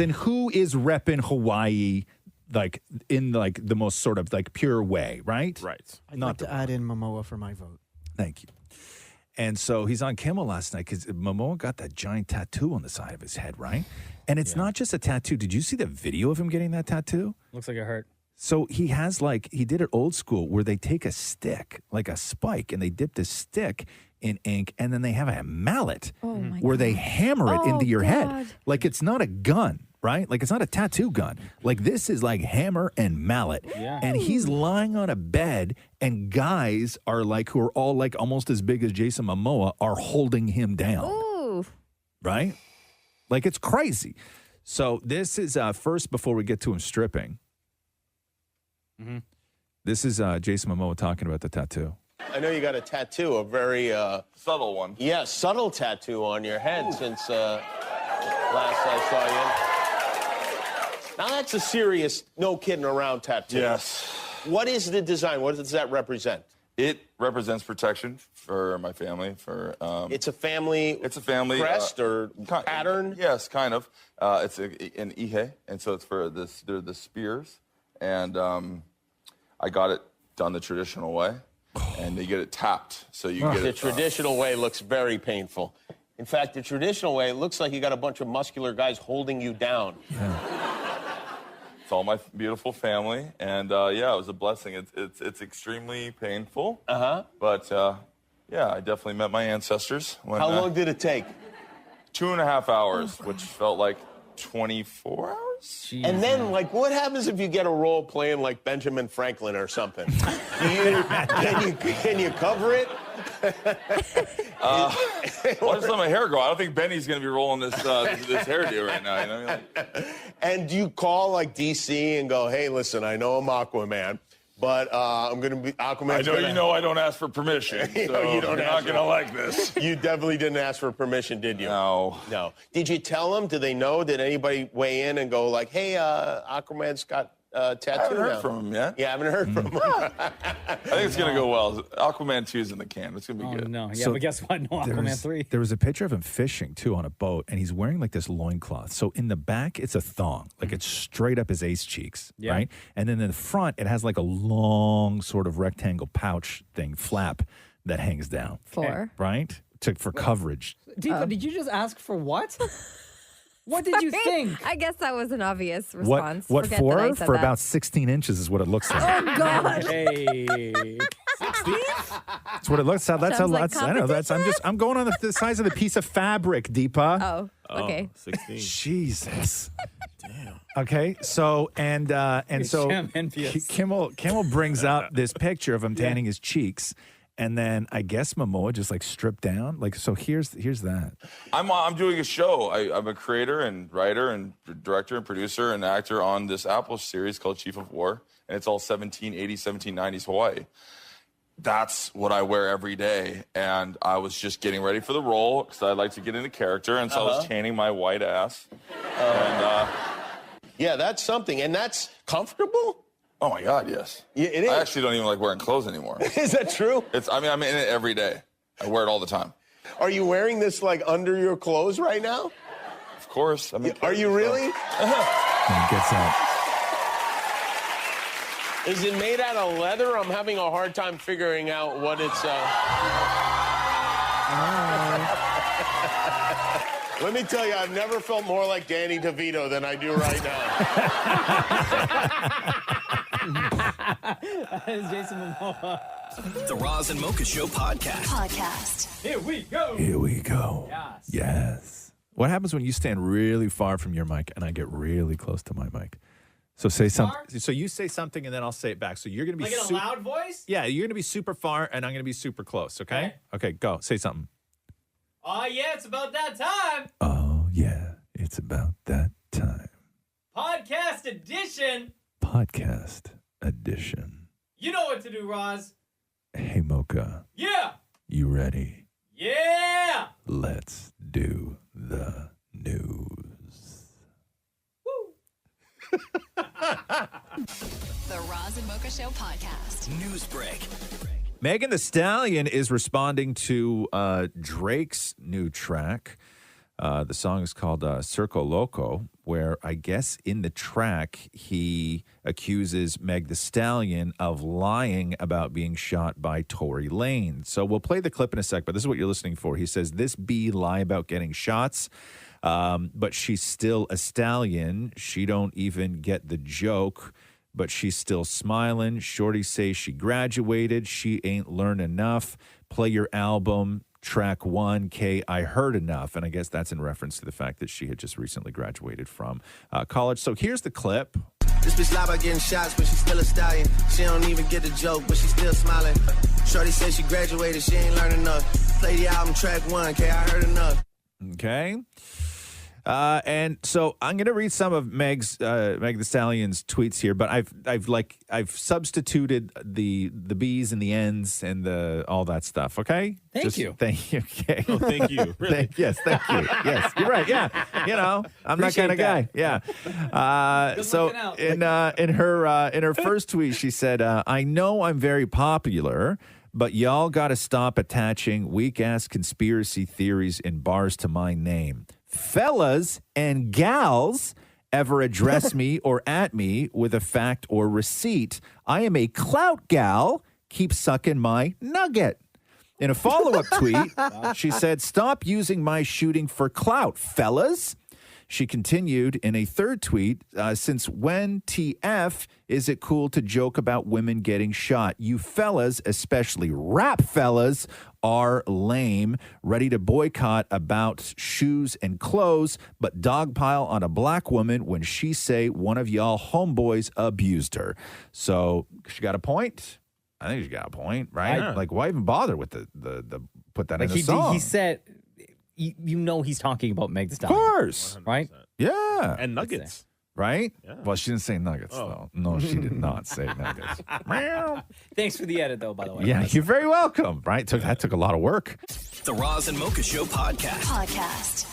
in who is repping Hawaii like in like the most sort of like pure way, right? Right. I'd like to add in Momoa for my vote. Thank you. And so he's on Kimmel last night because Momoa got that giant tattoo on the side of his head, right? And it's not just a tattoo. Did you see the video of him getting that tattoo? Looks like it hurt. So he did it old school where they take a stick, like a spike, and they dip the stick in ink, and then they have a mallet where they hammer it into your head. Like it's not a gun, right? Like it's not a tattoo gun. Like this is like hammer and mallet. Yeah. And he's lying on a bed, and guys are like, who are all like almost as big as Jason Momoa, are holding him down. Ooh. Right? Like it's crazy. So this is first before we get to him stripping. This is Jason Momoa talking about the tattoo. I know you got a tattoo, a very subtle one. Yeah, subtle tattoo on your head since last I saw you. Now that's a serious, no kidding around tattoo. Yes. What is the design? What does that represent? It represents protection for my family. It's a family. It's a family crest or pattern. Yes, kind of. It's an ihe, and so it's for this. They're the spears, and I got it done the traditional way, and they get it tapped. So you get the it. traditional way looks very painful. In fact, the traditional way, it looks like you got a bunch of muscular guys holding you down. It's all my beautiful family, and it was a blessing. It's extremely painful. But I definitely met my ancestors. How long did it take? 2.5 hours, which felt like 24 hours. And then, like, what happens if you get a role playing like Benjamin Franklin or something? Can you cover it? Well, I just let my hair grow. I don't think Benny's going to be rolling this hairdo right now. You know what I mean? And do you call like DC and go, hey, listen, I know I'm Aquaman, but I'm going to be Aquaman. I don't ask for permission. So you're not going to like this. You definitely didn't ask for permission, did you? No. Did you tell them? Did they know? Did anybody weigh in and go like, hey, Aquaman's got tattoo I haven't heard now? from him yet. Yeah, I haven't heard from him. I think it's going to go well. Aquaman 2 is in the can. It's going to be good. No. Yeah, but guess what? No Aquaman 3. There was a picture of him fishing, too, on a boat, and he's wearing, like, this loincloth. So in the back, it's a thong. Like, it's straight up his ace cheeks, right? And then in the front, it has, like, a long sort of rectangle pouch thing, flap, that hangs down. Right? For coverage. Deepa, did you just ask for what? What did you think? I guess that was an obvious response. What Forget that I for? said For that. about 16 inches is what it looks like. Oh, God. Hey. 16? That's what it looks like. That's a Sounds lot. like I know. I'm going on the size of the piece of fabric, Deepa. Oh, okay. 16. Jesus. Damn. Okay, so so I'm envious. Kimmel brings up this picture of him tanning his cheeks, and then I guess Momoa just like stripped down. Like, so here's that. I'm doing a show. I'm a creator and writer and director and producer and actor on this Apple series called Chief of War, and it's all 1780s, 1790s Hawaii. That's what I wear every day, and I was just getting ready for the role because I like to get into character, and so I was tanning my white ass. Yeah, that's something, and that's comfortable. Oh my God, yes. Yeah, it is. I actually don't even like wearing clothes anymore. Is that true? I'm in it every day. I wear it all the time. Are you wearing this like under your clothes right now? Of course. Are you really? And gets out. Is it made out of leather? I'm having a hard time figuring out what it's. Let me tell you, I've never felt more like Danny DeVito than I do right now. That is Jason Momoa. The Roz and Mocha Show podcast. Here we go. Here we go. Yes. What happens when you stand really far from your mic and I get really close to my mic? So say something. So you say something and then I'll say it back. So you're going to be Like in a loud voice? Yeah, you're going to be super far and I'm going to be super close. Okay. Okay. Go. Say something. Oh, yeah, it's about that time. Oh yeah, it's about that time. Podcast edition. Podcast edition. You know what to do, Roz. Hey Mocha, Yeah. you ready? Yeah. Let's do the news. The Roz and Mocha Show podcast. News break. Megan Thee Stallion is responding to Drake's new track. The song is called Circo Loco, where I guess in the track he accuses Meg Thee Stallion of lying about being shot by Tory Lanez. So we'll play the clip in a sec, but this is what you're listening for. He says, this bee lie about getting shots, but she's still a stallion. She don't even get the joke. But she's still smiling. Shorty says she graduated. She ain't learned enough. Play your album, track 1, K, I heard enough. And I guess that's in reference to the fact that she had just recently graduated from college. So here's the clip. This bitch lie about getting shots, but she's still a stallion. She don't even get the joke, but she's still smiling. Shorty says she graduated. She ain't learned enough. Play the album, track 1, K, I heard enough. Okay. And so I'm going to read some of Meg Thee Stallion's tweets here, but I've substituted the B's and the N's and all that stuff. Okay. Thank you. Thank you. Okay. Oh, thank you. Really? Yes. Thank you. Yes, you're right. Yeah. You know, I'm that kind of guy. Yeah. So in her first tweet, she said, "I know I'm very popular, but y'all got to stop attaching weak-ass conspiracy theories and bars to my name. Fellas and gals ever address me or at me with a fact or receipt. I am a clout gal. Keep sucking my nugget." In a follow-up tweet, she said, "Stop using my shooting for clout, fellas." She continued in a third tweet, since when TF is it cool to joke about women getting shot? You fellas, especially rap fellas, are lame, ready to boycott about shoes and clothes, but dogpile on a black woman when she say one of y'all homeboys abused her. So she got a point. I think she got a point, right? Like, why even bother with the put that in the song? He said, he's talking about Meg Thee Stallion. Of course. 100%. Right? Yeah. And nuggets. Right? Yeah. Well, she didn't say nuggets, though. No, she did not say nuggets. Thanks for the edit, though, by the way. Yeah, you're very welcome. Right? That took a lot of work. The Roz and Mocha Show podcast.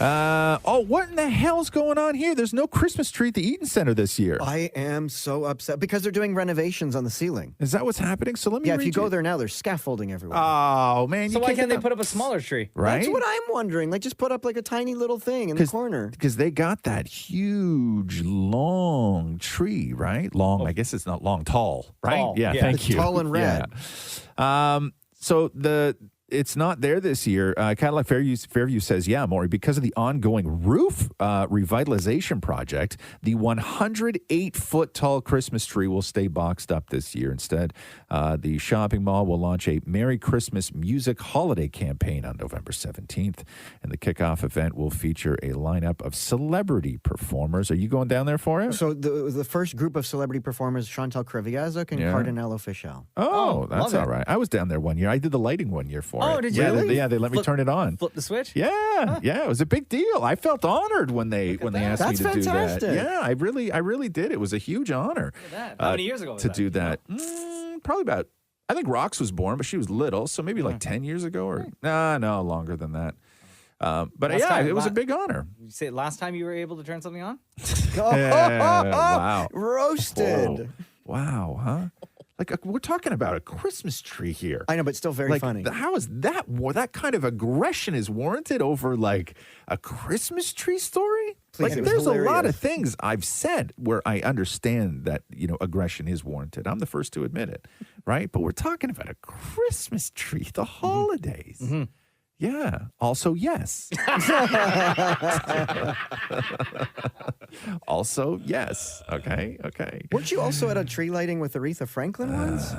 What in the hell's going on here? There's no Christmas tree at the Eaton Center this year. I am so upset because they're doing renovations on the ceiling. Is that what's happening? So let me if you go there now, there's scaffolding everywhere. Oh, man. So why can't they put up a smaller tree? Right? That's what I'm wondering. Like, just put up like a tiny little thing in the corner. Because they got that huge, long tree, right? Long, I guess it's not long, tall, right? Tall. Yeah, Yeah. thank It's you. tall and red. Yeah. So it's not there this year. Cadillac Fairview says, yeah, Maury, because of the ongoing roof revitalization project, the 108-foot tall Christmas tree will stay boxed up this year. Instead, the shopping mall will launch a Merry Christmas music holiday campaign on November 17th. And the kickoff event will feature a lineup of celebrity performers. Are you going down there for it? So the first group of celebrity performers, Chantal Kreviazuk and Cardinal Official. Oh, that's love all it. right. I was down there one year. I did the lighting one year for it. Oh, did you? Yeah, Really? they let me turn it on. Flip the switch? Yeah, yeah, it was a big deal. I felt honored when they asked me to do that. Yeah, I really did. It was a huge honor. How many years ago was to that? do that? Probably about. I think Rox was born, but she was little, so maybe like 10 years ago, or no, longer than that. But Last yeah, time- it was a big honor. You say last time you were able to turn something on? Wow, Roasted. Oh, wow, huh? Like we're talking about a Christmas tree here. I know, but still very funny. How is that? That kind of aggression is warranted over like a Christmas tree story? Please, Like it was there's a lot hilarious. of things I've said where I understand that aggression is warranted. I'm the first to admit it, right? But we're talking about a Christmas tree, the holidays. Yeah. Also, yes. Also, yes. Okay. Weren't you also at a tree lighting with Aretha Franklin once?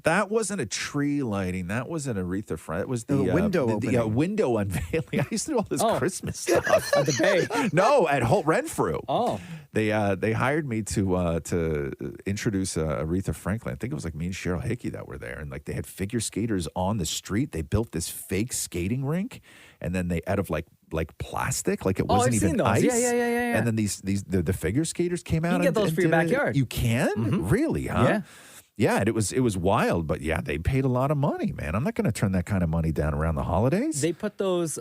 That wasn't a tree lighting. That was an Aretha Franklin. It was the window the opening. window unveiling. I used to do all this Christmas stuff at the Bay. No, at Holt Renfrew. Oh, they hired me to introduce Aretha Franklin. I think it was like me and Cheryl Hickey that were there, and like they had figure skaters on the street. They built this fake skating rink, and then they out of like plastic, like it wasn't I've even seen those. ice. Yeah. And then the figure skaters came out. You can get those and for your did it. backyard. You can really, huh? Yeah. Yeah, and it was wild, but yeah, they paid a lot of money, man. I'm not going to turn that kind of money down around the holidays. They put those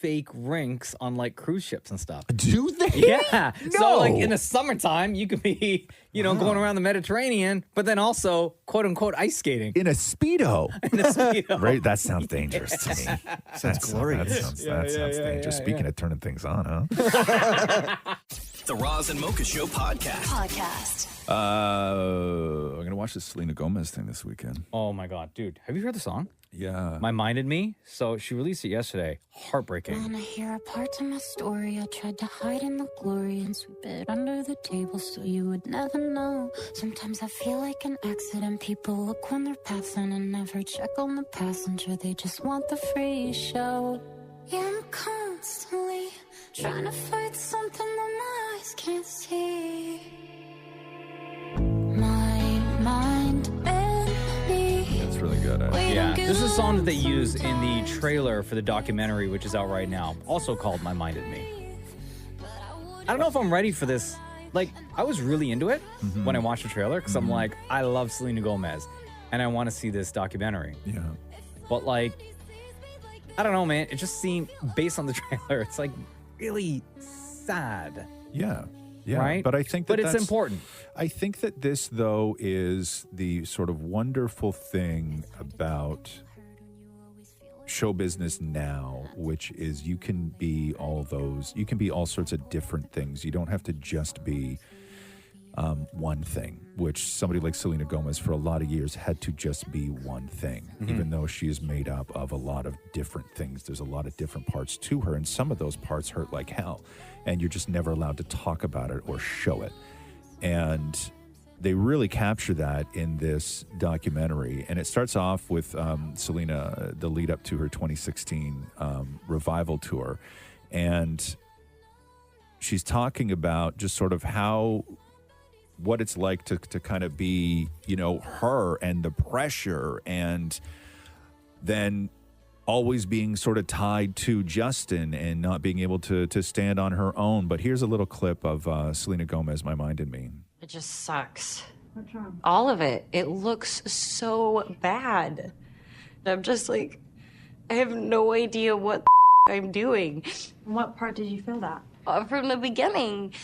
fake rinks on like cruise ships and stuff. Do they? Yeah. No. So like in the summertime, you could be, going around the Mediterranean, but then also quote unquote ice skating. In a Speedo. Right? That sounds dangerous to me. Sounds glorious. That sounds dangerous. Speaking of turning things on, huh? The Roz and Mocha Show podcast. I'm going to watch the Selena Gomez thing this weekend. Oh my God, dude. Have you heard the song? Yeah. My Minded Me? So she released it yesterday. Heartbreaking. Wanna hear a part of my story? I tried to hide in the glory and sweep it under the table so you would never know. Sometimes I feel like an accident. People look when they're passing and never check on the passenger. They just want the free show. Yeah, I'm constantly trying to fight something that my eyes can't see. My mind and me. It's really good. Yeah, this is a song that they use in the trailer for the documentary, which is out right now, also called My Minded Me. I don't know if I'm ready for this. Like, I was really into it when I watched the trailer because I'm like, I love Selena Gomez and I want to see this documentary. Yeah. But like, I don't know, man. It just seemed, based on the trailer, it's like really sad. Yeah. Yeah, Right? but I think But it's that's important. I think that this, though, is the sort of wonderful thing about show business now, which is you can be all sorts of different things. You don't have to just be one thing, which somebody like Selena Gomez for a lot of years had to just be one thing, even though she is made up of a lot of different things. There's a lot of different parts to her, and some of those parts hurt like hell, and you're just never allowed to talk about it or show it. And they really capture that in this documentary. And it starts off with Selena, the lead up to her 2016 revival tour. And she's talking about just sort of what it's like to kind of be, her and the pressure, and then always being sort of tied to Justin and not being able to stand on her own. But here's a little clip of Selena Gomez, My Mind and Me. It just sucks. What's wrong? All of it. It looks so bad. And I'm just like, I have no idea what I'm doing. What part did you feel that? From the beginning.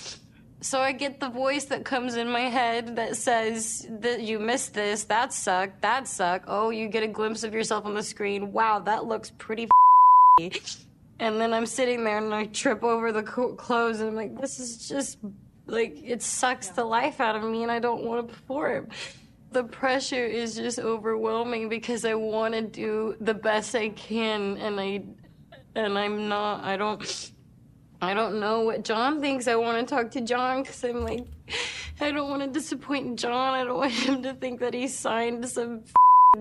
So I get the voice that comes in my head that says that you missed this, that sucked, that sucked. Oh, you get a glimpse of yourself on the screen. Wow, that looks pretty And then I'm sitting there and I trip over the clothes and I'm like, this is just, like, it sucks the life out of me and I don't want to perform. The pressure is just overwhelming because I want to do the best I can and I'm not, I don't know what John thinks. I want to talk to John because I'm like, I don't want to disappoint John. I don't want him to think that he signed some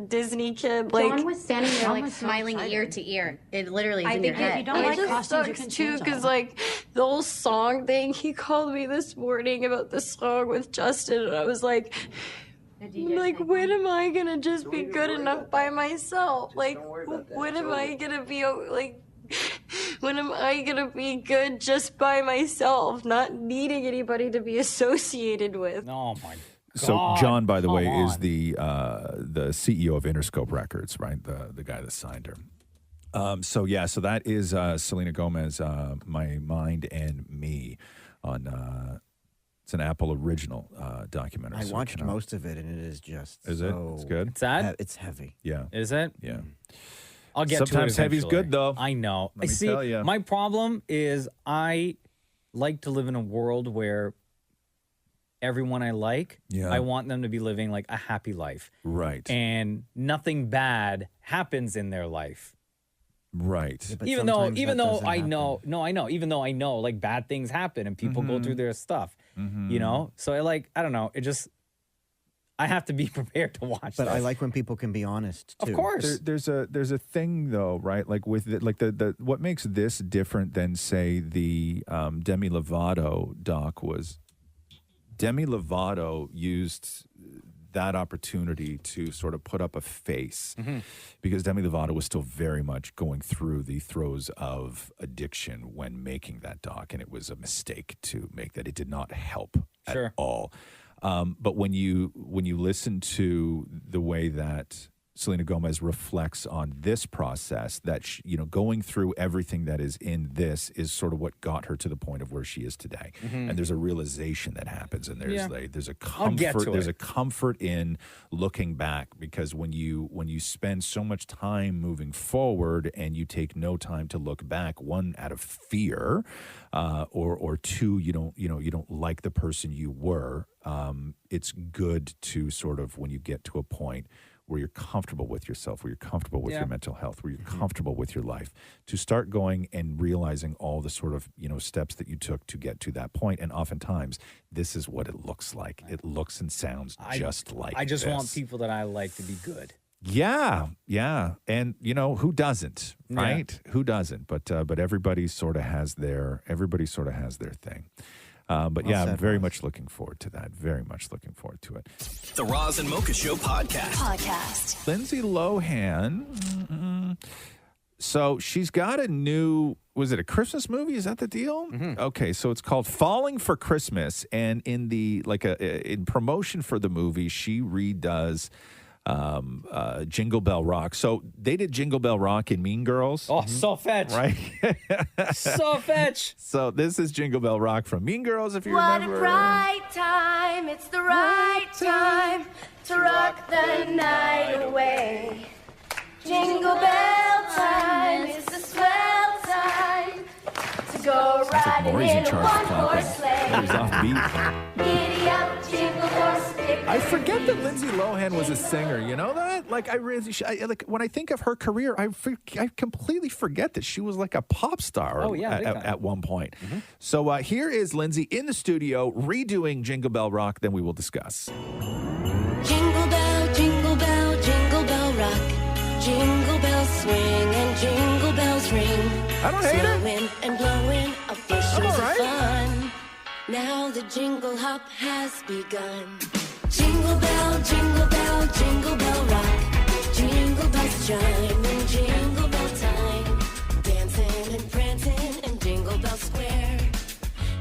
Disney kid. Like, John was standing there like smiling ear to ear. It literally is in your head. If you don't like costumes, you can too, change them. because like the whole song thing, he called me this morning about the song with Justin, and I was like, when am I gonna just be good enough by myself? Like, when am I gonna be like? When am I gonna be good just by myself, not needing anybody to be associated with? Oh my. So John, by the way, is the CEO of Interscope Records, right? The guy that signed her. So that is Selena Gomez, My Mind and Me on it's an Apple original documentary. I watched most of it, and it is just Is it? It's good? It's sad? It's heavy. Yeah. Is it? Yeah. I'll get Sometimes to it heavy's eventually. good, though. I know. Let me See, tell ya. my problem is I like to live in a world where everyone I like, I want them to be living like a happy life. Right. And nothing bad happens in their life. Right. Yeah, even though I know, even though I know like bad things happen and people go through their stuff, So I don't know. It just, I have to be prepared to watch But this. I like when people can be honest too. Of course. There's a thing though, right? Like with the what makes this different than say the Demi Lovato doc was Demi Lovato used that opportunity to sort of put up a face because Demi Lovato was still very much going through the throes of addiction when making that doc, and it was a mistake to make that. It did not help at all. But when you listen to the way that Selena Gomez reflects on this process, that going through everything that is in this is sort of what got her to the point of where she is today. And there's a realization that happens, and there's a comfort. There's a comfort in looking back, because when you spend so much time moving forward and you take no time to look back, one, out of fear, or two, you don't like the person you were. It's good to sort of, when you get to a point where you're comfortable with yourself, where you're comfortable with your mental health, where you're comfortable with your life, to start going and realizing all the sort of, steps that you took to get to that point. And oftentimes, this is what it looks like. It looks and sounds just like I just this. want people that I like to be good. Yeah. And who doesn't, right? Who doesn't? But everybody sort of has their thing. But I'm very much looking forward to that. Very much looking forward to it. The Roz and Mocha Show podcast. Lindsay Lohan. So she's got a new, was it a Christmas movie? Is that the deal? Okay, so it's called Falling for Christmas. And in in promotion for the movie, she redoes Jingle Bell Rock. So they did Jingle Bell Rock in Mean Girls. Oh, so fetch. Right? So fetch. So this is Jingle Bell Rock from Mean Girls, if you What remember. a bright time, it's the right time to rock the night away. Jingle bell time, it's the swell time to go Sounds like riding Maury's in in a charge of one-horse clapping. sleigh. He's off beat. Giddy up, jingle horse pick. I forget that Lindsay Lohan was a singer. You know that? Like I really, like when I think of her career, I completely forget that she was like a pop star. Oh, yeah, big time. at one point. So here is Lindsay in the studio redoing Jingle Bell Rock. Then we will discuss. Jingle bell, jingle bell, jingle bell rock. Jingle bells swing and jingle bells ring. I don't hate it. Snowing and blowing up bushels all right. of fun. Now the jingle hop has begun. Jingle bell, jingle bell, jingle bell rock. Jingle bells chime in jingle bell time. Dancing and prancing in Jingle Bell Square.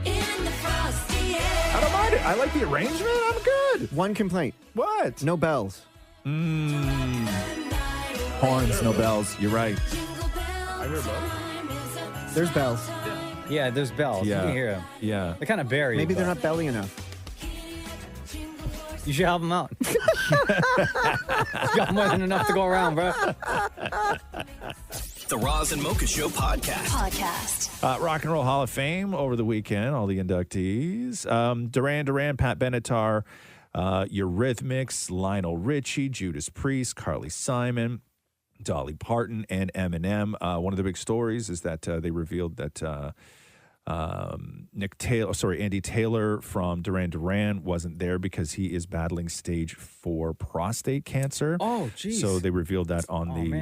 In the frosty air. I don't mind it. I like the arrangement. I'm good. One complaint. What? No bells. Horns, no bells. You're right. I hear both. There's bells. Yeah, there's bells. You Yeah. can hear them. Yeah. They're kind of buried. Maybe they're but not belly enough. You should help them out. You got more than enough to go around, bro. The Roz and Mocha Show podcast. Rock and Roll Hall of Fame over the weekend, all the inductees. Duran Duran, Pat Benatar, Eurythmics, Lionel Richie, Judas Priest, Carly Simon, Dolly Parton, and Eminem. One of the big stories is that they revealed that Andy Taylor from Duran Duran wasn't there because he is battling stage 4 prostate cancer. Oh, geez. So they revealed that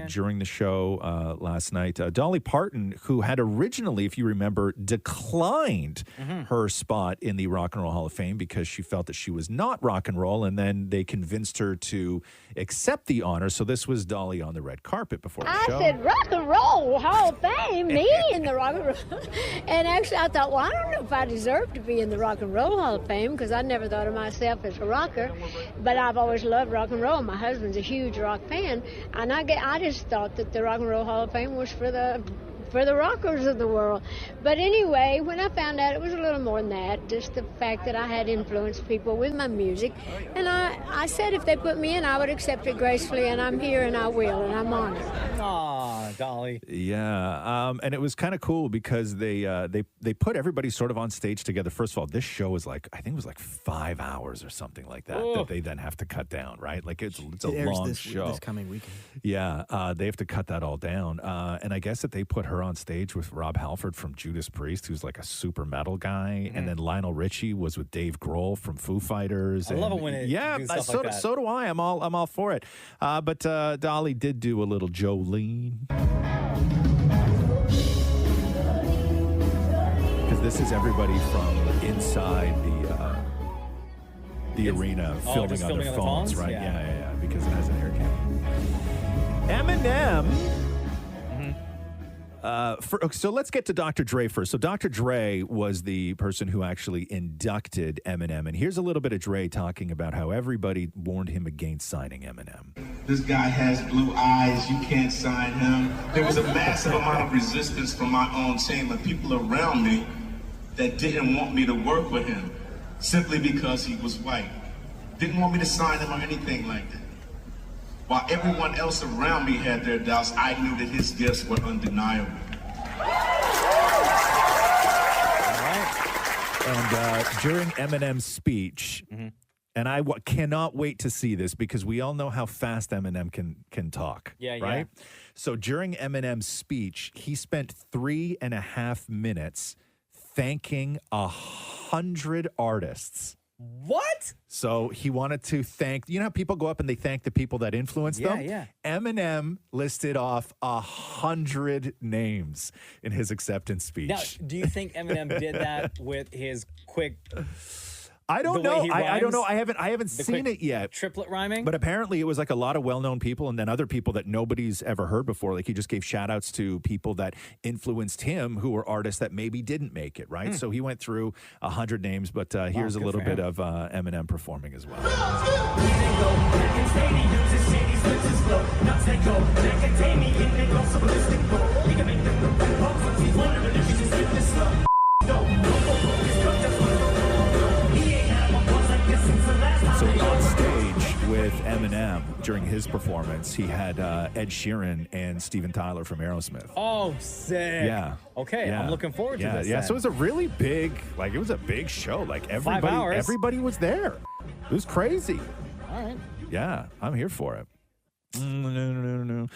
during the show last night. Dolly Parton, who had originally, if you remember, declined her spot in the Rock and Roll Hall of Fame because she felt that she was not rock and roll, and then they convinced her to accept the honor. So this was Dolly on the red carpet before the show. I said, Rock and Roll Hall of Fame, me in the Rock and Roll. And actually, I thought, well, I don't know if I deserve to be in the Rock and Roll Hall of Fame because I never thought of myself as a rocker. But I've always loved rock and roll. My husband's a huge rock fan. And I just thought that the Rock and Roll Hall of Fame was for the rockers of the world. But anyway, when I found out it was a little more than that, just the fact that I had influenced people with my music. And I said if they put me in, I would accept it gracefully, and I'm here and I will, and I'm honored. Aw, Dolly. Yeah, and it was kind of cool because they put everybody sort of on stage together. First of all, this show is like, I think it was like 5 hours or something like that that they then have to cut down, right? Like it's a long show. This coming weekend. Yeah, they have to cut that all down. And I guess that they put her on stage with Rob Halford from Judas Priest, who's like a super metal guy, and then Lionel Richie was with Dave Grohl from Foo Fighters. I love it when it do stuff like that. So do I. I'm all for it. But Dolly did do a little Jolene. Because this is everybody from inside the arena filming on their phones, right? Yeah. Because it has an air cam. Eminem. So let's get to Dr. Dre first. So Dr. Dre was the person who actually inducted Eminem. And here's a little bit of Dre talking about how everybody warned him against signing Eminem. This guy has blue eyes. You can't sign him. There was a massive amount of resistance from my own team and people around me that didn't want me to work with him simply because he was white. Didn't want me to sign him or anything like that. While everyone else around me had their doubts, I knew that his gifts were undeniable. And during Eminem's speech, and I cannot wait to see this because we all know how fast Eminem can talk. Right? So during Eminem's speech, he spent 3.5 minutes thanking 100 artists. What? So he wanted to thank, you know how people go up and they thank the people that influenced them? Yeah. Eminem listed off 100 names in his acceptance speech. Now, do you think Eminem did that with his quick... I don't know. I don't know. I haven't seen it yet. Triplet rhyming? But apparently it was like a lot of well-known people and then other people that nobody's ever heard before. Like he just gave shout-outs to people that influenced him who were artists that maybe didn't make it, right? So he went through 100 names, but here's a little bit of Eminem performing as well. So on stage with Eminem during his performance, he had Ed Sheeran and Steven Tyler from Aerosmith. Oh, sick. Yeah. Okay, Yeah. I'm looking forward to this. Yeah, then. so it was a really big, it was a big show. Like 5 hours. everybody was there. It was crazy. All right. Yeah, I'm here for it. No.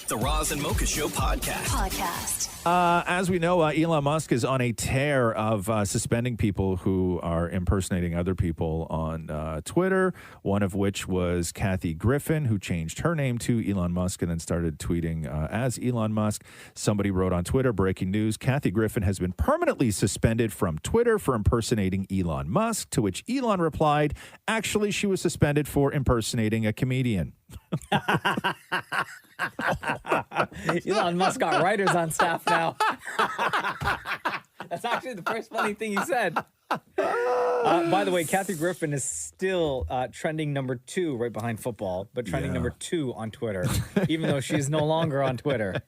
The Roz and Mocha Show podcast. As we know, Elon Musk is on a tear of suspending people who are impersonating other people on Twitter, one of which was Kathy Griffin, who changed her name to Elon Musk and then started tweeting as Elon Musk. Somebody wrote on Twitter, breaking news, Kathy Griffin has been permanently suspended from Twitter for impersonating Elon Musk, to which Elon replied, actually, she was suspended for impersonating a comedian. Elon Musk got writers on staff now. That's actually the first funny thing he said. By the way, Kathy Griffin is still trending number 2 right behind football, but trending number 2 on Twitter, even though she's no longer on Twitter.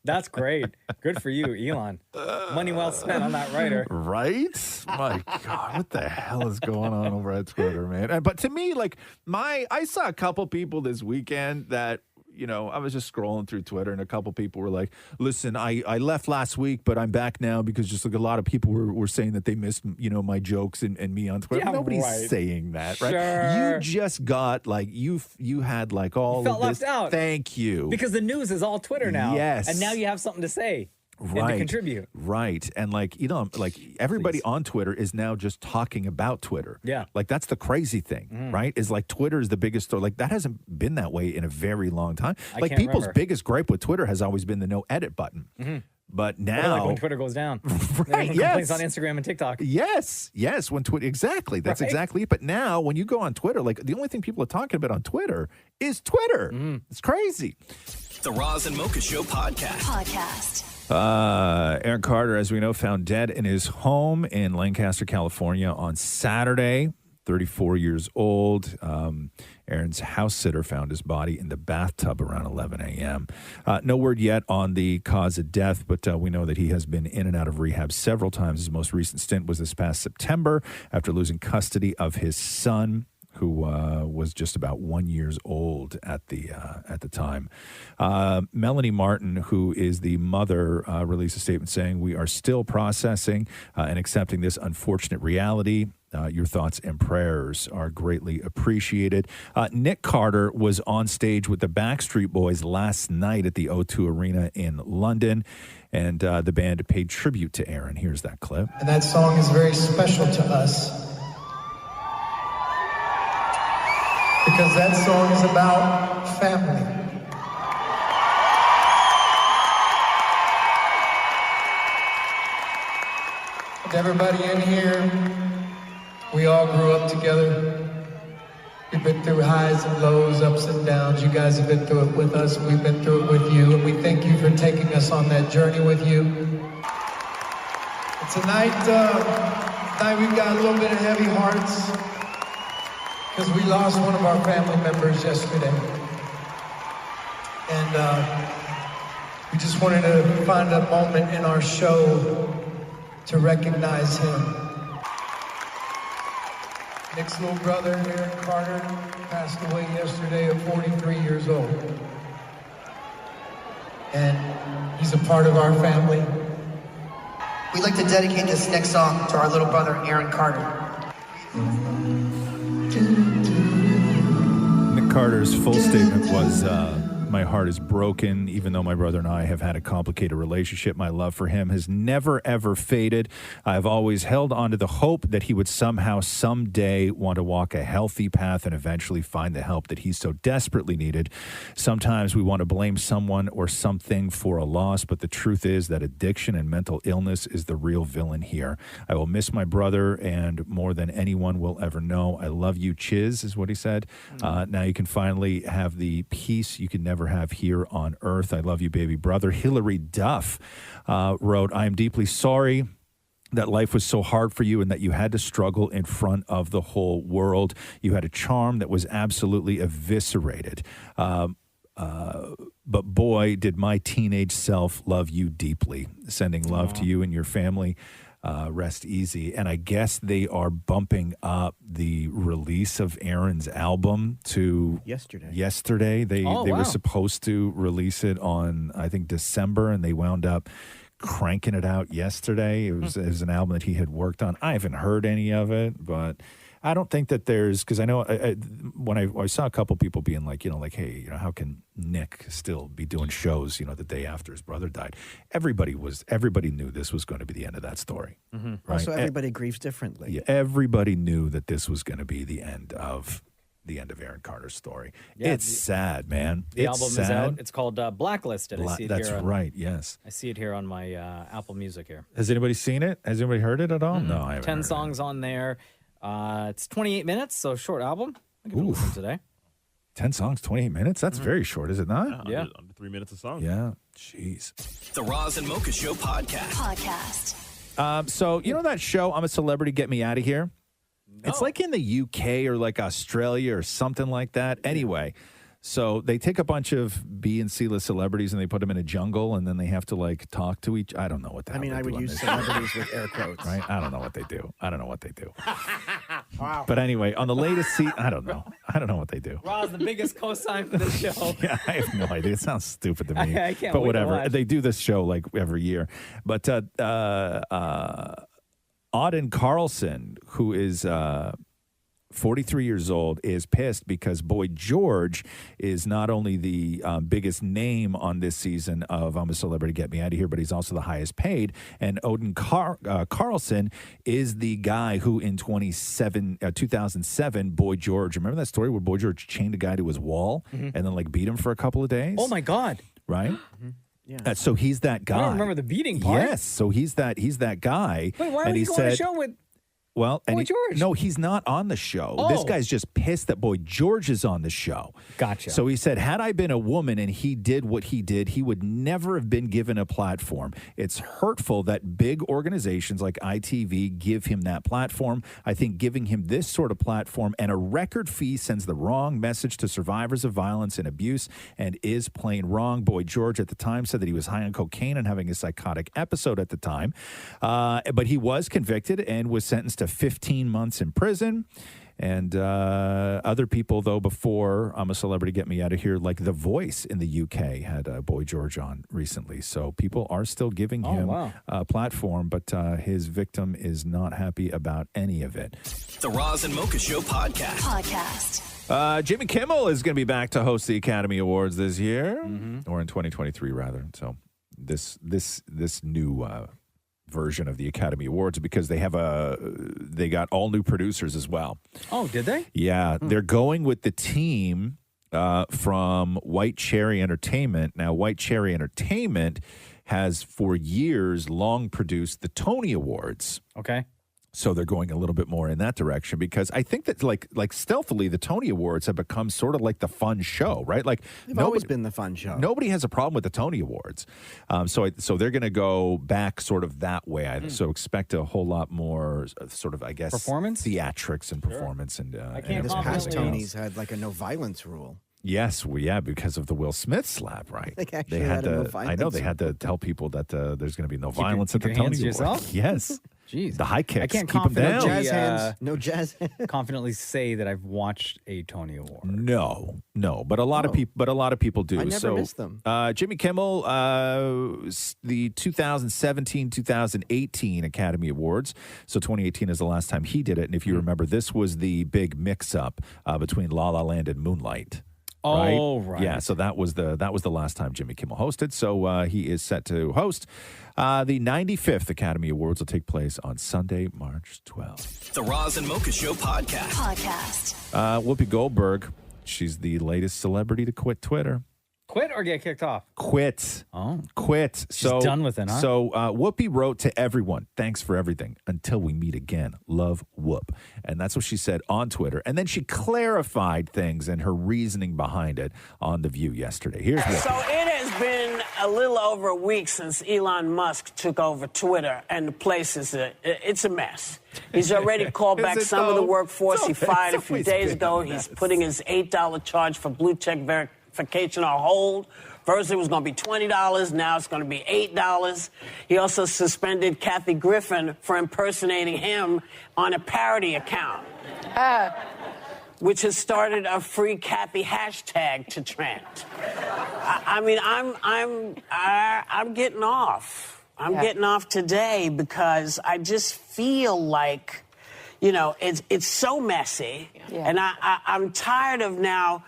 That's great. Good for you, Elon. Money well spent on that writer. Right? My God, what the hell is going on over at Twitter, man? But to me, like, I saw a couple people this weekend that, you know, I was just scrolling through Twitter and a couple people were like, listen, I left last week, but I'm back now because just like a lot of people were saying that they missed, you know, my jokes and me on Twitter. Yeah, Nobody's right. saying that, right? Sure. You just got like, you had like all You felt of this. left out. Thank you. Because the news is all Twitter now. Yes. And now you have something to say. Right. And to contribute. Right. And like, you know, like everybody on Twitter is now just talking about Twitter. Yeah. Like that's the crazy thing, right? Is like Twitter is the biggest story. Like that hasn't been that way in a very long time. I Like can't people's remember. biggest gripe with Twitter has always been the no edit button. But now, Like when Twitter goes down. Right, Complaints yes. on Instagram and TikTok. Yes, when Twitter, exactly. That's Right. exactly it. But now when you go on Twitter, like the only thing people are talking about on Twitter is Twitter. It's crazy. The Roz and Mocha Show podcast. Aaron Carter, as we know, found dead in his home in Lancaster, California on Saturday, 34 years old. Aaron's house sitter found his body in the bathtub around 11 a.m. No word yet on the cause of death, but we know that he has been in and out of rehab several times. His most recent stint was this past September after losing custody of his son, who was just about 1 year old at the time. Melanie Martin, who is the mother, released a statement saying, "We are still processing and accepting this unfortunate reality. Your thoughts and prayers are greatly appreciated." Nick Carter was on stage with the Backstreet Boys last night at the O2 Arena in London, and the band paid tribute to Aaron. Here's that clip. And that song is very special to us because that song is about family. And everybody in here, we all grew up together. We've been through highs and lows, ups and downs. You guys have been through it with us. We've been through it with you. And we thank you for taking us on that journey with you. And tonight we've got a little bit of heavy hearts because we lost one of our family members yesterday. And we just wanted to find a moment in our show to recognize him. Nick's little brother, Aaron Carter, passed away yesterday at 43 years old. And he's a part of our family. We'd like to dedicate this next song to our little brother, Aaron Carter. Nick Carter's full statement was, my heart is broken. Even though my brother and I have had a complicated relationship, my love for him has never, ever faded. I've always held on to the hope that he would somehow, someday want to walk a healthy path and eventually find the help that he so desperately needed. Sometimes we want to blame someone or something for a loss, but the truth is that addiction and mental illness is the real villain here. I will miss my brother, and more than anyone will ever know, I love you, Chiz, is what he said. Now you can finally have the peace you can never have here on earth. I love you, baby brother. Hillary Duff wrote, I am deeply sorry that life was so hard for you and that you had to struggle in front of the whole world. You had a charm that was absolutely eviscerated. But boy, did my teenage self love you deeply. Sending love to you and your family. Rest easy. And I guess they are bumping up the release of Aaron's album to yesterday. They were supposed to release it on, I think, December, and they wound up cranking it out yesterday. It was an album that he had worked on. I haven't heard any of it, but I don't think that there's, because I know when I saw a couple people being like, hey, how can Nick still be doing shows, the day after his brother died? Everybody knew this was going to be the end of that story. Mm-hmm. Right? Also, everybody grieves differently. Yeah, everybody knew that this was going to be the end of Aaron Carter's story. Yeah, it's sad, man. The It's album sad. is out. It's called Blacklisted. I see it That's here on, right, yes. I see it here on my Apple Music here. Has anybody seen it? Has anybody heard it at all? No, I haven't. 10 songs on there. It's 28 minutes, so short album. I can listen today. 10 songs, 28 minutes? That's very short, is it not? Yeah. Under 3 minutes a song. Yeah. Jeez. The Roz and Mocha Show podcast. So, that show, I'm a Celebrity, Get Me Out of Here? It's like in the UK or like Australia or something like that. Anyway, so they take a bunch of B and C list celebrities and they put them in a jungle and then they have to like talk to each. I don't know what the hell they do. I would use celebrities with air quotes. Right? I don't know what they do. Wow. But anyway, on the latest season, I don't know what they do. Roz, the biggest cosign for this show. Yeah, I have no idea. It sounds stupid to me. I can't but wait to whatever. watch. They do this show like every year. But Auden Carlson, who is 43 years old, is pissed because Boy George is not only the biggest name on this season of I'm a Celebrity, Get Me Out of Here, but he's also the highest paid. And Auden Carlson is the guy who in 2007, Boy George, remember that story where Boy George chained a guy to his wall and then like beat him for a couple of days? Oh, my God. Right? Yeah. So he's that guy. I don't remember the beating part. Yes. So he's that guy. Wait, why and would he you go on a said, show with well, and Boy George? No, he's not on the show. Oh. This guy's just pissed that Boy George is on the show. Gotcha. So he said, had I been a woman and he did what he did, he would never have been given a platform. It's hurtful that big organizations like ITV give him that platform. I think giving him this sort of platform and a record fee sends the wrong message to survivors of violence and abuse and is plain wrong. Boy George at the time said that he was high on cocaine and having a psychotic episode at the time. But he was convicted and was sentenced to 15 months in prison. And other people, though, before I'm a Celebrity, Get Me Out of Here, like The Voice in the UK had Boy George on recently. So people are still giving him a platform, but his victim is not happy about any of it. The Roz and Mocha Show podcast. Jimmy Kimmel is going to be back to host the Academy Awards this year, or in 2023, rather. So this new version of the Academy Awards, because they got all new producers as well. Oh, did they? Yeah, they're going with the team from White Cherry Entertainment. Now, White Cherry Entertainment has for years long produced the Tony Awards. Okay. So they're going a little bit more in that direction, because I think that like stealthily the Tony Awards have become sort of like the fun show, right? Like They've always been the fun show. Nobody has a problem with the Tony Awards. So they're going to go back sort of that way. So expect a whole lot more sort of, I guess, performance, theatrics and performance. And this past Tony's had like a no violence rule. Yes, because of the Will Smith slap, right? They had a no I know they had to tell people that there's going to be no violence at the Tony Awards. Yourself? Yes. Jeez. The high kicks. I can't keep them down. Jazz hands. No jazz hands. confidently say that I've watched a Tony Award. No, but a lot of people do. I never missed them. Jimmy Kimmel, the 2017-2018 Academy Awards. So 2018 is the last time he did it, and if you remember, this was the big mix-up between La La Land and Moonlight. Oh, right. Yeah, so that was the last time Jimmy Kimmel hosted. So he is set to host. The 95th Academy Awards will take place on Sunday, March 12th. The Roz and Mocha Show podcast. Whoopi Goldberg, she's the latest celebrity to quit Twitter. Quit or get kicked off? Quit. Oh. Quit. She's done with it, huh? So Whoopi wrote to everyone, thanks for everything. Until we meet again. Love, Whoop. And that's what she said on Twitter. And then she clarified things and her reasoning behind it on The View yesterday. Here's Whoopi. So it has been a little over a week since Elon Musk took over Twitter, and the place it's a mess. He's already called back some of the workforce he fired a few days ago. He's putting his $8 charge for blue check verification on hold. First it was going to be $20. Now it's going to be $8. He also suspended Kathy Griffin for impersonating him on a parody account, which has started a free Kathy hashtag to trend. I mean, I'm getting off. I'm getting off today because I just feel like, it's so messy. Yeah. And I'm tired of now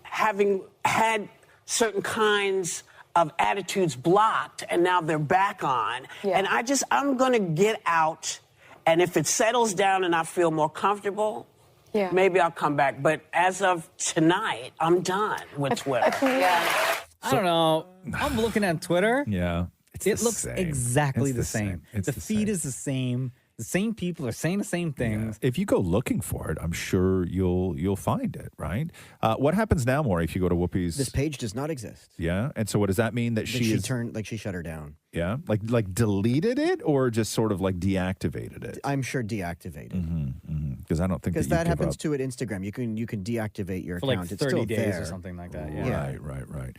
having had certain kinds of attitudes blocked, and now they're back on. Yeah. And I'm going to get out, and if it settles down and I feel more comfortable, maybe I'll come back. But as of tonight, I'm done with Twitter. I don't know. I'm looking at Twitter. Yeah. It looks exactly the same. The feed is the same. The same people are saying the same things. Yeah. If you go looking for it, I'm sure you'll find it, right? What happens now, Maury, if you go to Whoopi's? This page does not exist. Yeah, and so what does that mean? That she shut her down. Yeah, like deleted it or just sort of like deactivated it? I'm sure deactivated. Because I don't think that happens too at Instagram. You can deactivate your for account. like 30 it's still days there. or something like that. Yeah. Right.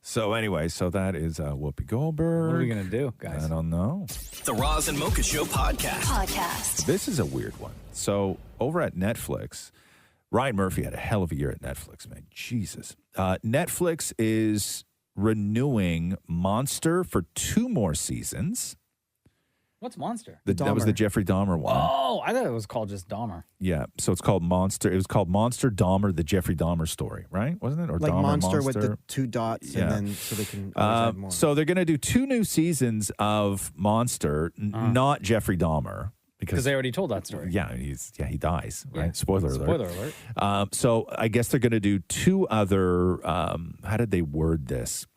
So anyway, that is Whoopi Goldberg. What are we going to do, guys? I don't know. The Roz and Mocha Show podcast. This is a weird one. So over at Netflix, Ryan Murphy had a hell of a year at Netflix, man. Jesus. Netflix is renewing Monster for 2 more seasons. What's Monster? That was the Jeffrey Dahmer one. Oh, I thought it was called just Dahmer. Yeah, so it's called Monster. It was called Monster Dahmer, the Jeffrey Dahmer story, right? Wasn't it? Or like Dahmer Monster with the 2 dots, and then so they can always add more. So they're going to do 2 new seasons of Monster, not Jeffrey Dahmer. Because they already told that story. Yeah, he dies, right? Yeah. Spoiler alert. Spoiler alert. So I guess they're going to do 2 other, how did they word this?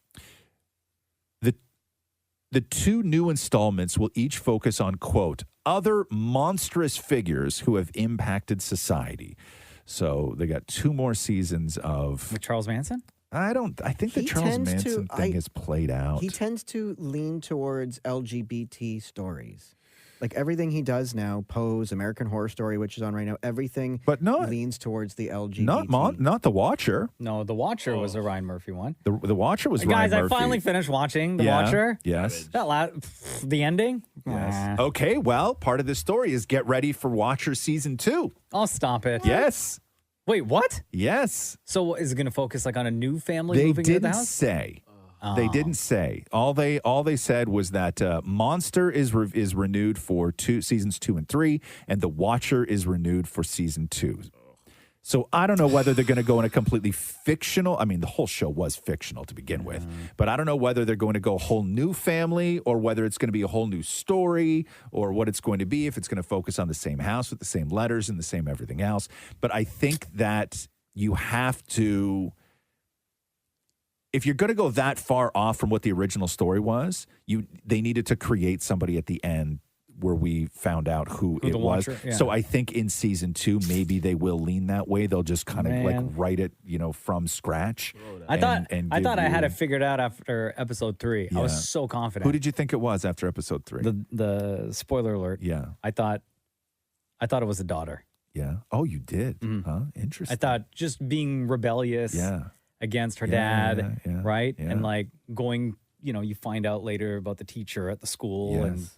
The 2 new installments will each focus on, quote, other monstrous figures who have impacted society. So they got 2 more seasons of... With Charles Manson? I think the Charles Manson thing is played out. He tends to lean towards LGBT stories. Like everything he does now, Pose, American Horror Story, which is on right now, everything leans towards the LGBT. Not The Watcher. No, The Watcher was a Ryan Murphy one. The Watcher was Ryan Murphy. Guys, I finally finished watching The Watcher. Yes. The ending? Yes. Okay, well, part of this story is get ready for Watcher Season 2. I'll stop it. Yes. Wait, what? Yes. So is it going to focus like on a new family moving into the house? Say. They didn't say. All they said was that Monster is renewed for seasons 2 and 3, and The Watcher is renewed for season 2. So I don't know whether they're going to go in a completely fictional. I mean, the whole show was fictional to begin with, but I don't know whether they're going to go a whole new family or whether it's going to be a whole new story or what it's going to be. If it's going to focus on the same house with the same letters and the same everything else. But I think that you have to. If you're going to go that far off from what the original story was, they needed to create somebody at the end where we found out who it was. Watcher, yeah. So I think in season 2, maybe they will lean that way. They'll just kind of like write it, from scratch. I thought I had it figured out after episode 3. Yeah. I was so confident. Who did you think it was after episode 3? The spoiler alert. Yeah. I thought it was a daughter. Yeah. Oh, you did? Huh? Interesting. I thought just being rebellious. Yeah. Against her dad, right? Yeah. And like going, you find out later about the teacher at the school, and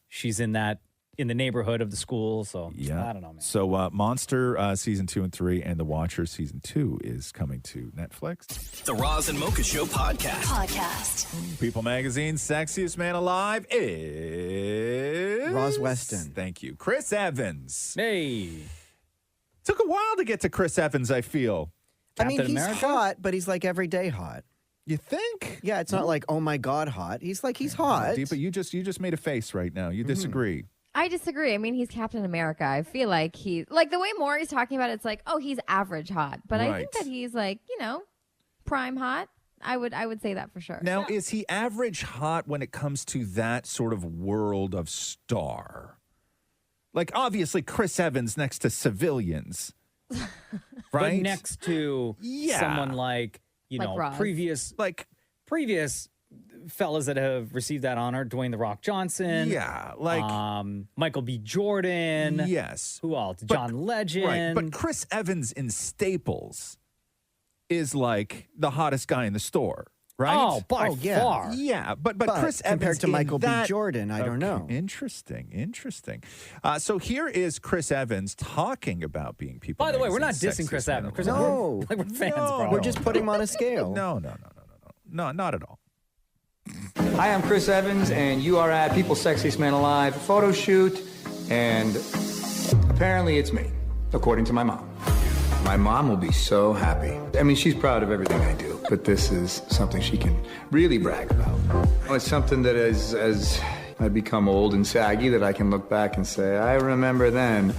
she's in the neighborhood of the school. So I don't know, man. So Monster season 2 and 3, and The Watcher season 2 is coming to Netflix. The Roz and Mocha Show podcast. People Magazine's sexiest man alive is Roz Weston. Thank you, Chris Evans. Hey, took a while to get to Chris Evans. I feel. He's hot, but he's like everyday hot. You think? Yeah, it's not like, oh my God, hot. He's hot. But you just made a face right now. You disagree. I disagree. I mean, he's Captain America. I feel like he's like the way Maury's talking about it, it's like, oh, he's average hot. But I think that he's like, prime hot. I would say that for sure. Now, is he average hot when it comes to that sort of world of star? Like, obviously, Chris Evans next to civilians. Right? But next to someone like, Roz. previous fellas that have received that honor, Dwayne "The Rock" Johnson. Yeah, like Michael B. Jordan. Yes. Who else? John Legend. Right. But Chris Evans in Staples is like the hottest guy in the store. Right? Oh, by far. Yeah, but Chris Evans compared to Michael B. Jordan, I don't know. Interesting. So here is Chris Evans talking about being people. By the way, we're not Magazine's dissing Chris sexiest Evans. man alive. We're fans, bro. We're just putting him on a scale. No, not at all. Hi, I'm Chris Evans, and you are at People's Sexiest Man Alive photo shoot, and Apparently it's me, according to my mom. My mom will be so happy. I mean, she's proud of everything I do, but this is something she can really brag about. It's something that as I become old and saggy that I can look back and say, I remember then.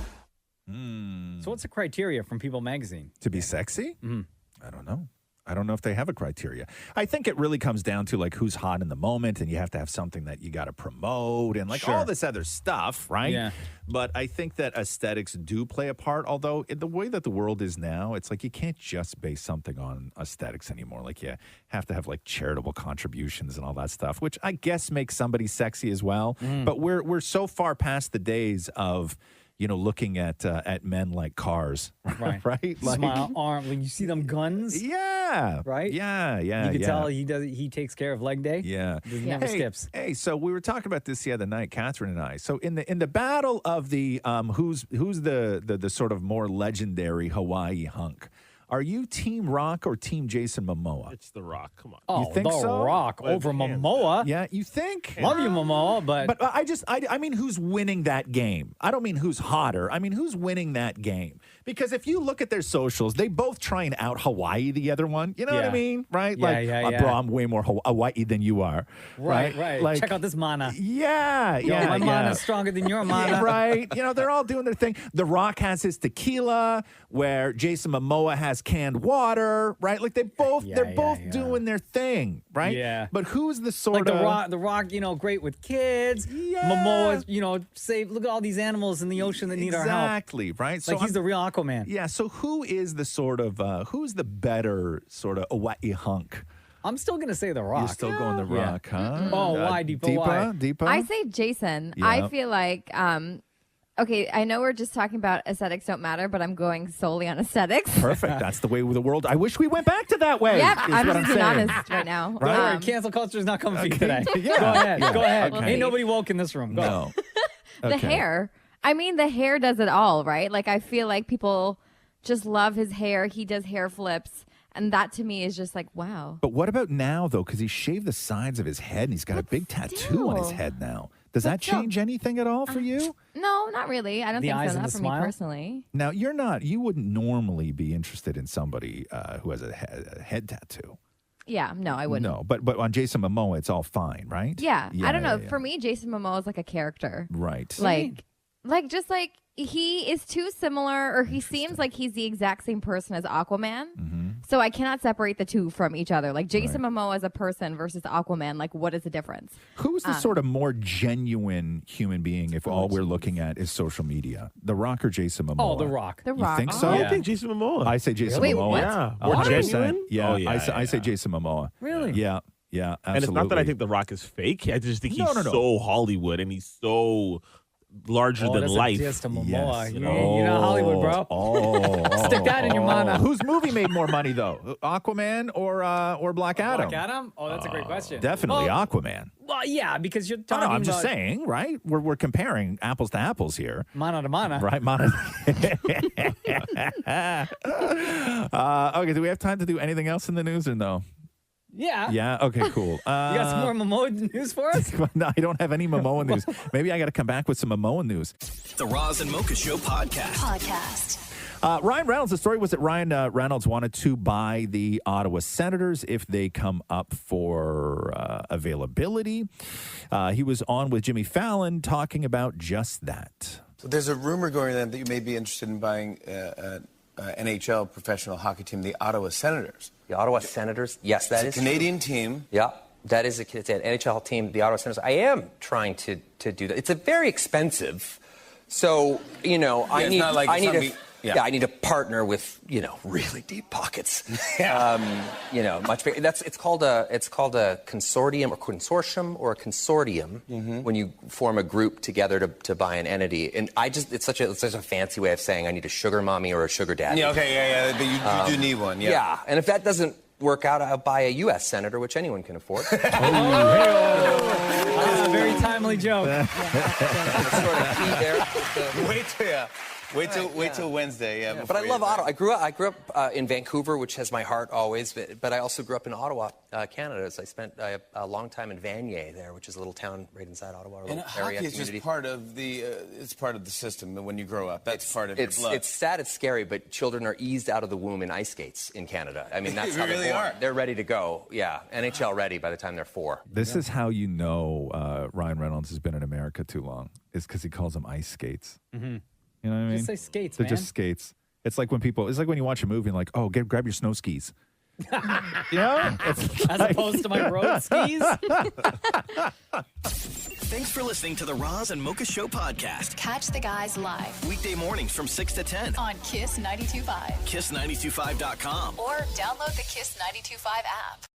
So what's the criteria from People Magazine? To be sexy? Mm-hmm. I don't know. I don't know if they have a criteria. I think it really comes down to like who's hot in the moment, and you have to have something that you got to promote and like all this other stuff, right? Yeah. But I think that aesthetics do play a part, although in the way that the world is now, it's like you can't just base something on aesthetics anymore. Like you have to have like charitable contributions and all that stuff, which I guess makes somebody sexy as well. But we're so far past the days of looking at men like cars, Right. right? Like, Smile arm. When you see them guns. Yeah. Right? Yeah. You can tell he takes care of leg day. Yeah. He never skips. Hey, so we were talking about this the other night, Catherine and I. So in the battle of the who's the sort of more legendary Hawaii hunk, are you Team Rock or Team Jason Momoa? It's The Rock. Come on. Oh, You think The so? Rock over Momoa. Yeah, you think? Love you, Momoa, but I mean, who's winning that game? I don't mean who's hotter. I mean, who's winning that game? Because if you look at their socials, they both try and out Hawaii the other one. You know what I mean? Right? Yeah. Bro, I'm way more Hawaii than you are. Right. Like, Check out this mana. Yeah. My mana's stronger than your mana. Right. They're all doing their thing. The Rock has his tequila, where Jason Momoa has canned water, right? Like they're both doing their thing, right? Yeah. But who's the sort like of the Rock, great with kids. Yeah. Momoa's, save. Look at all these animals in the ocean that need our help. Exactly, right? Like he's the real Aquaman. Yeah. So who is the sort of who's the better sort of Hawaii hunk? I'm still gonna say The Rock. You're still going The Rock, huh? Oh, why, Deepa? Why? Deepa? I say Jason. Yeah. I feel like, okay, I know we're just talking about aesthetics don't matter, but I'm going solely on aesthetics. Perfect. That's the way with the world. I wish we went back to that way. Yep, is I'm what just being saying. honest right now. Don't worry, cancel culture is not coming for you today. Yeah. Go ahead. Yeah. Go ahead. Okay. Ain't nobody woke in this room. Go. No. The Okay. hair. I mean, the hair does it all, right? Like, I feel like people just love his hair. He does hair flips. And that to me is just like, wow. But what about now, though? Because he shaved the sides of his head and he's got a big tattoo on his head now. Does that change anything at all for you? No, not really. I don't The think eyes so. and Not the for smile? me personally. Now, you wouldn't normally be interested in somebody who has a head tattoo. Yeah, no, I wouldn't. No, but on Jason Momoa, it's all fine, right? Yeah, I don't know. yeah. For me, Jason Momoa is like a character. Right. Just like he is too similar, or he seems like he's the exact same person as Aquaman. Mm-hmm. So I cannot separate the two from each other. Like Jason Momoa as a person versus Aquaman, like what is the difference? Who's the sort of more genuine human being if all we're looking at is social media? The Rock or Jason Momoa? Oh, The Rock. The You Rock. think so? I think Jason Momoa. I say Jason Wait, Momoa. what? Yeah. More 100%. genuine? Yeah, Oh, yeah, I say Jason Momoa. Really? Yeah, absolutely. And it's not that I think The Rock is fake. I just think he's No. so Hollywood and he's so larger than that's life. Just a Momoa. Yes. You're not Hollywood, bro. Stick that in your mana. Whose movie made more money though, Aquaman or Black Adam? Black Adam? Oh, that's a great question. Definitely Well, Aquaman. Well, yeah, because you're No, talking I'm just about saying, right? We're comparing apples to apples here. mana to mana. Right, Mana. Okay, do we have time to do anything else in the news or no? Yeah. Yeah, okay, cool. You got some more Momoa news for us? No, I don't have any Momoa news. Maybe I got to come back with some Momoa news. The Roz and Mocha Show podcast. Ryan Reynolds, the story was that Ryan Reynolds wanted to buy the Ottawa Senators if they come up for availability. He was on with Jimmy Fallon talking about just that. So there's a rumor going on that you may be interested in buying NHL professional hockey team, the Ottawa Senators. The Ottawa Senators, yes, that is a Canadian team. Yeah, that is it's an NHL team, the Ottawa Senators. I am trying to do that. It's a very expensive, so I need I need a partner with really deep pockets. Much bigger. It's called a consortium or a consortium when you form a group together to buy an entity. And it's such a fancy way of saying I need a sugar mommy or a sugar daddy. Yeah, okay, but you do need one. Yeah, and if that doesn't work out, I'll buy a U.S. senator, which anyone can afford. That's a very timely joke. Wait till Wait till Wednesday. Yeah, but I love Ottawa. I grew up in Vancouver, which has my heart always. But I also grew up in Ottawa, Canada. So I spent a long time in Vanier there, which is a little town right inside Ottawa. And hockey is just part of the it's part of the system. When you grow up, that's part of your blood. It's sad, it's scary, but children are eased out of the womb in ice skates in Canada. I mean, that's how really they're born. are. They're ready to go. Yeah, NHL ready by the time they're 4. This is how you know Ryan Reynolds has been in America too long. Is because he calls them ice skates. Mm-hmm. You know what I mean? Just say skates, They're man. just skates. It's like when you watch a movie and like, oh, grab your snow skis. You know? As opposed to my road skis. Thanks for listening to the Roz and Mocha Show podcast. Catch the guys live Weekday mornings from 6 to 10 on Kiss 92.5. KISS925.com. Or download the Kiss 92.5 app.